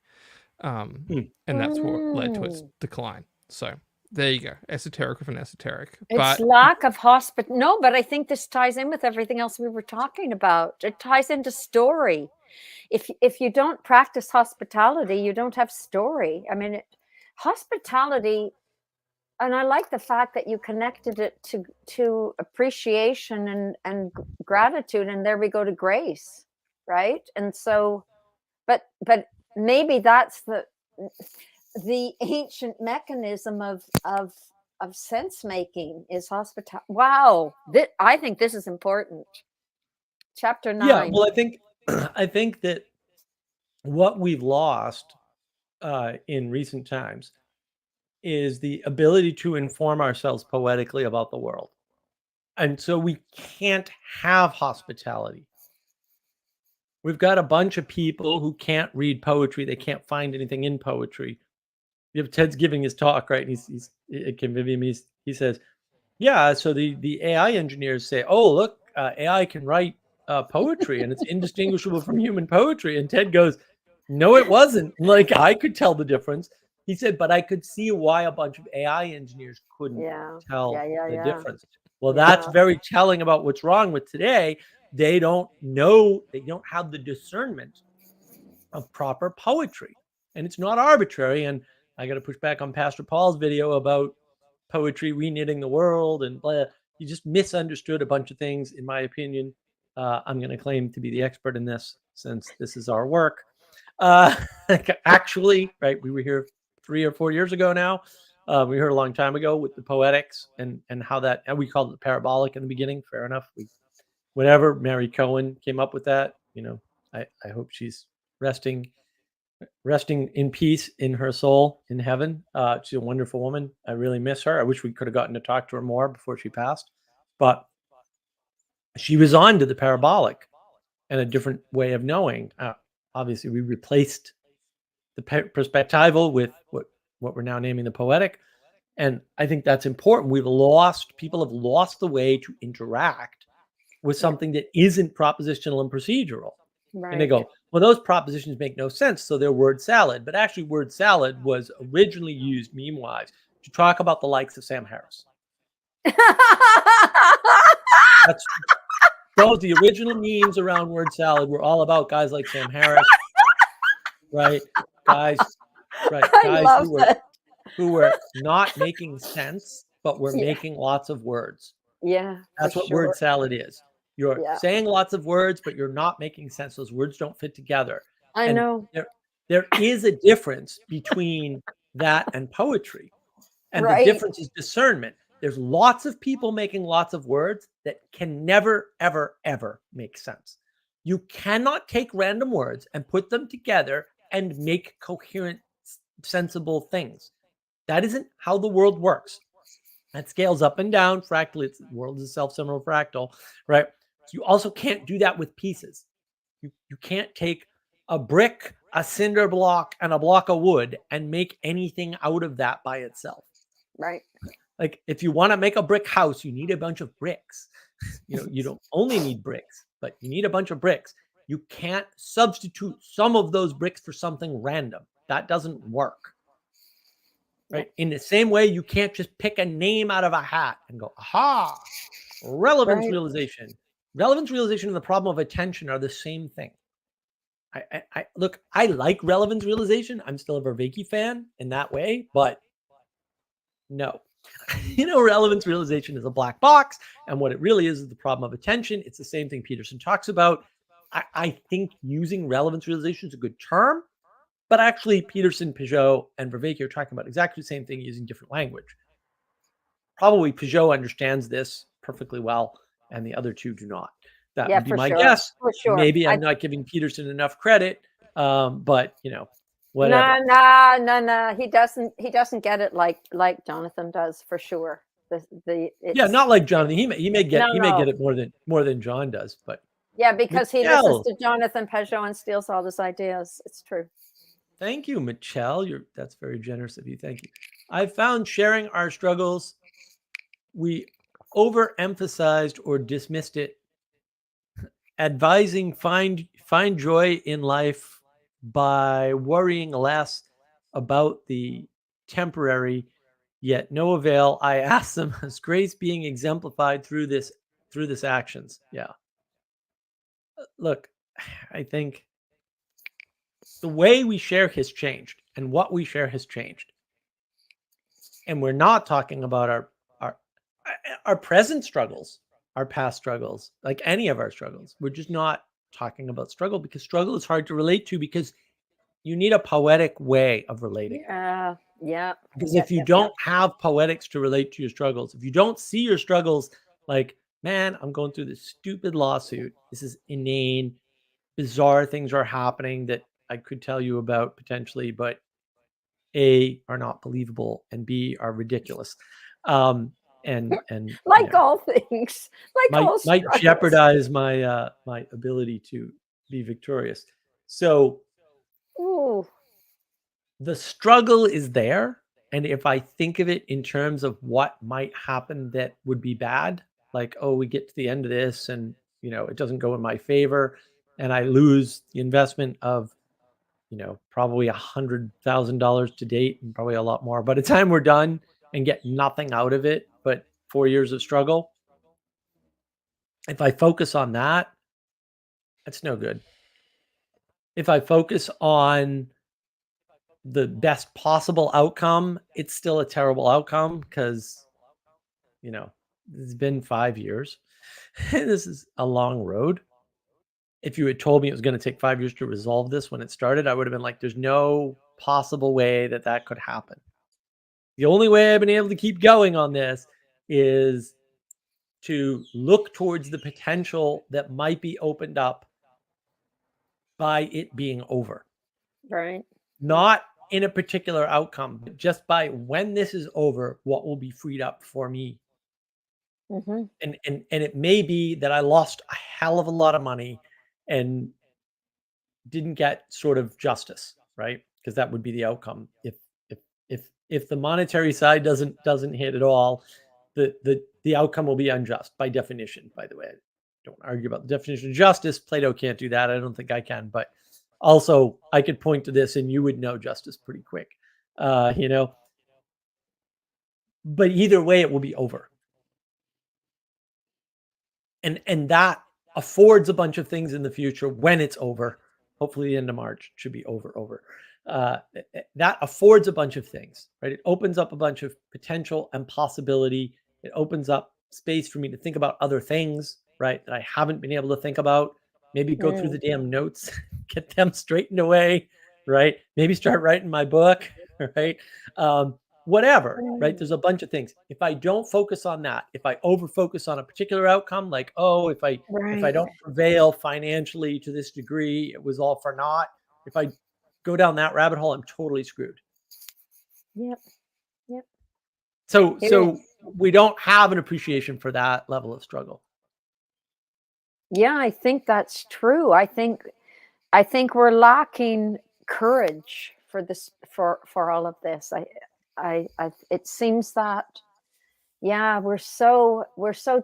and that's what led to its decline. So there you go, esoteric of an esoteric. It's lack of No, but I think this ties in with everything else we were talking about. It ties into story. If you don't practice hospitality, you don't have story. I mean, hospitality, and I like the fact that you connected it to appreciation and gratitude, and there we go to grace, right? And so, but maybe that's the ancient mechanism of sense making is hospitality. Wow, I think this is important. Chapter 9. Yeah, well, I think I think that what we've lost in recent times is the ability to inform ourselves poetically about the world. And so we can't have hospitality. We've got a bunch of people who can't read poetry. They can't find anything in poetry. You have Ted's giving his talk, right? And he's convivium. He says, yeah, so the AI engineers say, oh, look, AI can write poetry and it's indistinguishable from human poetry. And Ted goes, no, it wasn't. Like, I could tell the difference. He said, but I could see why a bunch of AI engineers couldn't tell the difference. Well, that's very telling about what's wrong with today. They don't know, they don't have the discernment of proper poetry. And it's not arbitrary. And I got to push back on Pastor Paul's video about poetry reknitting the world and blah. You just misunderstood a bunch of things, in my opinion. I'm going to claim to be the expert in this since this is our work. Actually, right, we were here 3 or 4 years ago now. We heard a long time ago with the poetics and how that, and we called it parabolic in the beginning. Fair enough. Whenever Mary Cohen came up with that, you know, I hope she's resting in peace in her soul in heaven. She's a wonderful woman. I really miss her. I wish we could have gotten to talk to her more before she passed, but she was on to the parabolic and a different way of knowing. Obviously, we replaced the perspectival with what we're now naming the poetic. And I think that's important. People have lost the way to interact with something that isn't propositional and procedural. Right. And they go, well, those propositions make no sense, so they're word salad. But actually, word salad was originally used meme-wise to talk about the likes of Sam Harris. The original memes around word salad were all about guys like Sam Harris, right? Guys who were not making sense, but were making lots of words. Yeah, that's what word salad is. You're saying lots of words, but you're not making sense. Those words don't fit together. I know. There is a difference between that and poetry. And the difference is discernment. There's lots of people making lots of words that can never, ever, ever make sense. You cannot take random words and put them together and make coherent, sensible things. That isn't how the world works. That scales up and down fractally. The world is a self-similar fractal, right? So you also can't do that with pieces. You can't take a brick, a cinder block, and a block of wood and make anything out of that by itself. Right. Like if you want to make a brick house, you need a bunch of bricks. You don't only need bricks, but you need a bunch of bricks. You can't substitute some of those bricks for something random. That doesn't work. Right. In the same way, you can't just pick a name out of a hat and go, aha, relevance realization. Relevance realization and the problem of attention are the same thing. Look, I like relevance realization. I'm still a Vervaeke fan in that way, but no. Relevance realization is a black box. And what it really is the problem of attention. It's the same thing Peterson talks about. I think using relevance realization is a good term. But actually, Peterson, Peugeot, and Vervaeke are talking about exactly the same thing using different language. Probably Peugeot understands this perfectly well, and the other two do not. That would be my guess. For sure. Maybe I'm not giving Peterson enough credit, but whatever. No. He doesn't get it like Jonathan does for sure. Not like Jonathan. He may get it more than John does, but because he listens to Jonathan Peugeot and steals all his ideas. It's true. Thank you, Michelle. That's very generous of you. Thank you. I've found sharing our struggles, we overemphasized or dismissed it. Advising find joy in life by worrying less about the temporary, yet no avail. I ask them, is grace being exemplified through this actions? Yeah. Look, I think the way we share has changed and what we share has changed. And we're not talking about our present struggles, our past struggles, like any of our struggles. We're just not talking about struggle because struggle is hard to relate to because you need a poetic way of relating. Yeah. Yeah. Because Yep, if you yep, yep. don't have poetics to relate to your struggles, if you don't see your struggles like, man, I'm going through this stupid lawsuit. This is inane, bizarre things are happening that I could tell you about potentially, but A, are not believable, and B, are ridiculous. And you Like know, all things, like all might struggles. jeopardize my my ability to be victorious. So Ooh. the struggle is there, and if I think of it in terms of what might happen that would be bad, like, oh, we get to the end of this and it doesn't go in my favor and I lose the investment of probably $100,000 to date and probably a lot more by the time we're done and get nothing out of it but 4 years of struggle. If I focus on that, that's no good. If I focus on the best possible outcome, it's still a terrible outcome because, it's been 5 years. This is a long road. If you had told me it was going to take 5 years to resolve this when it started, I would have been like, there's no possible way that that could happen. The only way I've been able to keep going on this is to look towards the potential that might be opened up by it being over. Right. Not in a particular outcome, but just by when this is over, what will be freed up for me. Mm-hmm. And it may be that I lost a hell of a lot of money and didn't get sort of justice, right? Because that would be the outcome. If the monetary side doesn't hit at all, the outcome will be unjust by definition. By the way, I don't argue about the definition of justice. Plato can't do that. I don't think I can, but also I could point to this and you would know justice pretty quick, But either way, it will be over. And that affords a bunch of things in the future when it's over. Hopefully the end of March should be over. That affords a bunch of things, right? It opens up a bunch of potential and possibility. It opens up space for me to think about other things, right? That I haven't been able to think about. Maybe go through the damn notes, get them straightened away, right? Maybe start writing my book, right? Whatever, right? There's a bunch of things. If I don't focus on that, if I over focus on a particular outcome, like, oh, if I don't prevail financially to this degree, it was all for naught. If I go down that rabbit hole, I'm totally screwed. Yep. So we don't have an appreciation for that level of struggle. Yeah, I think that's true. I think we're lacking courage for this, for all of this. It seems that, yeah, we're so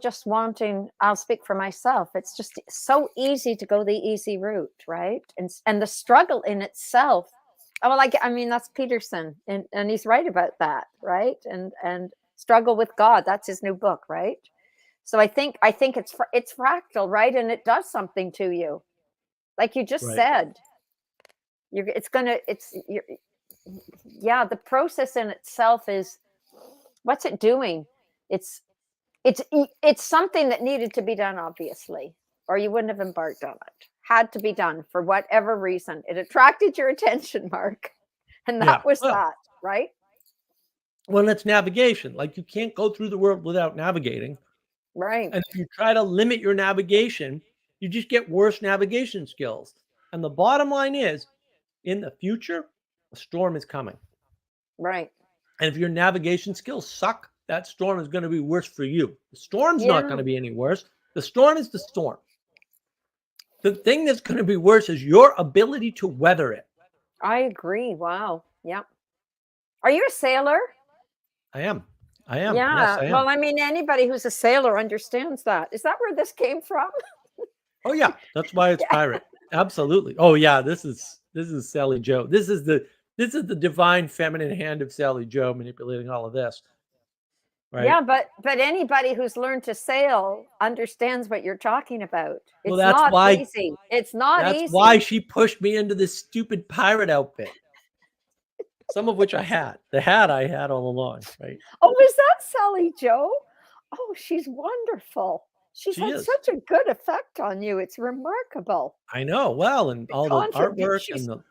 just wanting. I'll speak for myself. It's just so easy to go the easy route, right? And the struggle in itself. Well, I mean, that's Peterson, and he's right about that, right? And Struggle with God. That's his new book, right? So I think it's fractal, right? And it does something to you, like you just said. The process in itself is, what's it doing? It's something that needed to be done, obviously, or you wouldn't have embarked on it. Had to be done for whatever reason. It attracted your attention, Mark, and that was that, right? Well, it's navigation. Like, you can't go through the world without navigating. Right. And if you try to limit your navigation, you just get worse navigation skills. And the bottom line is, in the future, a storm is coming. Right. And if your navigation skills suck, that storm is going to be worse for you. The storm's not going to be any worse. The storm is the storm. The thing that's going to be worse is your ability to weather it. I agree. Wow. Yeah. Are you a sailor? I am. Yeah. Yes, I am. Well, I mean, anybody who's a sailor understands that. Is that where this came from? Oh yeah, that's why it's pirate. Absolutely. Oh yeah, this is Sally Joe. This is the divine feminine hand of Sally Joe manipulating all of this. Right? Yeah, but anybody who's learned to sail understands what you're talking about. It's that's not why, easy. It's not easy. That's why she pushed me into this stupid pirate outfit. Some of which I had. The hat I had all along, right? Oh, was that Sally Joe? Oh, she's wonderful. She's had such a good effect on you. It's remarkable. I know. Well, and all the artwork and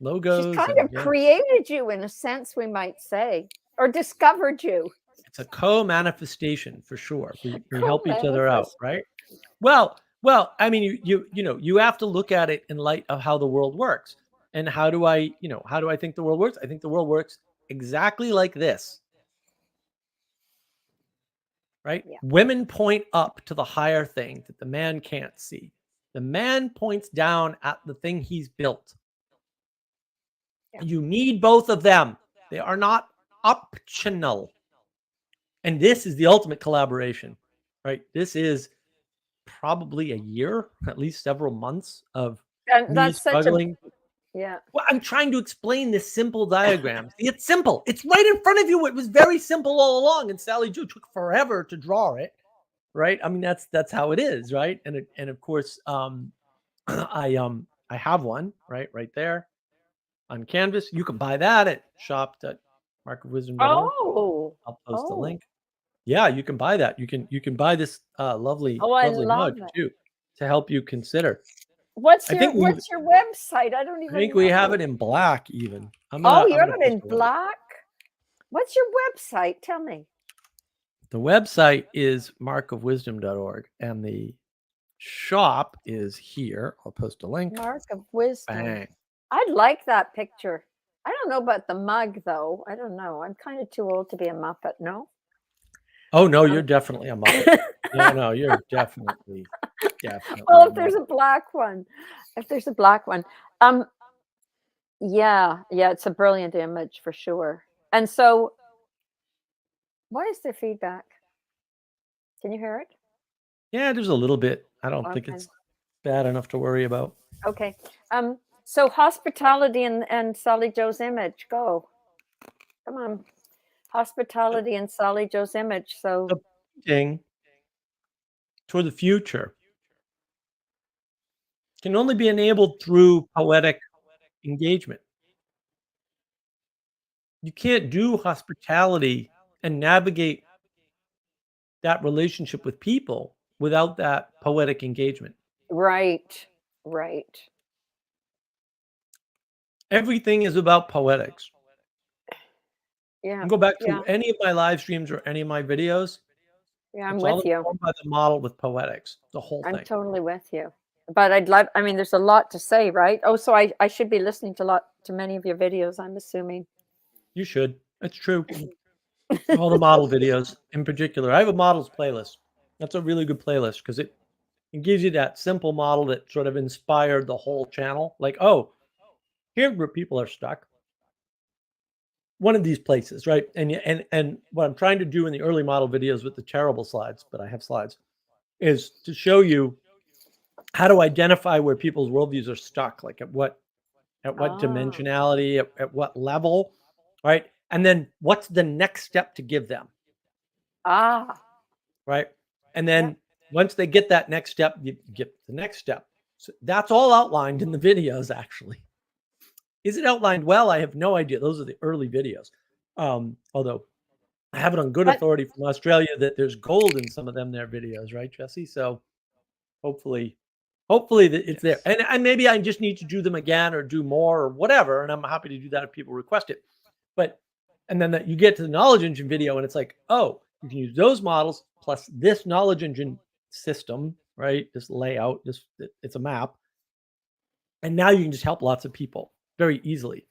logos. kind of created you in a sense, we might say, or discovered you. It's a co-manifestation for sure. We help each other out, right? Well, I mean, you have to look at it in light of how the world works. And how do I think the world works? I think the world works exactly like this. Right? Yeah. Women point up to the higher thing that the man can't see. The man points down at the thing he's built. Yeah. You need both of them. They are not optional. And this is the ultimate collaboration, right? This is probably a year, at least several months of me That's struggling. Yeah. Well, I'm trying to explain this simple diagram. See, it's simple. It's right in front of you. It was very simple all along, and Sally Joe took forever to draw it, right? I mean, that's how it is, right? And of course, I have one right there on canvas. You can buy that at shop.markofwisdom.org. Oh. I'll post a link. Yeah, you can buy that. You can buy this lovely I lovely love mug it. too to help you consider. What's I think your website? I don't even I think know. we have it in black even. You have it in black? What's your website? Tell me. The website is markofwisdom.org and the shop is here. I'll post a link. Mark of Wisdom. Bang. I like that picture. I don't know about the mug though. I don't know. I'm kind of too old to be a Muppet, no? Oh no, you're definitely a Muppet. No, you're definitely. Well, if there's a black one. Yeah, it's a brilliant image for sure. And so what is their feedback? Can you hear it? Yeah, there's a little bit. I don't think it's bad enough to worry about. Okay. So hospitality and Sally Joe's image. Go. Come on. Hospitality and Sally Joe's image. So the thing toward the future can only be enabled through poetic engagement. You can't do hospitality and navigate that relationship with people without that poetic engagement. Right. Everything is about poetics. Yeah. You can go back to any of my live streams or any of my videos. Yeah, I'm with you. By the model with poetics, the whole thing. I'm totally with you. But there's a lot to say, right? Oh, so I should be listening to many of your videos, I'm assuming. You should. It's true. All the model videos in particular. I have a models playlist. That's a really good playlist because it gives you that simple model that sort of inspired the whole channel. Like, oh, here's where people are stuck. One of these places, right? And what I'm trying to do in the early model videos with the terrible slides, but I have slides, is to show you how to identify where people's worldviews are stuck, like at what dimensionality, at what level, right? And then what's the next step to give them? Right. And then once they get that next step, you get the next step. So that's all outlined in the videos, actually. Is it outlined well? I have no idea. Those are the early videos. Although I have it on good authority from Australia that there's gold in some of their videos, right, Jesse? So hopefully that it's there. And maybe I just need to do them again or do more or whatever. And I'm happy to do that if people request it. And then that you get to the knowledge engine video and it's like, oh, you can use those models plus this knowledge engine system, right? This layout, it's a map. And now you can just help lots of people very easily.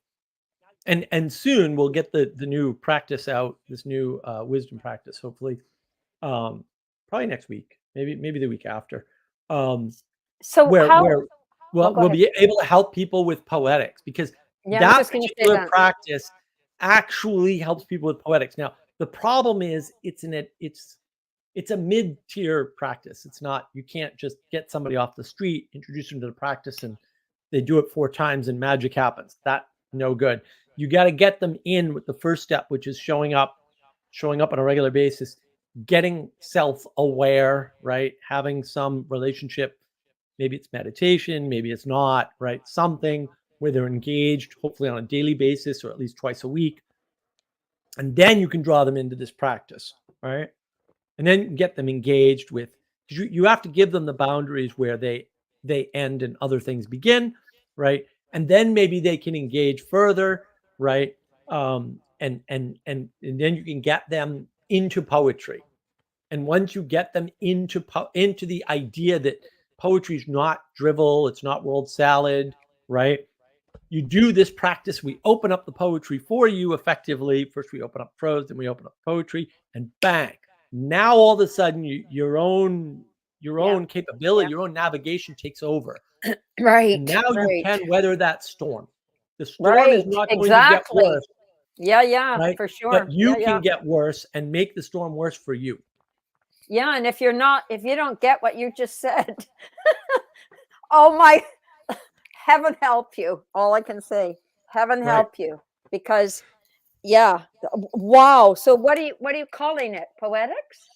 And soon we'll get the new practice out, this new wisdom practice, hopefully. Probably next week, maybe the week after. So we'll be able to help people with poetics because that particular practice actually helps people with poetics. Now, the problem is it's a mid-tier practice. It's not, you can't just get somebody off the street, introduce them to the practice, and they do it 4 times and magic happens. That no good. You got to get them in with the first step, which is showing up on a regular basis, getting self-aware, right? Having some relationship. Maybe it's meditation, maybe it's not, right? Something where they're engaged, hopefully on a daily basis or at least twice a week. And then you can draw them into this practice, right? And then get them engaged with, because you have to give them the boundaries where they end and other things begin, right? and then maybe they can engage further, right? And then you can get them into poetry. And once you get them into the idea that poetry is not drivel, it's not world salad, right? You do this practice. We open up the poetry for you effectively. First, we open up prose, then we open up poetry, and bang! Now all of a sudden, your own capability, your own navigation takes over. Right. And now right. you can weather that storm. The storm is not going to get worse. Yeah, right? for sure. But you can get worse and make the storm worse for you. Yeah, and if you don't get what you just said, oh my, heaven help you. All I can say, heaven help you, because wow. So what are you calling it? Poetics?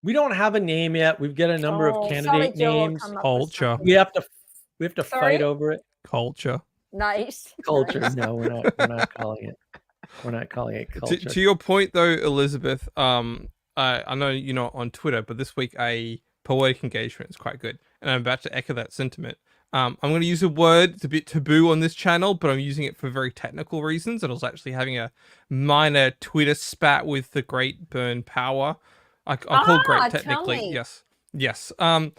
We don't have a name yet. We've got a number of candidate names. Culture. We have to fight over it. Culture. Nice. Culture. Nice. No, we're not calling it. We're not calling it culture. To your point, though, Elizabeth, I know you're not on Twitter, but this week a poetic engagement is quite good, and I'm about to echo that sentiment. I'm going to use a word that's a bit taboo on this channel, but I'm using it for very technical reasons. And I was actually having a minor Twitter spat with the great Burn Power. I'll call great technically. Yes. I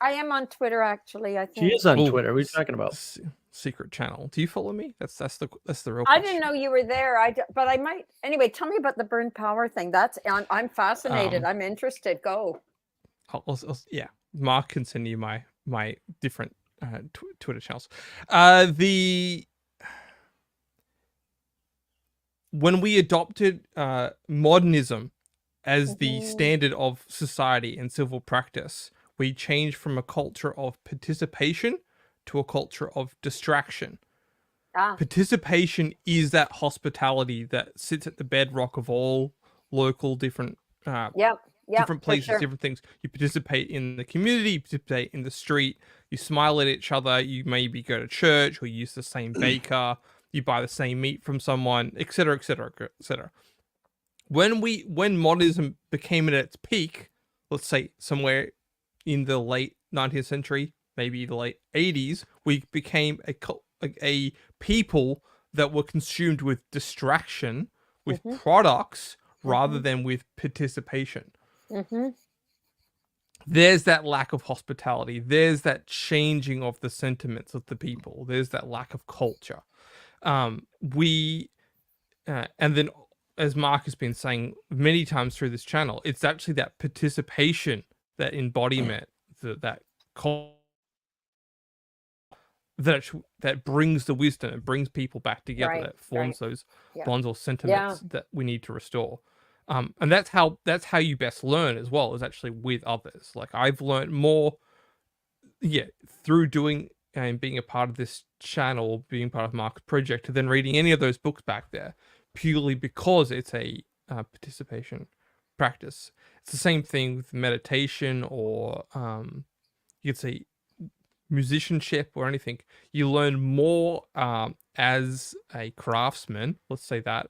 am on Twitter, actually. I think she is on Twitter. What are you talking about? Secret channel. Do you follow me? That's the real question. I didn't know you were there. But I might. Anyway, tell me about the Burn Power thing. I'm fascinated. I'm interested. Go. Mark can send you my different Twitter channels. When we adopted modernism as the standard of society and civil practice, we changed from a culture of participation to a culture of distraction. Participation is that hospitality that sits at the bedrock of all local different different places, different things. You participate in the community, you participate in the street, you smile at each other, you maybe go to church or use the same baker, you buy the same meat from someone, etc., etc., etc. When modernism became at its peak, let's say somewhere in the late 19th century, maybe the late 80s, we became a people that were consumed with distraction, with products, rather than with participation. There's that lack of hospitality. There's that changing of the sentiments of the people. There's that lack of culture. And then, as Mark has been saying many times through this channel, it's actually that participation, that embodiment, that that brings the wisdom, it brings people back together, that forms those bonds or sentiments that we need to restore. And that's how you best learn as well, is actually with others. Like, I've learned more through doing and being a part of this channel, being part of Mark's project, than reading any of those books back there, purely because it's a participation practice. It's the same thing with meditation, or you could say musicianship, or anything. You learn more as a craftsman, let's say that,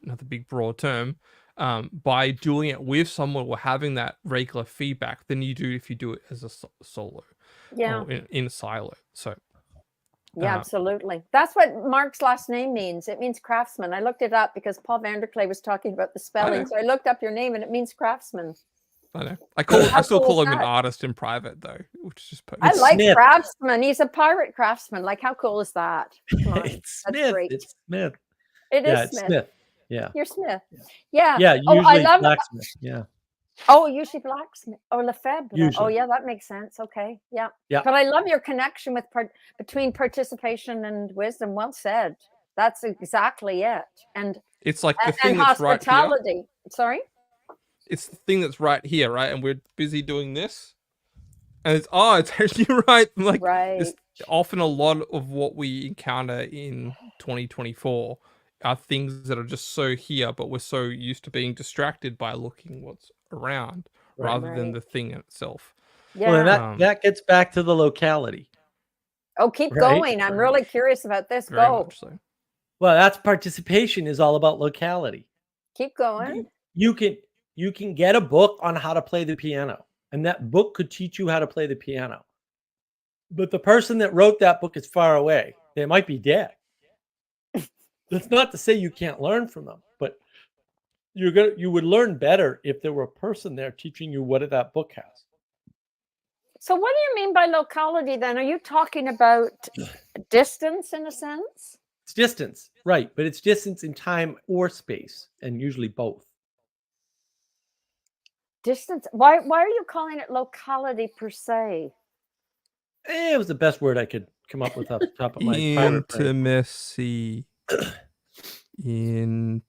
another big broad term, by doing it with someone or having that regular feedback than you do if you do it as a solo, or in a silo. So absolutely. That's what Mark's last name means. It means craftsman. I looked it up because Paul Vanderklay was talking about the spelling. So I looked up your name and it means craftsman. I know. I still call him an artist in private, though, which is just I like craftsman. He's a pirate craftsman. Like, how cool is that? Come on. It's Smith. Great. It's Smith. It is Smith. Yeah. You're Smith. Yeah. Usually I love blacksmith. Yeah. Oh, usually blacksmith or Lefebvre. Usually. Oh, yeah, that makes sense. Okay. Yeah. Yeah. But I love your connection with between participation and wisdom. Well said. That's exactly it. And it's like the thing that's right here. Sorry? It's the thing that's right here, right? And we're busy doing this. And it's actually right. Like, it's often a lot of what we encounter in 2024 are things that are just so here, but we're so used to being distracted by looking what's around rather than the thing itself. Yeah. Well, and that gets back to the locality. Oh, keep going. I'm really curious about this. Very Go. much so. Well, that's participation is all about locality. Keep going. You can get a book on how to play the piano, and that book could teach you how to play the piano. But the person that wrote that book is far away. they might be dead. That's not to say you can't learn from them, but you would learn better if there were a person there teaching you what that book has. So what do you mean by locality then? Are you talking about distance in a sense? It's distance, right? But it's distance in time or space, and usually both. Distance. Why are you calling it locality per se? It was the best word I could come up with off the top of my pirate brain. Intimacy.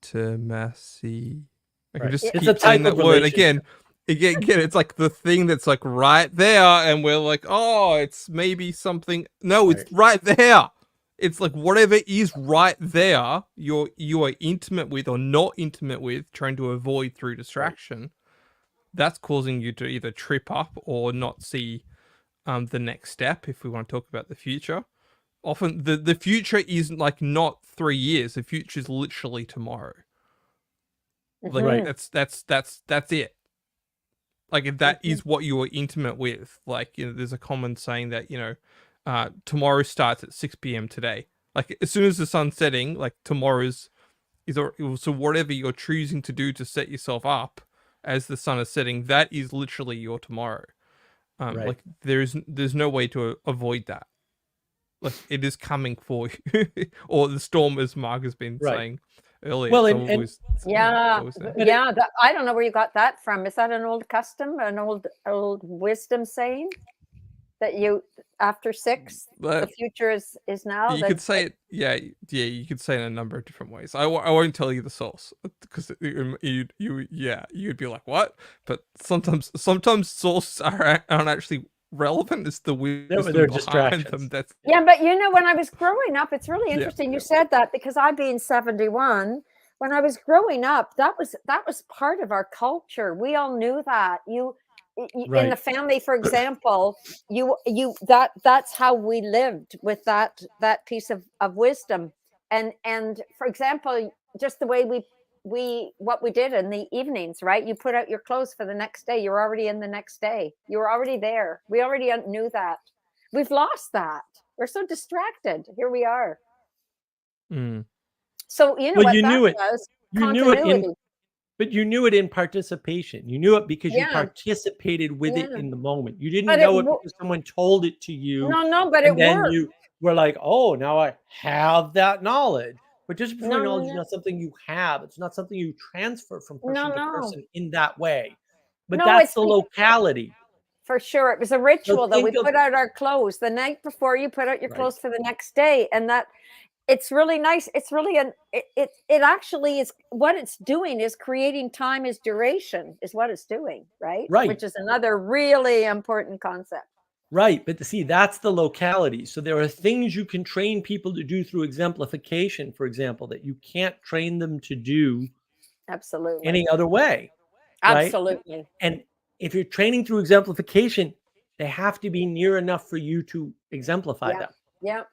Intimacy. I can Right. just It's keep a saying type of that word relationship. again. It's like the thing that's like right there, and we're like, oh, it's maybe something. No, it's right there. It's like whatever is right there, you are intimate with or not intimate with, trying to avoid through distraction. That's causing you to either trip up or not see the next step. If we want to talk about the future, often the future is like not 3 years. The future is literally tomorrow. Like Right. that's it. Like if that is what you are intimate with, like, you know, there's a common saying that, you know, tomorrow starts at 6 p.m. today. Like as soon as the sun's setting, like tomorrow's so whatever you're choosing to do to set yourself up as the sun is setting, that is literally your tomorrow. Right. Like there's no way to avoid that. Like it is coming for you, or the storm, as Mark has been Right. saying earlier. Well, it's and- always- Yeah, it's always there. yeah. I don't know where you got that from. Is that an old custom, an old wisdom saying that you after 6 the But future is now? you could say it, yeah. You could say it in a number of different ways. I won't tell you the source because you'd be like, what? But sometimes sources aren't actually relevant. It's the wisdom they're behind distractions. them. That's Yeah, but you know, when I was growing up, it's really Yeah, interesting you said that, because I being 71, when I was growing up, that was part of our culture. We all knew that. In Right. the family, for example, that's how we lived, with that piece of wisdom. And for example, just the way what we did in the evenings, right? You put out your clothes for the next day. You're already in the next day. You were already there. We already knew that. We've lost that. We're so distracted. Here we are. So you know Well, what you that knew it. was? You knew it Continuity. but you knew it in participation. You knew it because you Yeah. participated with it Yeah. in the moment. You didn't But it know it wo- because someone told it to you. No, but and it then worked. you were like, oh, now I have that knowledge. Participatory No, knowledge is no. not something you have. It's not something you transfer from person No, to no. person in that way. But No, that's it's the be- locality. For sure. It was a ritual that we think of- put out our clothes the night before. You put out your Right. clothes for the next day. And that it's really nice. It's really it actually is, what it's doing is creating time as duration is what it's doing, right? Right. Which is another really important concept. Right. But see, that's the locality. So there are things you can train people to do through exemplification, for example, that you can't train them to do Absolutely. any other way. Right? Absolutely. And if you're training through exemplification, they have to be near enough for you to exemplify them. Yeah.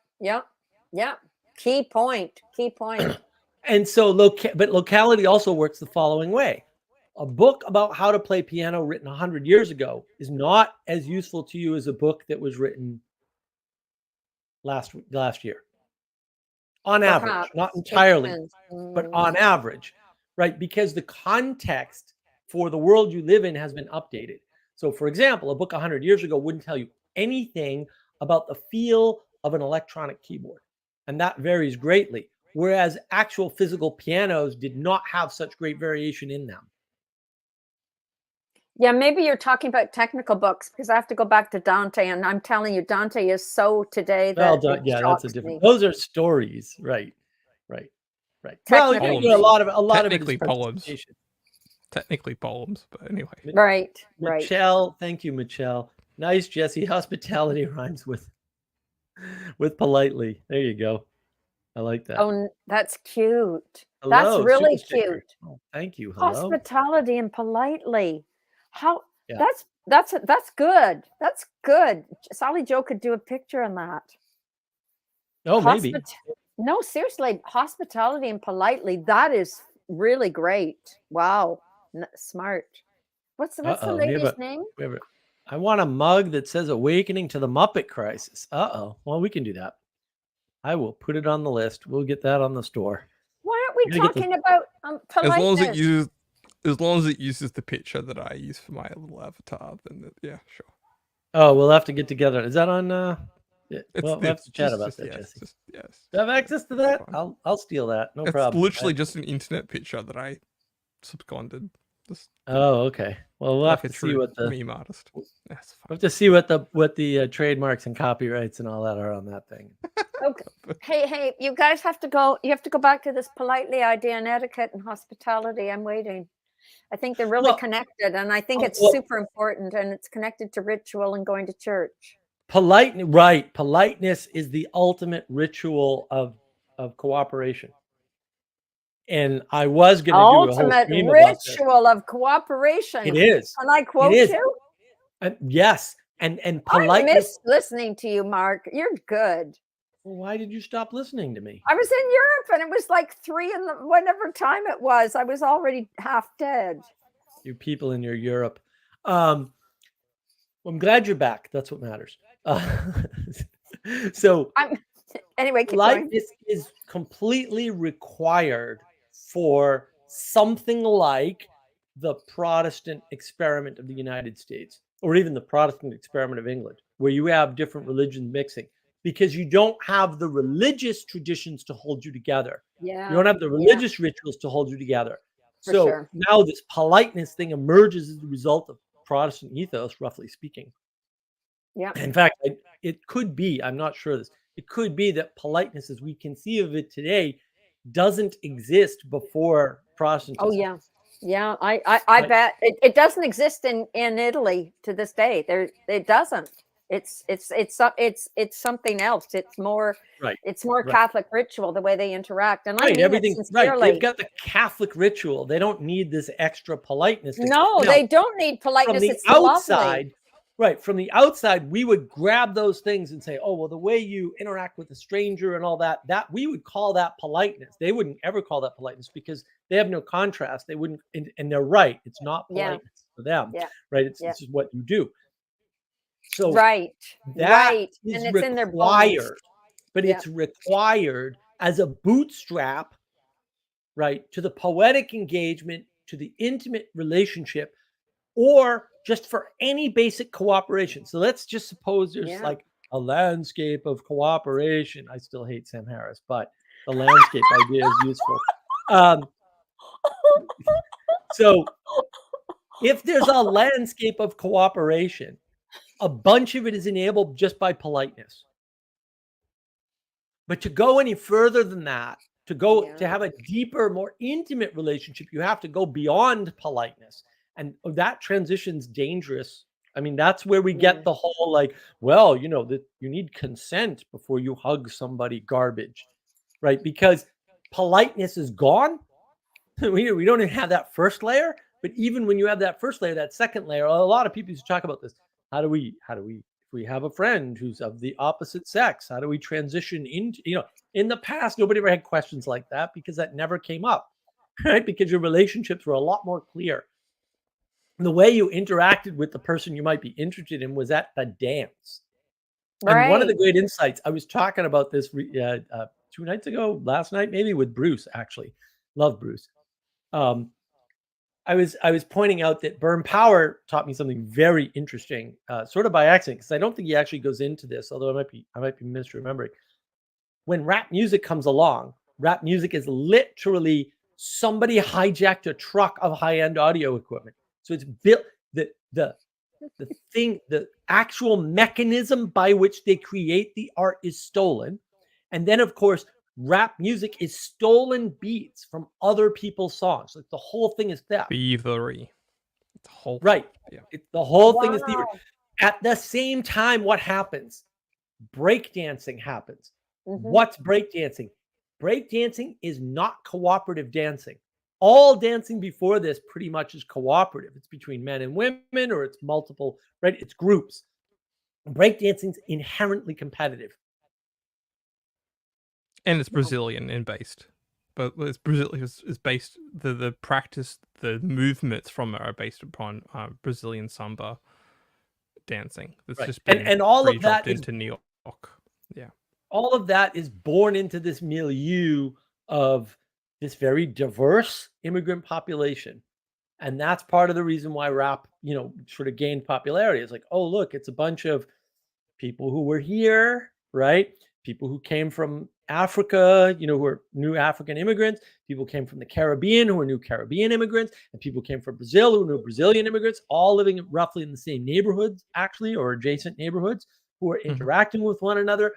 Key point. And so but locality also works the following way. A book about how to play piano written 100 years ago is not as useful to you as a book that was written last year. On average, Perhaps. not It entirely, depends. but on average, right? Because the context for the world you live in has been updated. So, for example, a book 100 years ago wouldn't tell you anything about the feel of an electronic keyboard, and that varies greatly. Whereas actual physical pianos did not have such great variation in them. Yeah, maybe you're talking about technical books, because I have to go back to Dante, and I'm telling you, Dante is so today that Well done. it Yeah, that's a shocks different. me. Those are stories, right? Well, Technical you know, a lot of it Technically is poems. participation. Technically poems, but anyway. Right. Michelle, thank you, Michelle. Nice, Jesse. Hospitality rhymes with politely. There you go. I like that. Oh, that's cute. Hello, That's really super sticker. cute. Oh, thank you. Hello. Hospitality and politely. How? Yeah. That's good. That's good. Sally Joe could do a picture on that. Oh, maybe. No, seriously, hospitality and politely. That is really great. Wow, smart. What's the Uh-oh, we have lady's name? I want a mug that says "Awakening to the Muppet Crisis." Uh-oh. Well, we can do that. I will put it on the list. We'll get that on the store. Why aren't we Gotta get the- talking about As long politeness? as long as it uses the picture that I use for my little avatar, then yeah, sure. Oh, we'll have to get together. Is that on? Yeah, we'll have to chat just- about just- that, yes, Jesse. yes. Do I have access to that? fine. I'll steal that. No It's problem. literally just an internet picture that I subscribed. Just Oh, okay. Well, we'll like have a to see true what the meme artist. That's we'll fine. have to see what the trademarks and copyrights and all that are on that thing. Okay. Hey, you guys have to go. You have to go back to this politely idea and etiquette and hospitality. I'm waiting. I think they're really Well- connected, and I think it's well- super important, and it's connected to ritual and going to church. Politeness is the ultimate ritual of cooperation. And I was going to do a whole Ultimate stream about this. ritual of cooperation. It is. Can I quote is. you? Yes. And I politeness. miss listening to you, Mark. You're good. Why did you stop listening to me? I was in Europe, and it was like 3 in the whatever time it was. I was already half dead. You people in your Europe. Well, I'm glad you're back. That's what matters. So Anyway, keep going. politeness is completely required for something like the Protestant experiment of the United States, or even the Protestant experiment of England, where you have different religions mixing, because you don't have the religious traditions to hold you together. Yeah. You don't have the religious rituals to hold you together. For So sure. now this politeness thing emerges as a result of Protestant ethos, roughly speaking. Yeah. In fact, it could be, I'm not sure of this, it could be that politeness as we conceive of it today doesn't exist before Protestantism. Oh yeah. Yeah. I Right. bet it doesn't exist in Italy to this day. It doesn't. It's something else. It's more Right. It's more Right. Catholic ritual, the way they interact. And I Right, mean everything it right. sincerely. They've got the Catholic ritual. They don't need this extra politeness. thing. No, Now, they don't need from politeness. the It's lovely. outside, right? From the outside, we would grab those things and say, "Oh, well, the way you interact with a stranger and all that we would call that politeness." They wouldn't ever call that politeness because they have no contrast. They wouldn't, and they're right. It's not Yeah. politeness for them, Yeah. right? It's Yeah. this is what you do. So Right. that Right. is And it's in their bones. required, but Yeah. it's required as a bootstrap, right, to the poetic engagement, to the intimate relationship, or just for any basic cooperation. So let's just suppose there's Yeah. like a landscape of cooperation. I still hate Sam Harris, but the landscape idea is useful. So if there's a landscape of cooperation, a bunch of it is enabled just by politeness. But to go any further than that, to Yeah. have a deeper, more intimate relationship, you have to go beyond politeness. And that transition's dangerous. I mean, that's where we Yeah. get the whole like, well, that you need consent before you hug somebody garbage, right? Because politeness is gone. We don't even have that first layer. But even when you have that first layer, that second layer, a lot of people used to talk about this. How do we, if we have a friend who's of the opposite sex, how do we transition into, in the past, nobody ever had questions like that because that never came up, right? Because your relationships were a lot more clear. The way you interacted with the person you might be interested in was at the dance. And one of the Right. great insights, I was talking about this 2 nights ago, last night, maybe with Bruce, actually. Love Bruce. I was pointing out that Burn Power taught me something very interesting, sort of by accident, because I don't think he actually goes into this, although I might be misremembering. When rap music comes along, rap music is literally somebody hijacked a truck of high-end audio equipment. So it's built the actual mechanism by which they create the art is stolen. And then of course, rap music is stolen beats from other people's songs. Like the whole thing is theft. Thievery. The whole Right. Yeah. The whole thing is thievery. Wow. At the same time, what happens? Breakdancing happens. Mhm. What's breakdancing? Breakdancing is not cooperative dancing. All dancing before this pretty much is cooperative. It's between men and women, or it's multiple, right? It's groups. Breakdancing's inherently competitive. And it's Brazilian and based. But it's Brazilian is based the practice, the movements from it are based upon Brazilian samba dancing. That's Right. just And been all of re-dropped that is into New York. Yeah. all of that is born into this milieu of this very diverse immigrant population. And that's part of the reason why rap, sort of gained popularity. It's like, oh, look, it's a bunch of people who were here, right? People who came from Africa, who are new African immigrants. People came from the Caribbean who are new Caribbean immigrants. And people came from Brazil who are new Brazilian immigrants, all living roughly in the same neighborhoods, actually, or adjacent neighborhoods, who are interacting with one another.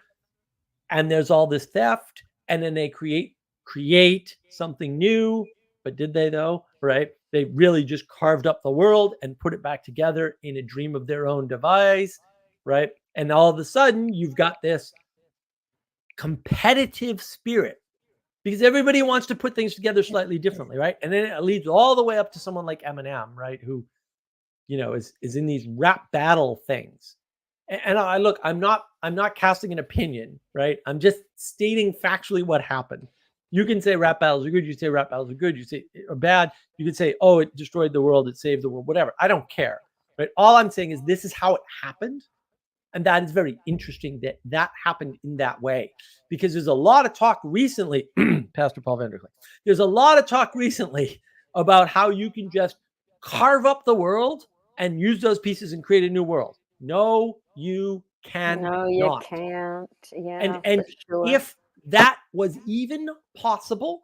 And there's all this theft. And then they create something new. But did they, though? Right? They really just carved up the world and put it back together in a dream of their own device, right? And all of a sudden, you've got this competitive spirit because everybody wants to put things together slightly differently, right? And then it leads all the way up to someone like Eminem, right? Who, is in these rap battle things. And I look, I'm not casting an opinion, right? I'm just stating factually what happened. You can say rap battles are good. You say rap battles are good. You say are bad. You can say, oh, it destroyed the world. It saved the world. Whatever. I don't care. Right? All I'm saying is this is how it happened. And that is very interesting that happened in that way. Because there's a lot of talk recently, Pastor Paul Vanderklee, there's a lot of talk recently about how you can just carve up the world and use those pieces and create a new world. No, you can No, you not. can't. Yeah, And for sure. if that was even possible,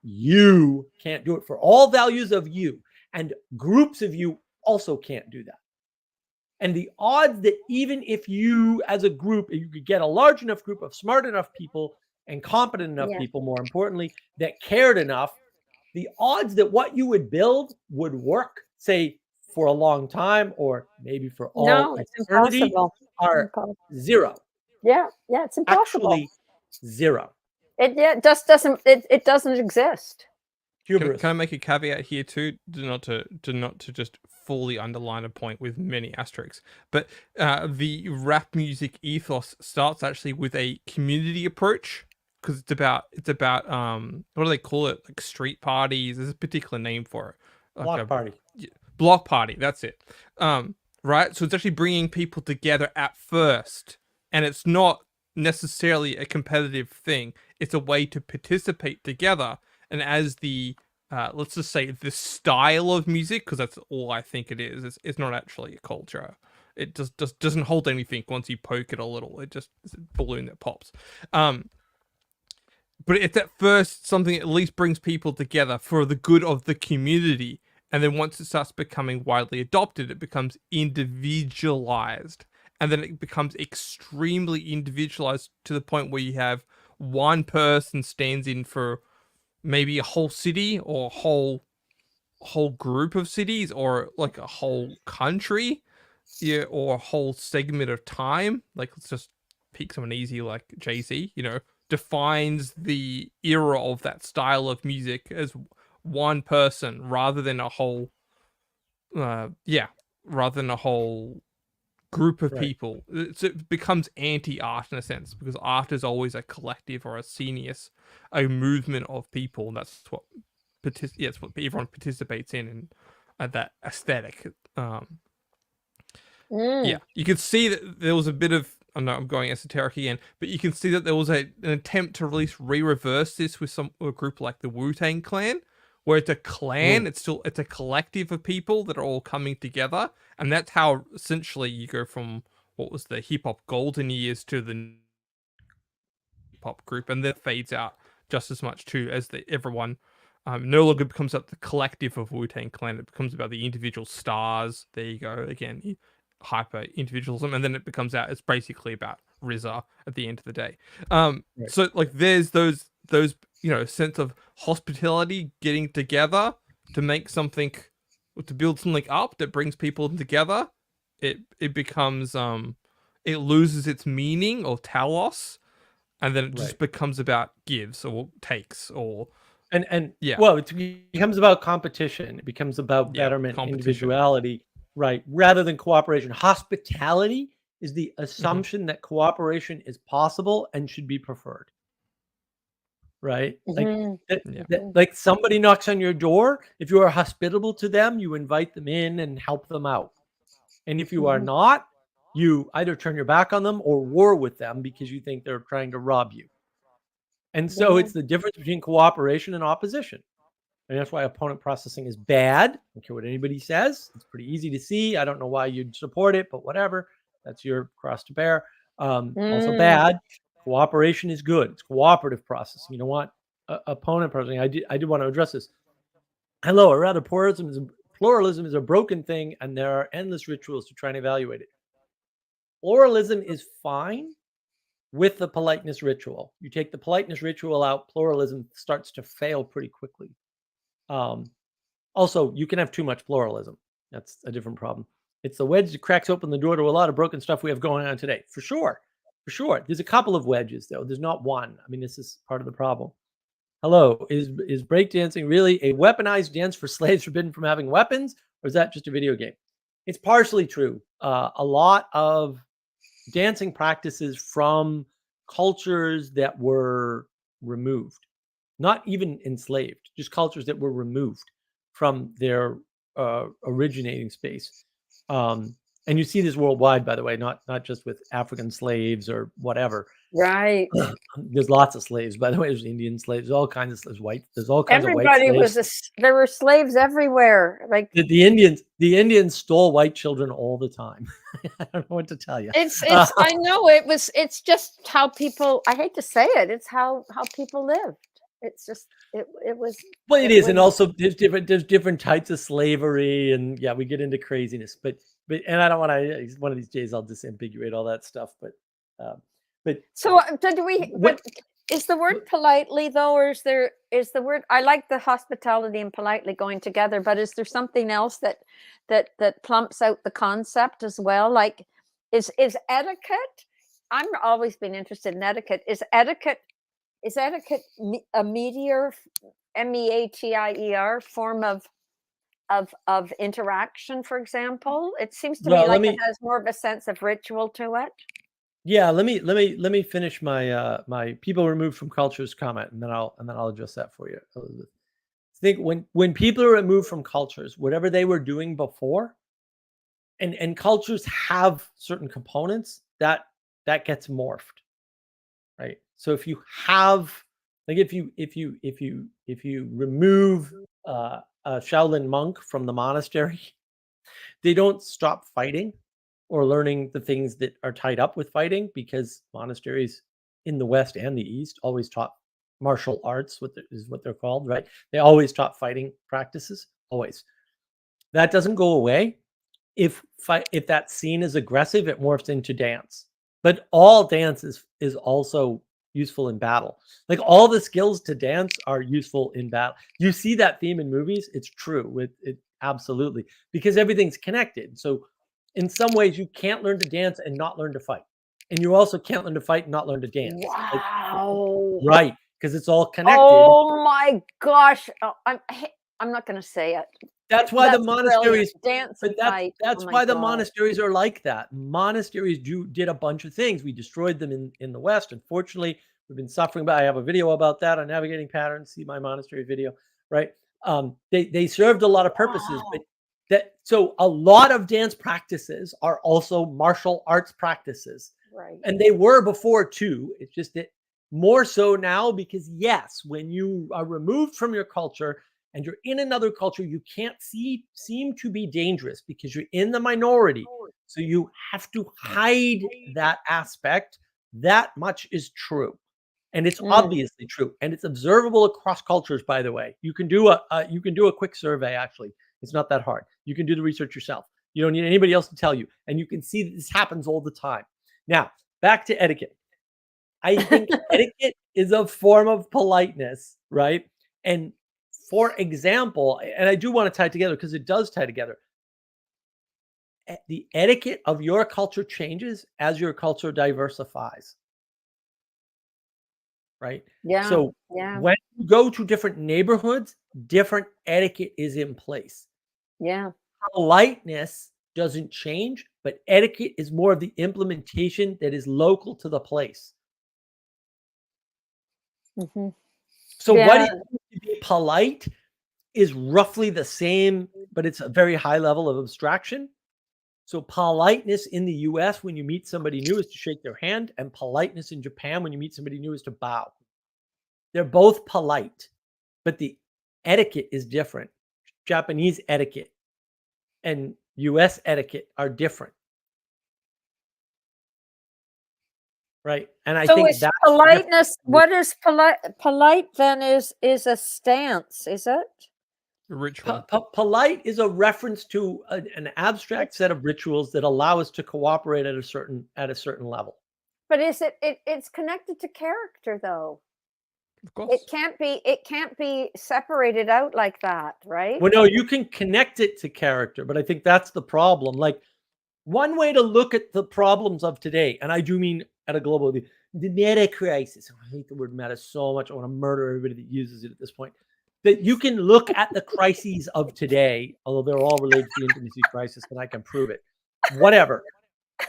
you can't do it for all values of you. And groups of you also can't do that. And the odds that even if you as a group, you could get a large enough group of smart enough people and competent enough people, more importantly, that cared enough, the odds that what you would build would work, say, for a long time or maybe for all eternity are zero. Yeah, it's impossible. Actually, zero. It just doesn't. It doesn't exist. Hubris. Can I make a caveat here too, not to just fully underline a point with many asterisks, but the rap music ethos starts actually with a community approach because it's about what do they call it, like street parties? There's a particular name for it. Block party. Block party. That's it. Right. So it's actually bringing people together at first, and it's not necessarily a competitive thing. It's a way to participate together. And as the, let's just say the style of music, because that's all I think it is. It's not actually a culture. It just doesn't hold anything once you poke it a little. It's a balloon that pops. But it's at first something that at least brings people together for the good of the community. And then once it starts becoming widely adopted, it becomes individualized. And then it becomes extremely individualized to the point where you have one person stands in for maybe a whole city or a whole group of cities or like a whole country, or a whole segment of time. Like, let's just pick someone easy like Jay-Z, defines the era of that style of music as one person rather than a whole group of people. It becomes anti-art in a sense, because art is always a collective or a movement of people, and that's what everyone participates in, and that aesthetic. Yeah, you could see that there was a bit of, I know I'm going esoteric again, but you can see that there was an attempt to reverse this with a group like the Wu-Tang Clan, where it's a clan, it's a collective of people that are all coming together, and that's how essentially you go from what was the hip hop golden years to the hip hop group, and then it fades out just as much too as everyone no longer becomes about the collective of Wu-Tang Clan. It becomes about the individual stars. There you go again, hyper individualism, and then it becomes out. It's basically about RZA at the end of the day. So like there's those sense of hospitality, getting together to make something, to build something up that brings people together. It becomes it loses its meaning or telos, and then it just becomes about gives or takes or well, it becomes about competition. It becomes about betterment, individuality, right, rather than cooperation. Hospitality is the assumption that cooperation is possible and should be preferred. Right? Like somebody knocks on your door. If you are hospitable to them, you invite them in and help them out. And if you are not, you either turn your back on them or war with them because you think they're trying to rob you. And so Yeah. it's the difference between cooperation and opposition. And that's why opponent processing is bad. I don't care what anybody says. It's pretty easy to see. I don't know why you'd support it, but whatever. That's your cross to bear. Also bad. Cooperation is good. It's cooperative processing. You don't want opponent processing. I did want to address this. Hello, or rather, pluralism is a broken thing, and there are endless rituals to try and evaluate it. Pluralism is fine with the politeness ritual. You take the politeness ritual out, pluralism starts to fail pretty quickly. Also, you can have too much pluralism. That's a different problem. It's the wedge that cracks open the door to a lot of broken stuff we have going on today. For sure. For sure. There's a couple of wedges, though. There's not one. I mean, this is part of the problem. Hello, is breakdancing really a weaponized dance for slaves forbidden from having weapons, or is that just a video game? It's partially true. A lot of dancing practices from cultures that were removed, not even enslaved, just cultures that were removed from their originating space. And you see this worldwide, by the way, not just with African slaves or whatever. Right. There's lots of slaves, by the way. There's Indian slaves, all kinds of slaves, white. There's all kinds of white Everybody slaves. there were slaves everywhere. Like The Indians stole white children all the time. I don't know what to tell you. it's I know it's just how people, I hate to say it, it's how people lived. It's just it was Well, it is, and also there's different types of slavery, and yeah, we get into craziness. But and I don't want to. One of these days, I'll disambiguate all that stuff. But so did we? But is the word politely though, or is the word? I like the hospitality and politely going together, but is there something else that plumps out the concept as well? Like, is etiquette? I'm always been interested in etiquette. Is etiquette a meatier, MEATIER form of interaction, for example? It seems to me like it has more of a sense of ritual to it. Yeah, let me finish my my people removed from cultures comment, and then I'll address that for you, Elizabeth. I think when people are removed from cultures, whatever they were doing before, and cultures have certain components that gets morphed, right? So if you have, like, if you remove a Shaolin monk from the monastery, they don't stop fighting or learning the things that are tied up with fighting, because monasteries in the West and the East always taught martial arts, is what they're called, right? They always taught fighting practices, always. That doesn't go away. If that scene is aggressive, it morphs into dance. But all dance is also useful in battle. Like, all the skills to dance are useful in battle. You see that theme in movies. It's true with it, absolutely, because everything's connected. So in some ways, you can't learn to dance and not learn to fight, and you also can't learn to fight and not learn to dance. Wow! Right, because it's all connected. Oh my gosh! Oh, I'm not going to say it. That's why the monasteries dance. But that's why the monasteries are like that. Monasteries did a bunch of things. We destroyed them in the West. Unfortunately, we've been suffering. But I have a video about that on navigating patterns. See my monastery video, right? They served a lot of purposes, but so a lot of dance practices are also martial arts practices, right? And they were before too. It's just that more so now, because yes, when you are removed from your culture and you're in another culture, you can't seem to be dangerous because you're in the minority. So you have to hide that aspect. That much is true. And it's obviously true. And it's observable across cultures, by the way. You can do a quick survey, actually. It's not that hard. You can do the research yourself. You don't need anybody else to tell you. And you can see that this happens all the time. Now, back to etiquette. I think etiquette is a form of politeness, right? And for example, and I do want to tie it together because it does tie together. The etiquette of your culture changes as your culture diversifies, right? Yeah. So when you go to different neighborhoods, different etiquette is in place. Yeah. Politeness doesn't change, but etiquette is more of the implementation that is local to the place. Mm-hmm. So what it means to be polite is roughly the same, but it's a very high level of abstraction. So politeness in the US when you meet somebody new is to shake their hand, and politeness in Japan when you meet somebody new is to bow. They're both polite, but the etiquette is different. Japanese etiquette and US etiquette are different. Right. And I So think is that's the difference. politeness, what is polite then is a stance, is it? A ritual. Polite is a reference to an abstract set of rituals that allow us to cooperate at a certain level. But is it's connected to character though. Of course. It can't be separated out like that, right? Well, no, you can connect it to character, but I think that's the problem. Like one way to look at the problems of today, and I do mean at a global, the meta crisis. I hate the word meta so much. I want to murder everybody that uses it at this point. That you can look at the crises of today, although they're all related to the intimacy crisis, and I can prove it. Whatever.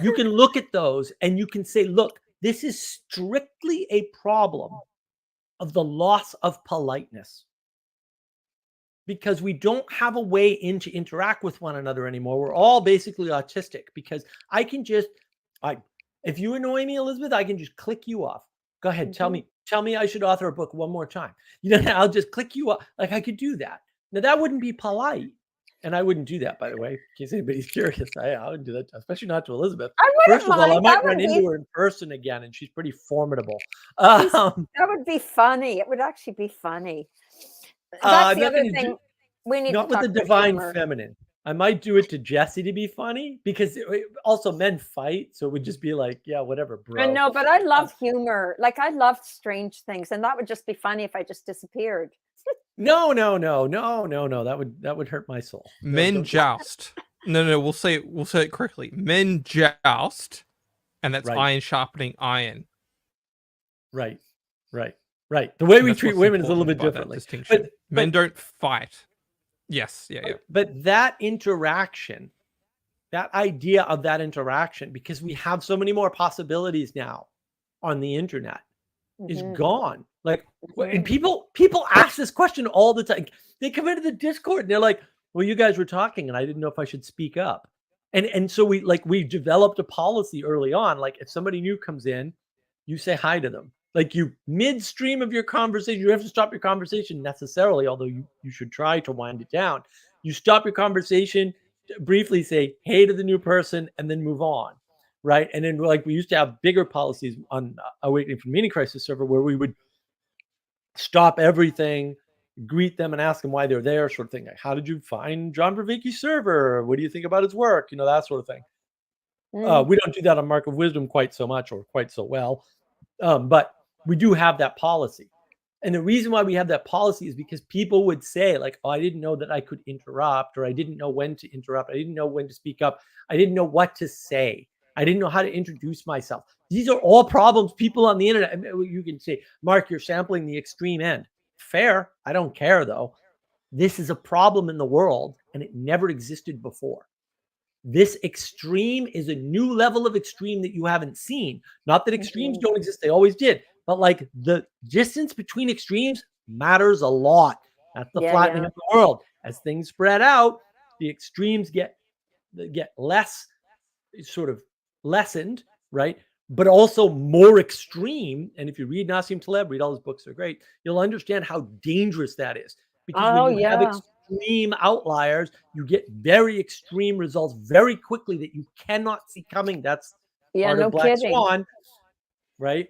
You can look at those and you can say, look, this is strictly a problem of the loss of politeness. Because we don't have a way in to interact with one another anymore. We're all basically autistic because I can just, if you annoy me, Elizabeth, I can just click you off. Go ahead, tell me I should author a book one more time. I'll just click you off. Like I could do that. Now that wouldn't be polite. And I wouldn't do that, by the way, in case anybody's curious. I wouldn't do that, especially not to Elizabeth. First of all, I might run into her in person again, and she's pretty formidable. That would be funny. It would actually be funny. That's the other thing we need to talk about. Not with the divine feminine. I might do it to Jesse to be funny because also men fight. So it would just be like, yeah, whatever, bro. I know, but I love humor. Like I love strange things. And that would just be funny if I just disappeared. No. That would hurt my soul. Men joust. No, we'll say it correctly. Men joust. And that's iron sharpening iron. Right. The way we treat women is a little bit differently. But men don't fight. Yes, yeah. But that interaction, that idea of that interaction, because we have so many more possibilities now on the internet, is gone. Like, and people ask this question all the time. They come into the Discord and they're like, "Well, you guys were talking, and I didn't know if I should speak up." And so we developed a policy early on. Like, if somebody new comes in, you say hi to them. Like you midstream of your conversation, you have to stop your conversation necessarily, although you should try to wind it down. You stop your conversation, briefly say hey to the new person, and then move on, right? And then like we used to have bigger policies on Awakening from the Meaning Crisis server where we would stop everything, greet them and ask them why they're there, sort of thing. Like, how did you find John Vervaeke's server? What do you think about his work? That sort of thing. We don't do that on Mark of Wisdom quite so much or quite so well. But we do have that policy. And the reason why we have that policy is because people would say like, oh, I didn't know that I could interrupt, or I didn't know when to interrupt. I didn't know when to speak up. I didn't know what to say. I didn't know how to introduce myself. These are all problems people on the internet. You can say, Mark, you're sampling the extreme end. Fair. I don't care though. This is a problem in the world and it never existed before. This extreme is a new level of extreme that you haven't seen. Not that extremes don't exist. They always did. But like the distance between extremes matters a lot. That's the flattening of the world. As things spread out, the extremes get less sort of lessened, right? But also more extreme. And if you read Nassim Taleb, read all his books, they're great. You'll understand how dangerous that is. Because when you have extreme outliers, you get very extreme results very quickly that you cannot see coming. That's part of Black Swan, right?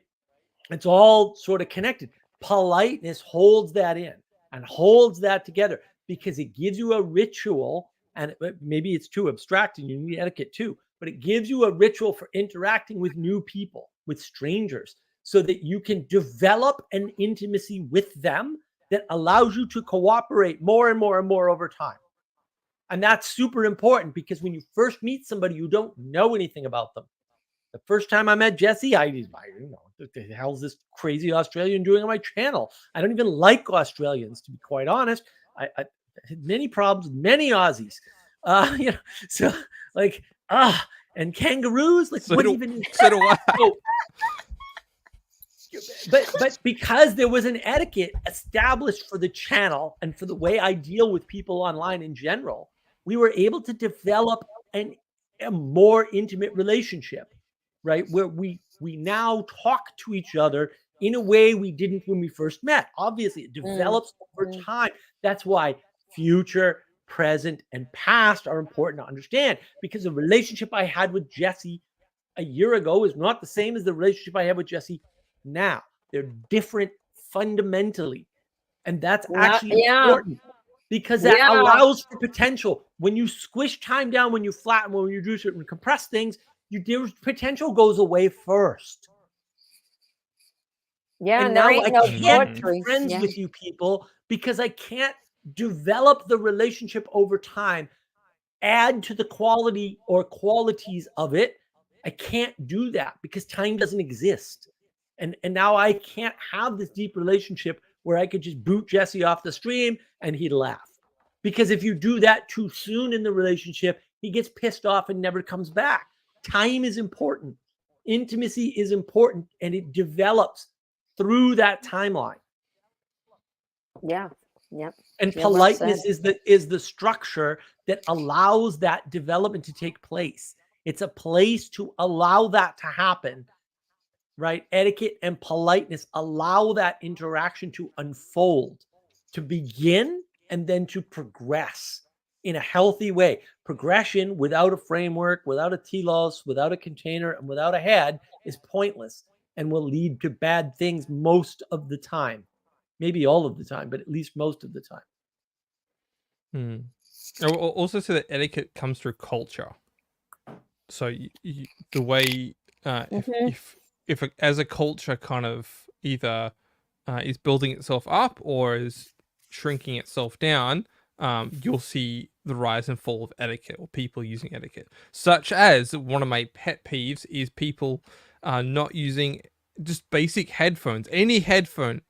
It's all sort of connected. Politeness holds that in and holds that together because it gives you a ritual, and maybe it's too abstract and you need etiquette too, but it gives you a ritual for interacting with new people, with strangers, so that you can develop an intimacy with them that allows you to cooperate more and more and more over time. And that's super important because when you first meet somebody, you don't know anything about them. The first time I met Jesse, I what the hell is this crazy Australian doing on my channel? I don't even like Australians, to be quite honest. I had many problems with many Aussies. So like, and kangaroos, like what even? So do I. But because there was an etiquette established for the channel and for the way I deal with people online in general, we were able to develop an a more intimate relationship, right? Where we now talk to each other in a way we didn't when we first met. Obviously, it develops over time. That's why future, present, and past are important to understand, because the relationship I had with Jesse a year ago is not the same as the relationship I have with Jesse now. They're different fundamentally. And that's actually important, because that allows for potential. When you squish time down, when you flatten, when you reduce it and compress things, your potential goes away first. Yeah, And there now ain't I no can't be poetry. friends Yeah. with you people because I can't develop the relationship over time, add to the quality or qualities of it. I can't do that because time doesn't exist. And now I can't have this deep relationship where I could just boot Jesse off the stream and he'd laugh. Because if you do that too soon in the relationship, he gets pissed off and never comes back. Time is important. Intimacy is important, and it develops through that timeline. Yeah. Yep. And Yeah, well politeness said. is the structure that allows that development to take place. It's a place to allow that to happen, right? Etiquette and politeness allow that interaction to unfold, to begin, and then to progress in a healthy way. Progression without a framework, without a telos, without a container, and without a head is pointless and will lead to bad things most of the time. Maybe all of the time, but at least most of the time. I will also say that etiquette comes through culture. So the way if as a culture kind of either is building itself up or is shrinking itself down, you'll see the rise and fall of etiquette or people using etiquette. Such as one of my pet peeves is people not using just basic headphones. Any headphone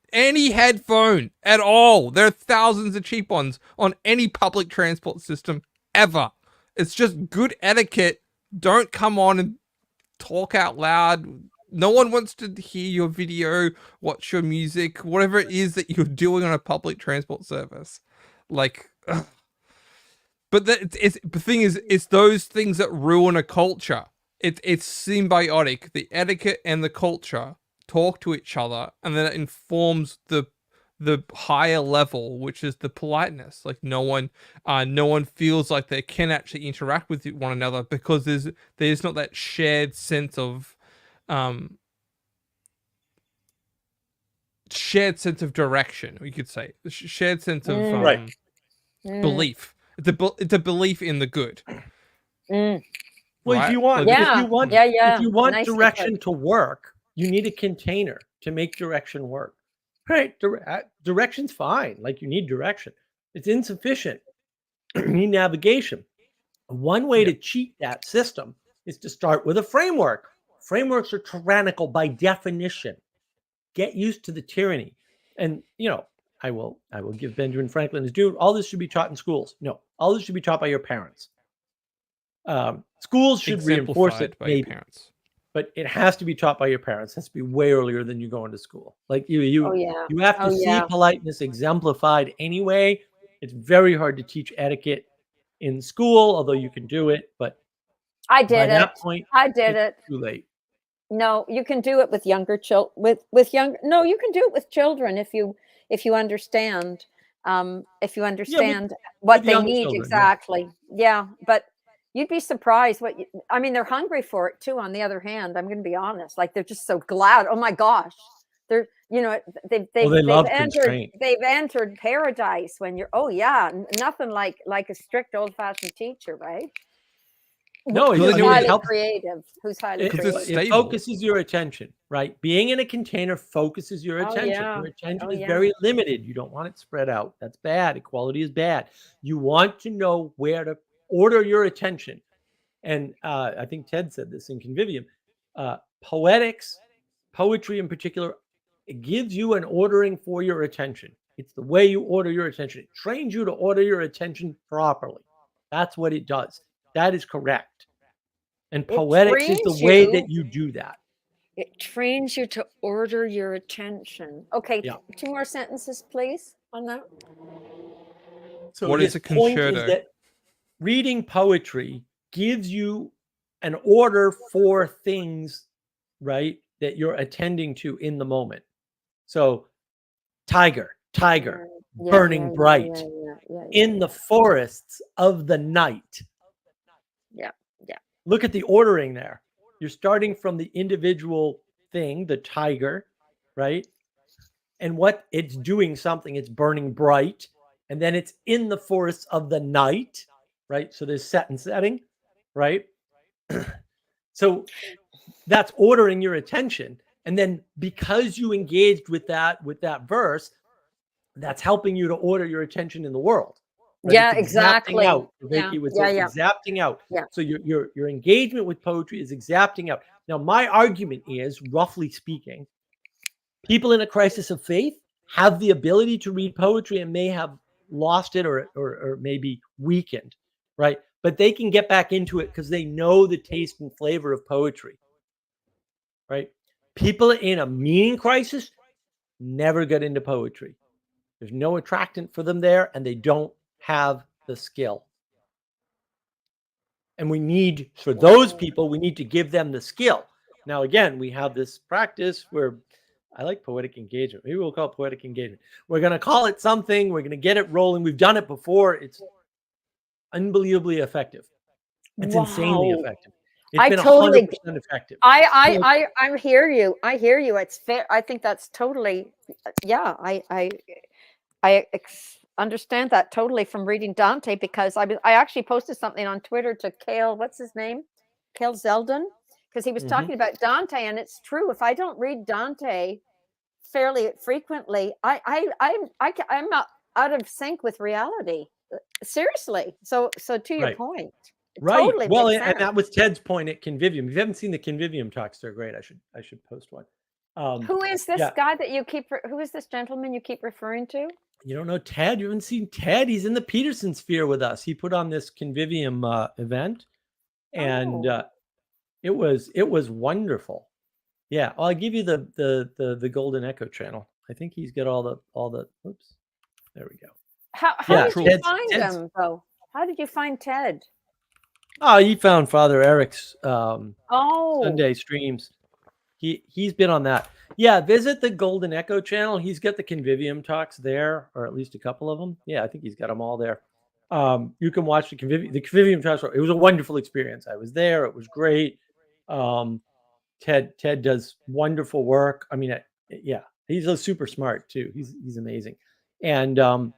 at all. There are thousands of cheap ones on any public transport system ever. It's just good etiquette. Don't come on and talk out loud. No one wants to hear your video, watch your music, whatever it is that you're doing on a public transport service. Like, ugh. But the thing is, it's those things that ruin a culture. It's symbiotic. The etiquette and the culture talk to each other, and then it informs the higher level, which is the politeness. Like no one feels like they can actually interact with one another because there's not that shared sense of direction. We could say shared sense of Right. belief. It's a belief in the good. Well, Right? if you want, Like, if you want, Yeah. if you want Nicely direction put. to work, you need a container to make direction work. Right? Direction's fine. Like you need direction. It's insufficient. You need navigation. One way to cheat that system is to start with a framework. Frameworks are tyrannical by definition. Get used to the tyranny. And I will give Benjamin Franklin his due. All this should be taught in schools. No, all this should be taught by your parents. Schools should reinforce it by your maybe, parents. but it has to be taught by your parents. It has to be way earlier than you go into school. Like you have to see politeness exemplified anyway. It's very hard to teach etiquette in school, although you can do it. But I by did that it. point, I did it's it. too late. No, you can do it with younger children. No, you can do it with children if you understand. If you understand what with they young need children, yeah. exactly. Yeah, but you'd be surprised I mean, they're hungry for it too. On the other hand, I'm going to be honest. Like they're just so glad. Oh my gosh, they're they've love entered constraint. they've entered paradise when you're. Oh yeah, nothing like a strict old fashioned teacher, right? No, who's it highly helps. creative. Who's highly It, creative. it's it stable. focuses your attention, right? Being in a container focuses your Oh, attention. yeah. Your attention Oh, is yeah. very limited. You don't want it spread out. That's bad. Equality is bad. You want to know where to order your attention. And I think Ted said this in Convivium. Poetry in particular, it gives you an ordering for your attention. It's the way you order your attention. It trains you to order your attention properly. That's what it does. That is correct. And poetics is the trains way you. that you do that. It trains you to order your attention. Okay, Yeah. 2 more sentences, please, on that. So What is his a point is concerto? that reading poetry gives you an order for things, right, that you're attending to in the moment. So tiger, burning bright in the forests of the night. Yeah. Look at the ordering there. You're starting from the individual thing, the tiger, right? And what it's doing something, it's burning bright. And then it's in the forests of the night, right? So there's set and setting, right? So that's ordering your attention. And then because you engaged with that verse, that's helping you to order your attention in the world. Right? Yeah, It's exactly. Exapting out. Yeah, Vicky would yeah, say yeah. it's exapting out. Yeah. So your engagement with poetry is exapting out. Now, my argument is, roughly speaking, people in a crisis of faith have the ability to read poetry and may have lost it or maybe weakened, right? But they can get back into it because they know the taste and flavor of poetry, right? People in a meaning crisis never get into poetry. There's no attractant for them there, and they don't have the skill. And we need, for those people, we need to give them the skill. Now, again, we have this practice where I like poetic engagement. Maybe we'll call it poetic engagement. We're going to call it something. We're going to get it rolling. We've done it before. It's unbelievably effective. It's insanely effective. It's been 100% effective. I hear you. I hear you. It's fair. I think that's totally, yeah. I understand that totally from reading Dante, because I actually posted something on Twitter to Cale, what's his name? Cale Zeldin, because he was talking about Dante, and it's true. If I don't read Dante fairly frequently, I'm out of sync with reality. Seriously. So to your point. Right. Totally Well, and that was Ted's point at Convivium. If you haven't seen the Convivium talks, they're great. I should post one. Who is this guy that you keep? Who is this gentleman you keep referring to? You don't know Ted? You haven't seen Ted? He's in the Peterson sphere with us. He put on this Convivium event, and it was wonderful. Yeah, I'll give you the Golden Echo channel. I think he's got all the. Oops, there we go. How did you find him though? How did you find Ted? Oh, he found Father Eric's Sunday streams. He's been on that. Yeah, visit the Golden Echo channel. He's got the Convivium talks there, or at least a couple of them. Yeah, I think he's got them all there. You can watch the Convivium talks. It was a wonderful experience. I was there. It was great. Ted does wonderful work. I mean, yeah, he's super smart too. He's amazing, and a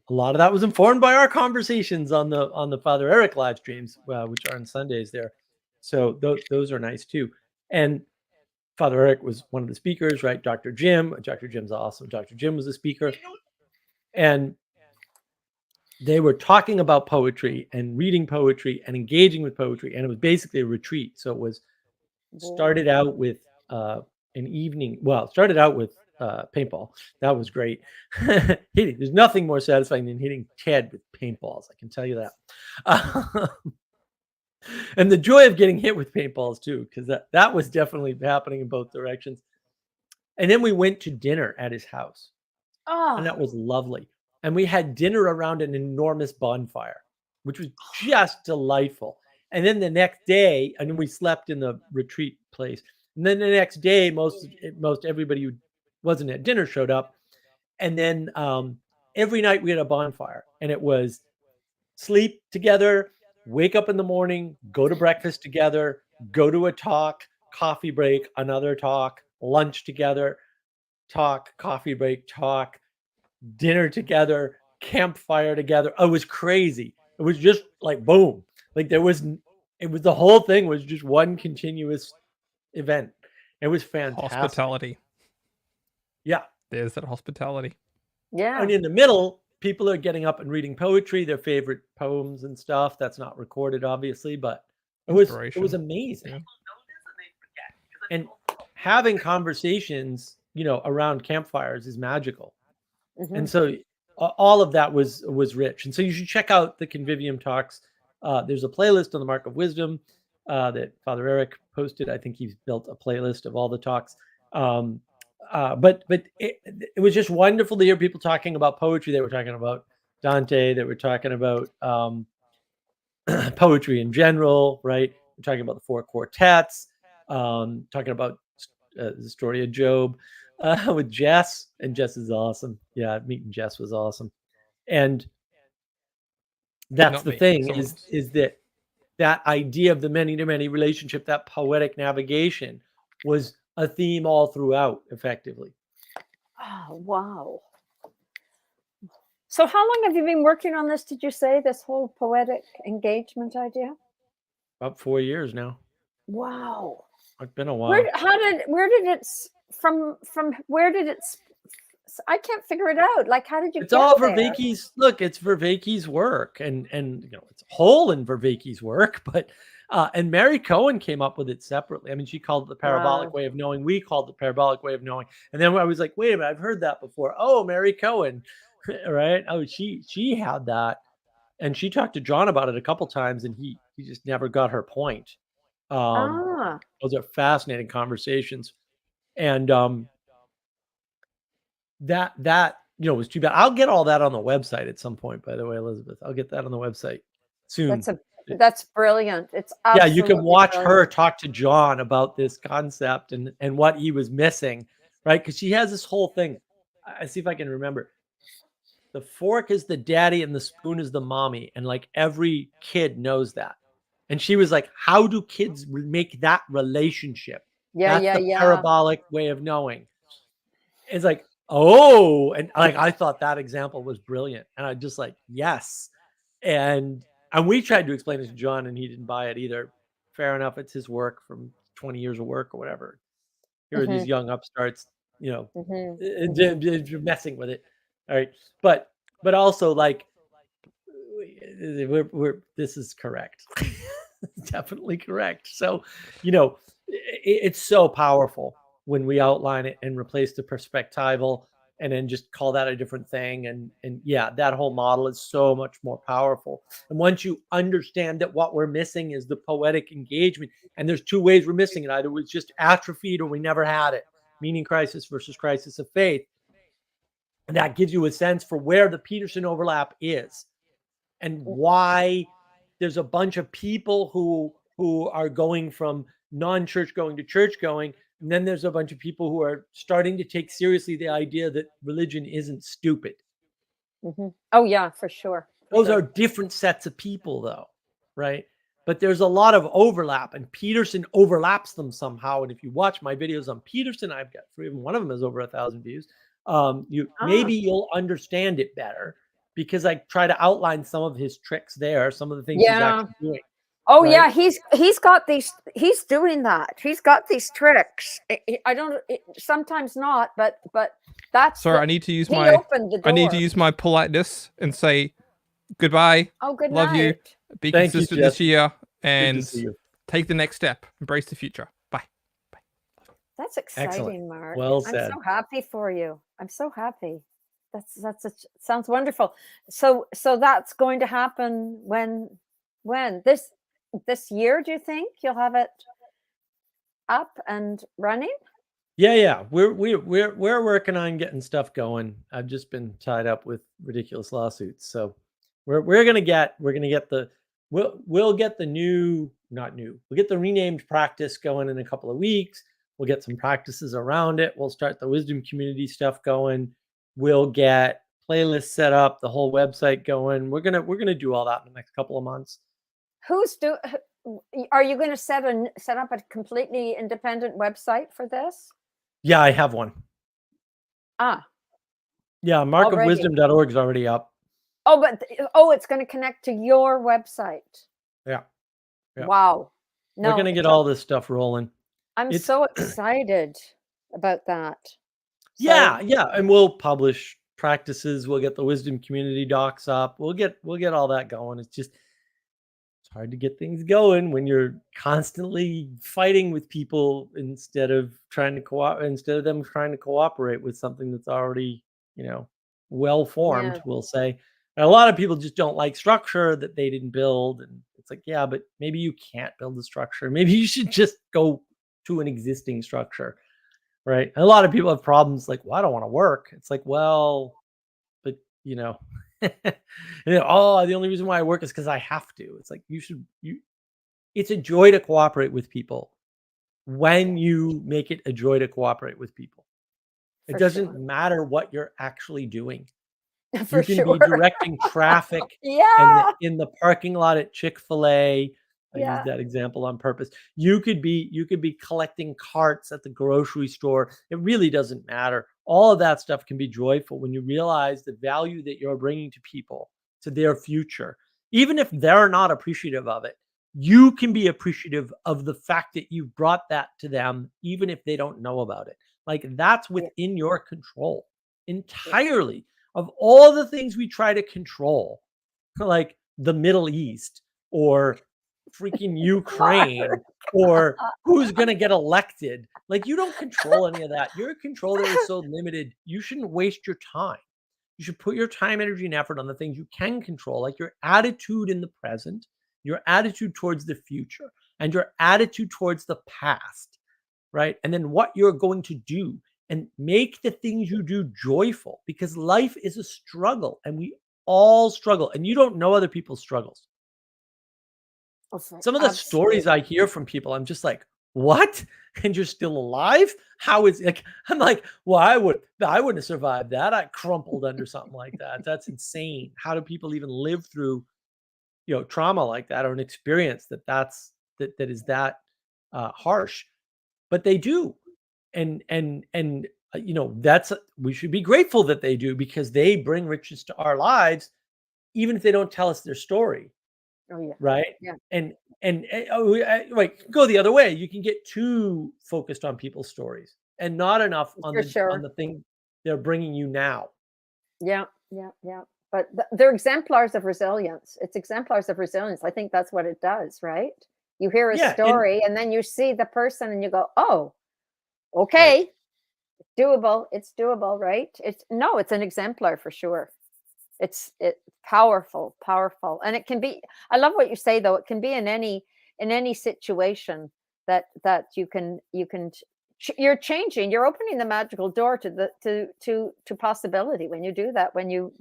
lot of that was informed by our conversations on the Father Eric live streams, which are on Sundays there. So those are nice too. And Father Eric was one of the speakers, right? Dr. Jim's awesome. Dr. Jim was a speaker, and they were talking about poetry and reading poetry and engaging with poetry, and it was basically a retreat. So it was started out with an evening. Well, it started out with paintball. That was great. There's nothing more satisfying than hitting Ted with paintballs. I can tell you that. And the joy of getting hit with paintballs too, because that was definitely happening in both directions. And then we went to dinner at his house. And that was lovely. And we had dinner around an enormous bonfire, which was just delightful. And then the next day, and then we slept in the retreat place. And then the next day, most everybody who wasn't at dinner showed up. And then every night we had a bonfire, and it was sleep together, wake up in the morning, go to breakfast together, go to a talk, coffee break, another talk, lunch together, talk, coffee break, talk, dinner together, campfire together. It was crazy. It was just like boom. Like the whole thing was just one continuous event. It was fantastic. Hospitality. Yeah. There's that hospitality. Yeah. And in the middle, people are getting up and reading poetry, their favorite poems and stuff. That's not recorded, obviously, but it was amazing. Yeah. And having conversations, around campfires is magical. Mm-hmm. And so all of that was rich. And so you should check out the Convivium talks. There's a playlist on the Mark of Wisdom that Father Eric posted. I think he's built a playlist of all the talks. But it was just wonderful to hear people talking about poetry. They were talking about Dante. They were talking about poetry in general, right? We're talking about the 4 quartets, talking about the story of Job with Jess, and Jess is awesome. Yeah, meeting Jess was awesome. And that's Not the me, thing someone else. is that idea of the many-to-many relationship, that poetic navigation was a theme all throughout, effectively. Oh, wow. So how long have you been working on this, did you say, this whole poetic engagement idea? About 4 years now. Wow. It's been a while. Where did it where did it I can't figure it out. Like, how did you It's get all there? Vervaeke's. Look, it's Vervaeke's work, and it's a hole in Vervaeke's work, but and Mary Cohen came up with it separately. I mean, she called it the parabolic Wow. way of knowing. We called it the parabolic way of knowing. And then I was like, wait a minute, I've heard that before. Oh, Mary Cohen, right? Oh, she had that, and she talked to John about it a couple times, and he just never got her point. Ah, Those are fascinating conversations, and that was too bad. I'll get all that on the website at some point, by the way, Elizabeth. I'll get that on the website soon. that's brilliant. It's Yeah, you can absolutely watch her brilliant. talk to John about this concept and what he was missing, right? Because she has this whole thing. I see if I can remember. The fork is the daddy and the spoon is the mommy, and like every kid knows that. And she was like, "How do kids make that relationship?" Yeah, That's the yeah. parabolic way of knowing. It's like, oh, and like I thought that example was brilliant, and I just like, yes, and we tried to explain it to John, and he didn't buy it either. Fair enough, it's his work from 20 years of work or whatever. Here are these young upstarts, messing with it. All right, but also like, this is correct, definitely correct. So, it's so powerful when we outline it and replace the perspectival and then just call that a different thing. And yeah, that whole model is so much more powerful. And once you understand that what we're missing is the poetic engagement, and there's 2 ways we're missing it. Either it was just atrophied or we never had it. Meaning crisis versus crisis of faith. And that gives you a sense for where the Peterson overlap is and why there's a bunch of people who are going from non-church going to church going. And then there's a bunch of people who are starting to take seriously the idea that religion isn't stupid. Oh, yeah, for sure. Those are different sets of people, though, right? But there's a lot of overlap, and Peterson overlaps them somehow. And if you watch my videos on Peterson, I've got 3 of them. One of them has over 1,000 views. Maybe you'll understand it better because I try to outline some of his tricks there, some of the things he's actually doing. Oh, right? Yeah, he's got these. He's doing that. He's got these tricks. I don't. Sometimes not, but that's. Sorry, I need to use my. I need to use my politeness and say goodbye. Oh, good Love night. you. Be consistent this year and take the next step. Embrace the future. Bye. Bye. That's exciting, Excellent. Mark. Well said. I'm so happy for you. I'm so happy. Sounds wonderful. So that's going to happen when this year, do you think you'll have it up and running? Yeah. We're working on getting stuff going. I've just been tied up with ridiculous lawsuits. So we're gonna get the we'll get the we'll get the renamed practice going in a couple of weeks. We'll get some practices around it. We'll start the wisdom community stuff going. We'll get playlists set up, the whole website going. We're gonna do all that in the next couple of months. Are you going to set up a completely independent website for this? Yeah, I have one. Yeah, markofwisdom.org is already up. Oh, but it's going to connect to your website. Yeah. Wow. No, we're going to get all this stuff rolling. I'm so excited about that. Yeah, and we'll publish practices. We'll get the wisdom community docs up. We'll get all that going. It's hard to get things going when you're constantly fighting with people instead of them trying to cooperate with something that's already, well formed. We'll say. And a lot of people just don't like structure that they didn't build, and it's like, yeah, but maybe you can't build a structure. Maybe you should just go to an existing structure, right? And a lot of people have problems like, well, I don't want to work. It's like, well, but Oh, the only reason why I work is because I have to. It's like it's a joy to cooperate with people when you make it a joy to cooperate with people. It For doesn't sure. matter what you're actually doing. For You can be sure. directing traffic Yeah. in the parking lot at Chick-fil-A. I Yeah. used that example on purpose. You could be collecting carts at the grocery store. It really doesn't matter. All of that stuff can be joyful when you realize the value that you're bringing to people, to their future. Even if they're not appreciative of it, you can be appreciative of the fact that you brought that to them, even if they don't know about it. Like that's Yeah. within your control entirely. Of all the things we try to control, like the Middle East or freaking Ukraine or who's going to get elected, like you don't control any of that. Your control there is so limited. You shouldn't waste your time. You should put your time, energy, and effort on the things you can control, like your attitude in the present, your attitude towards the future, and your attitude towards the past, right? And then what you're going to do, and make the things you do joyful, because life is a struggle and we all struggle, and you don't know other people's struggles. Some of the stories Absolutely. I hear from people, I'm just like, what? And you're still alive? How is like, I'm like, well, I wouldn't have survived that. I crumpled under something like that. That's insane. How do people even live through, trauma like that, or an experience that is that harsh? But they do. And that's we should be grateful that they do, because they bring riches to our lives, even if they don't tell us their story, Oh yeah. right? Yeah. Like go the other way. You can get too focused on people's stories and not enough on For the sure. thing they're bringing you now. Yeah. Yeah. Yeah. But they're exemplars of resilience. It's exemplars of resilience. I think that's what it does, right? You hear a Yeah, and story and then you see the person and you go, oh, right, okay, doable. It's doable, right? It's an exemplar for sure. It's powerful, powerful. And it can be, I love what you say though, it can be in any situation that you're changing, you're opening the magical door to possibility when you do that, when you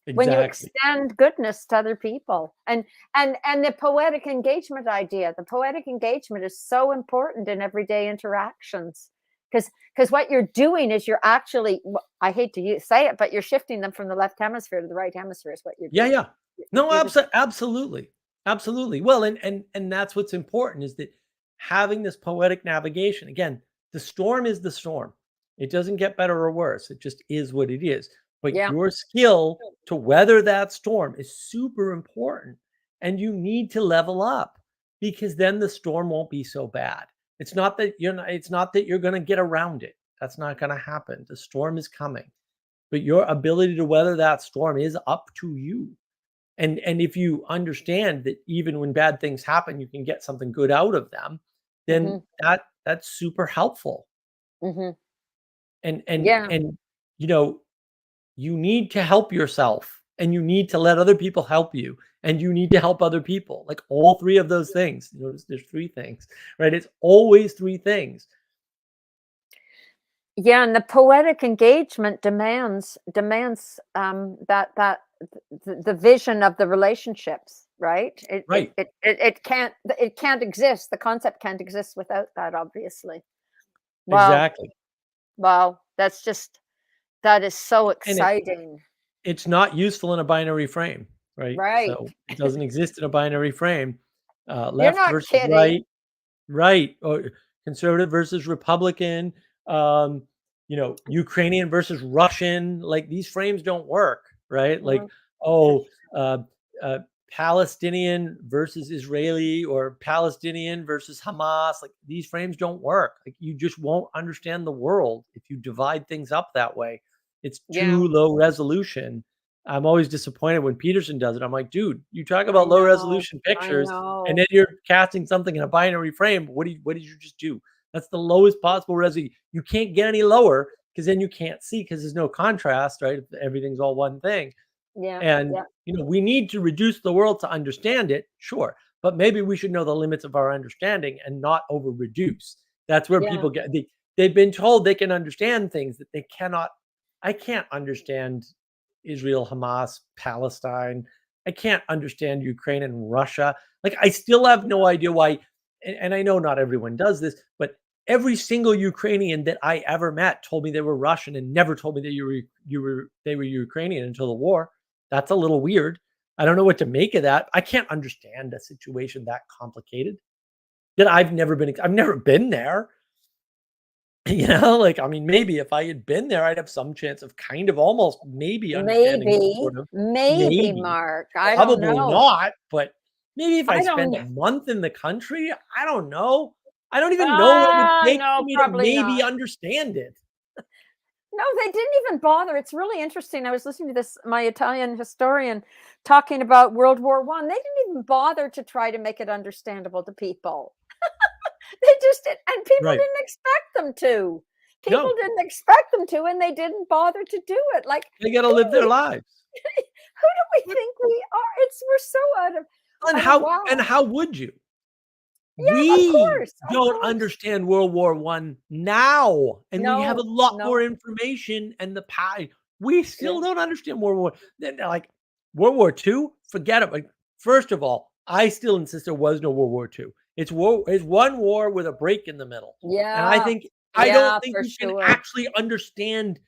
exactly. extend goodness to other people. And the poetic engagement is so important in everyday interactions, because what you're doing is you're actually, I hate to say it, but you're shifting them from the left hemisphere to the right hemisphere is what you're Yeah, doing. yeah. No, You're just absolutely. Absolutely. Well, and that's what's important, is that having this poetic navigation. Again, the storm is the storm. It doesn't get better or worse. It just is what it is. But yeah. your skill to weather that storm is super important. And you need to level up, because then the storm won't be so bad. It's not that you're going to get around it. That's not going to happen. The storm is coming. But your ability to weather that storm is up to you. And if you understand that even when bad things happen, you can get something good out of them, then Hmm. that's super helpful. Hmm. And and Yeah. and you know, you need to help yourself, and you need to let other people help you, and you need to help other people. Like all three of those things. There's three things, right? It's always three things. Yeah, and the poetic engagement demands the vision of the relationships, right? It it, Right. it it it can't exist. The concept can't exist without that, obviously. Wow. Exactly. Wow. That is so And exciting. it's not useful in a binary frame, right? Right. So it doesn't exist in a binary frame. You're Left not versus kidding. right, right, or conservative versus Republican, um, Ukrainian versus Russian. Like these frames don't work, right? Like, Mhm. For oh, uh, uh, Palestinian versus Israeli, or Palestinian versus Hamas. Like these frames don't work. Like you just won't understand the world if you divide things up that way. It's Yeah, too low resolution. I'm always disappointed when Peterson does it. I'm like, dude, you talk I about low know. resolution I pictures, and know. then you're casting something in a binary frame. What did you just do? That's the lowest possible resolution. You can't get any lower, because then you can't see, because there's no contrast, right? If everything's all one thing. Yeah. And Yeah. we need to reduce the world to understand it, sure. But maybe we should know the limits of our understanding and not over reduce. That's where Yeah. people they've been told they can understand things that they cannot. I can't understand Israel, Hamas, Palestine. I can't understand Ukraine and Russia. Like, I still have no idea why. And I know not everyone does this, but every single Ukrainian that I ever met told me they were Russian and never told me that they were Ukrainian until the war. That's a little weird. I don't know what to make of that. I can't understand a situation that complicated that I've never been there. Like, I mean, maybe if I had been there, I'd have some chance of kind of almost maybe understanding sort of. Maybe, Maybe. Mark. I don't Probably know. not, but maybe if I I don't spent a month in the country, I don't know. I don't even know what it would take no, for me to probably maybe not. understand it. No, they didn't even bother. It's really interesting. I was listening to my Italian historian talking about World War One. They didn't even bother to try to make it understandable to people. They just did, and people Right. didn't expect them to. People No. didn't expect them to, and they didn't bother to do it. Like, They gotta live their lives. who do we think we are? We're so out of And how would you? Yeah, of We course. don't understand World War One now, and we have a No, lot no. more information and the pie. We still Yeah. don't understand World War. Then, like, World War II, forget it. Like, first of all, I still insist there was no World War II. It's one war with a break in the middle. And I Yeah. don't think for you can sure. actually understand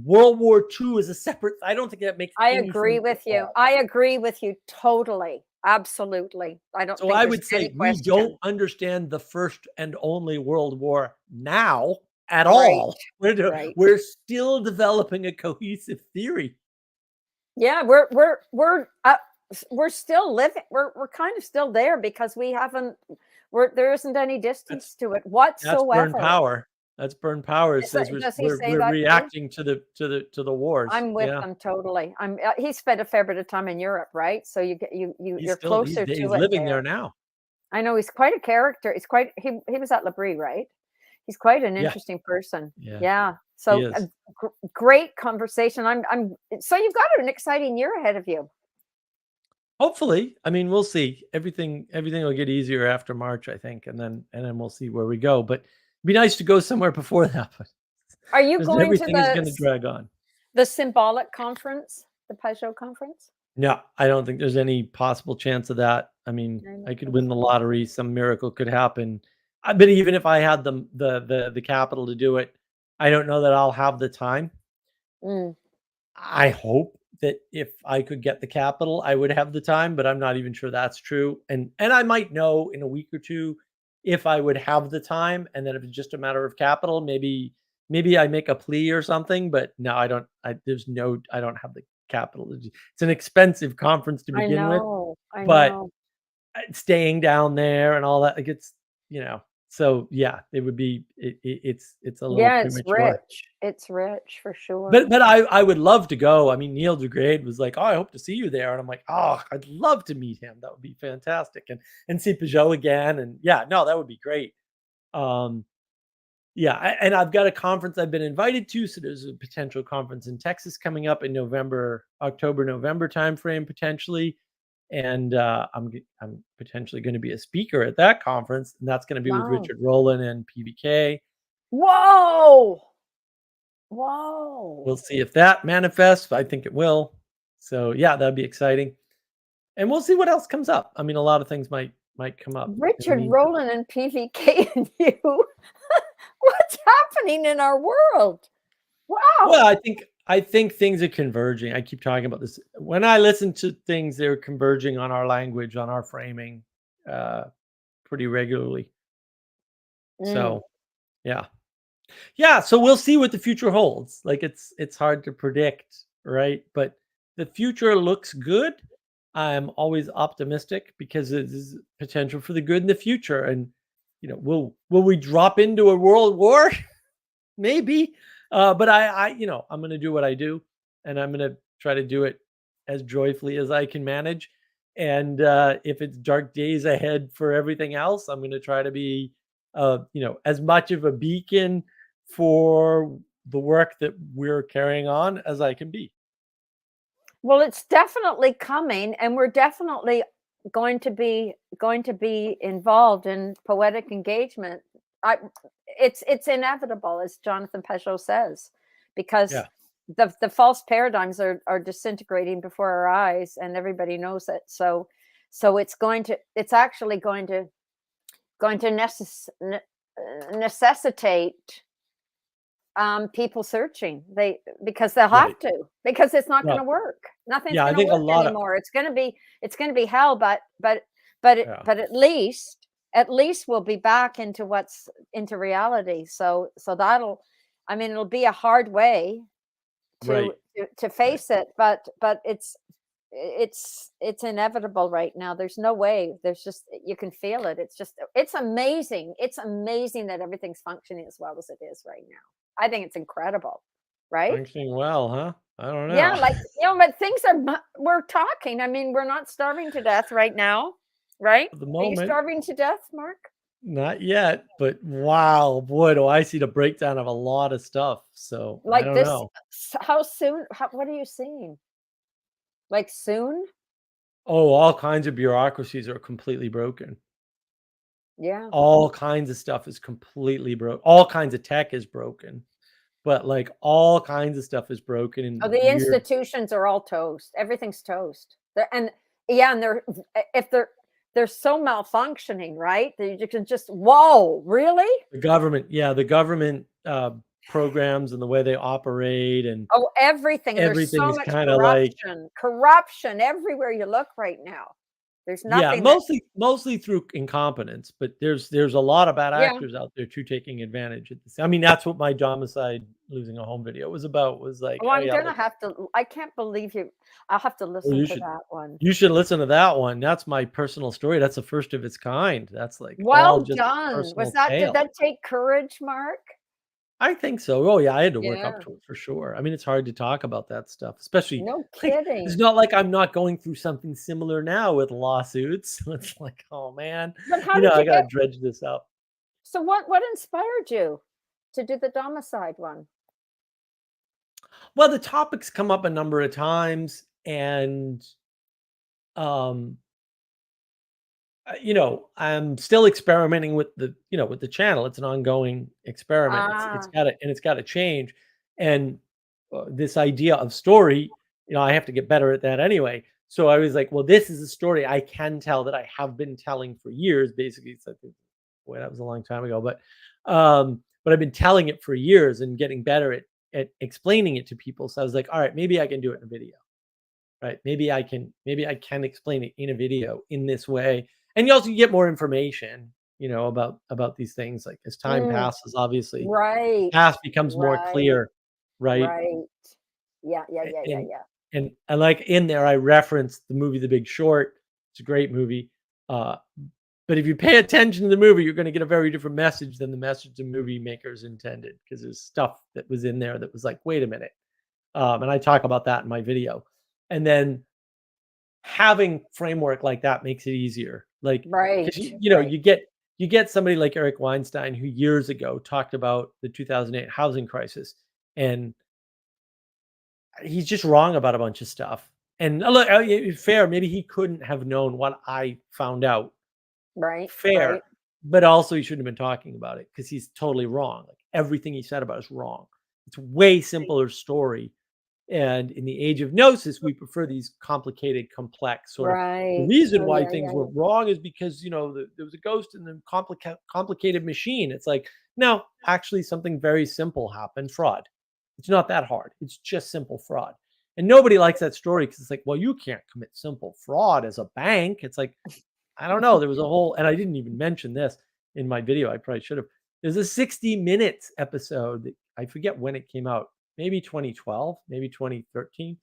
World War II as a separate. I don't think that makes I any agree sense with at you. all. I agree with you totally. Absolutely. I don't So think I there's would any say we question. don't understand the first and only World War now at Right, all. right. We're still developing a cohesive theory. Yeah, we're still living. We're kind of still there because we haven't. There isn't any distance to it That's whatsoever. burn power. That's burn power. It says Does he say we're that too? reacting to the wars. I'm with Yeah. them totally. He spent a fair bit of time in Europe, right? So you're closer He's to it living there there. now. I know he's quite a character. He was at L'Abri, right? He's quite an Yeah. interesting person. Yeah. Yeah. He So is. great conversation. So you've got an exciting year ahead of you. Hopefully. I mean, we'll see. Everything will get easier after March, I think, and then we'll see where we go. But it'd be nice to go somewhere before that. But Are you because going to everything is going to drag on. the symbolic conference, the Peugeot conference? No, I don't think there's any possible chance of that. I mean, I could win the lottery, some miracle could happen. But even if I had the capital to do it, I don't know that I'll have the time. Mm. I hope that if I could get the capital, I would have the time, but I'm not even sure that's true. And I might know in a week or two if I would have the time, and then if it's just a matter of capital, maybe I make a plea or something. But no, I don't. I don't have the capital. It's an expensive conference to begin with, I but know. staying down there and all that, like, it's, so yeah, it would be it's a little It's premature. rich. It's rich for sure. But I would love to go. I mean, Neil deGrasse was like, "Oh, I hope to see you there," and I'm like, "Oh, I'd love to meet him. That would be fantastic." And see Peugeot again, and yeah, no, that would be great. Yeah, and I've got a conference I've been invited to, so there's a potential conference in Texas coming up in October-November timeframe potentially, and I'm potentially going to be a speaker at that conference, and that's going to be with Wow. Richard Rowland and PBK. Whoa. We'll see if that manifests. I think it will. So yeah, that'd be exciting, and we'll see what else comes up. I mean, a lot of things might come up. Richard Rowland and PBK and you. What's happening in our world? Wow. Well, I think things are converging. I keep talking about this. When I listen to things, they're converging on our language, on our framing, pretty regularly. So, yeah. So we'll see what the future holds. Like, it's hard to predict, right? But the future looks good. I'm always optimistic because there's potential for the good in the future. And will we drop into a world war? Maybe. But I'm going to do what I do, and I'm going to try to do it as joyfully as I can manage. And if it's dark days ahead for everything else, I'm going to try to be, as much of a beacon for the work that we're carrying on as I can be. Well, it's definitely coming, and we're definitely going to be involved in poetic engagement. It's inevitable, as Jonathan Peugeot says, because the false paradigms are disintegrating before our eyes, and everybody knows it. So it's actually going to necessitate people searching, because they'll have Right. to, because it's not going Yeah. to work. Nothing's Yeah, I going to think a work lot of anymore. It's going to be hell, but yeah. at least we'll be back into reality. So that'll, I mean, it'll be a hard way Right. to face it, but it's inevitable right now. There's no way. There's just, you can feel it. It's amazing. It's amazing that everything's functioning as well as it is right now. I think it's incredible, right? Functioning well, huh? I don't know. Yeah, like, but things we're talking. I mean, we're not starving to death right now, right? At the Are you moment, starving to death, Mark? not yet, but wow, boy, do I see the breakdown of a lot of stuff. So I Like don't this, know. how soon? What are you seeing? Like soon? Oh, all kinds of bureaucracies are completely broken. Yeah. All kinds of stuff is completely broke. All kinds of tech is broken, but like all kinds of stuff is broken in Oh, the weird. institutions are all toast. Everything's toast. And if they're so malfunctioning, right? That you can just, whoa, really? The government, yeah, the government programs and the way they operate and Oh, everything. There's everything so is much kind of like, corruption everywhere you look right now. There's yeah, nothing that, mostly through incompetence, but there's a lot of bad yeah. actors out there too taking advantage of this. I mean, that's what my Domicide Losing a Home video was about. Was like, Oh, oh I'm yeah, gonna look, have to. I can't believe you. I'll have to well, listen to that one. you should listen to that one. That's my personal story. That's the first of its kind. That's like all Well just done. personal Did tale. that take courage, Mark? I think so. Oh yeah, I had to work up Yeah. to it for sure. I mean, it's hard to talk about that stuff, especially No like it's kidding. not like I'm not going through something similar now with lawsuits. It's like, oh man, But how did I you gotta get? dredge this up. So what inspired you to do the Domicide one? Well, the topics come up a number of times, and um, I'm still experimenting with the channel. It's an ongoing experiment. It's Ah, got to change, and this idea of story, I have to get better at that anyway. So I was like, well, this is a story I can tell that I have been telling for years. Basically, so I think, boy, that was a long time ago, but I've been telling it for years and getting better at explaining it to people. So I was like, all right, maybe I can do it in a video, right? Maybe I can explain it in a video in this way, and you also get more information, about these things. Like as time mm, passes, obviously, the right, past becomes more right, clear, right? right. Yeah, yeah, A- yeah, yeah, And yeah. and like in there, I referenced the movie The Big Short. It's a great movie. Uh, but if you pay attention to the movie, you're going to get a very different message than the message the movie makers intended, because there's stuff that was in there that was like, wait a minute. And I talk about that in my video. And then having framework like that makes it easier. Like, Right, because right. you get somebody like Eric Weinstein, who years ago talked about the 2008 housing crisis, and he's just wrong about a bunch of stuff. And look, fair, maybe he couldn't have known what I found out. Right, Fair, right. but also he shouldn't have been talking about it because he's totally wrong. Like everything he said about it is wrong. It's way simpler story. And in the age of gnosis, we prefer these complicated, complex sort of. The Right. reason Oh, why yeah, things yeah, were wrong is because there was a ghost in the complicated machine. It's like, no, actually, something very simple happened. Fraud. It's not that hard. It's just simple fraud. And nobody likes that story because it's like, well, you can't commit simple fraud as a bank. It's like, I don't know. There was a whole, and I didn't even mention this in my video. I probably should have. There's a 60 Minutes episode that I forget when it came out, maybe 2012, maybe 2013.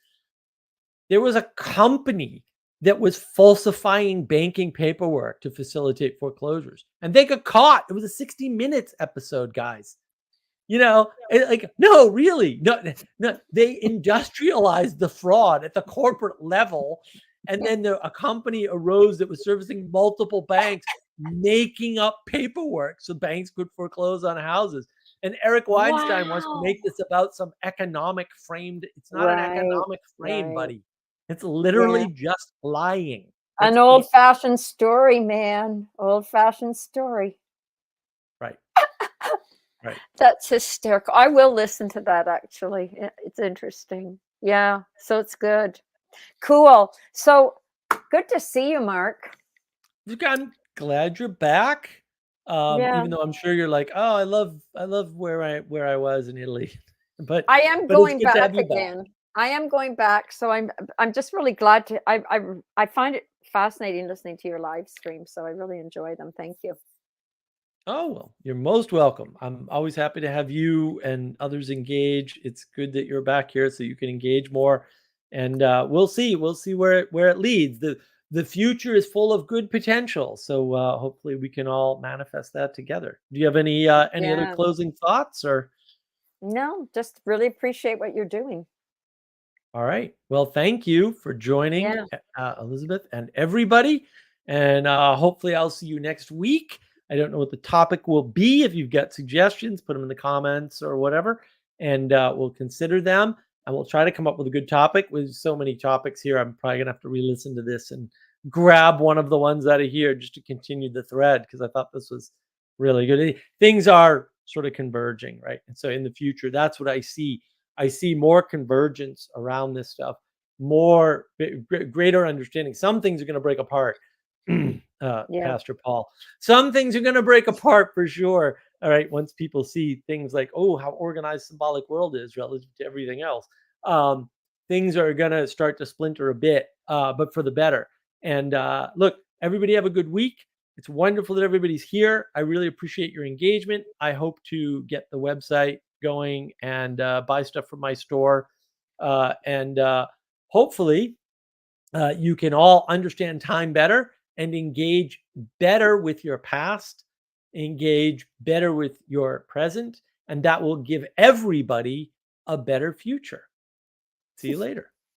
There was a company that was falsifying banking paperwork to facilitate foreclosures, and they got caught. It was a 60 Minutes episode, guys. Like, no, really, no, they industrialized the fraud at the corporate level. And then a company arose that was servicing multiple banks, making up paperwork so banks could foreclose on houses. And Eric Weinstein wants to Wow. make this about some economic framed. It's not an Right, economic frame, right. buddy. It's Yeah. literally just lying. An old-fashioned story, man. Old-fashioned story. Right. Right. That's hysterical. I will listen to that actually. It's interesting. Yeah, so it's good. Cool. So good to see you, Mark. Look, I'm glad you're back. Yeah. Even though I'm sure you're like, oh, I love where I was in Italy. but I am but it's going good to have back you back. again. I am going back, so I'm just really glad to I find it fascinating listening to your live streams, so I really enjoy them. Thank you. Oh, well, you're most welcome. I'm always happy to have you and others engage. It's good that you're back here so you can engage more. And we'll see. We'll see where it leads. The future is full of good potential. So hopefully we can all manifest that together. Do you have any other Yeah. closing thoughts or No, just really appreciate what you're doing. all right. Well, thank you for joining, Yeah. Elizabeth, and everybody. And hopefully, I'll see you next week. I don't know what the topic will be. If you've got suggestions, put them in the comments or whatever, and we'll consider them. And we'll try to come up with a good topic. With so many topics here, I'm probably going to have to re listen to this and grab one of the ones out of here just to continue the thread because I thought this was really good. Things are sort of converging, right? And so in the future, that's what I see. I see more convergence around this stuff, more greater understanding. Some things are going to break apart, Yeah. Pastor Paul. Some things are going to break apart for sure. All right, once people see things like, oh, how organized symbolic world is relative to everything else, things are going to start to splinter a bit, but for the better. And look, everybody have a good week. It's wonderful that everybody's here. I really appreciate your engagement. I hope to get the website going and buy stuff from my store. And hopefully, you can all understand time better and engage better with your past, engage better with your present, and that will give everybody a better future. See you later.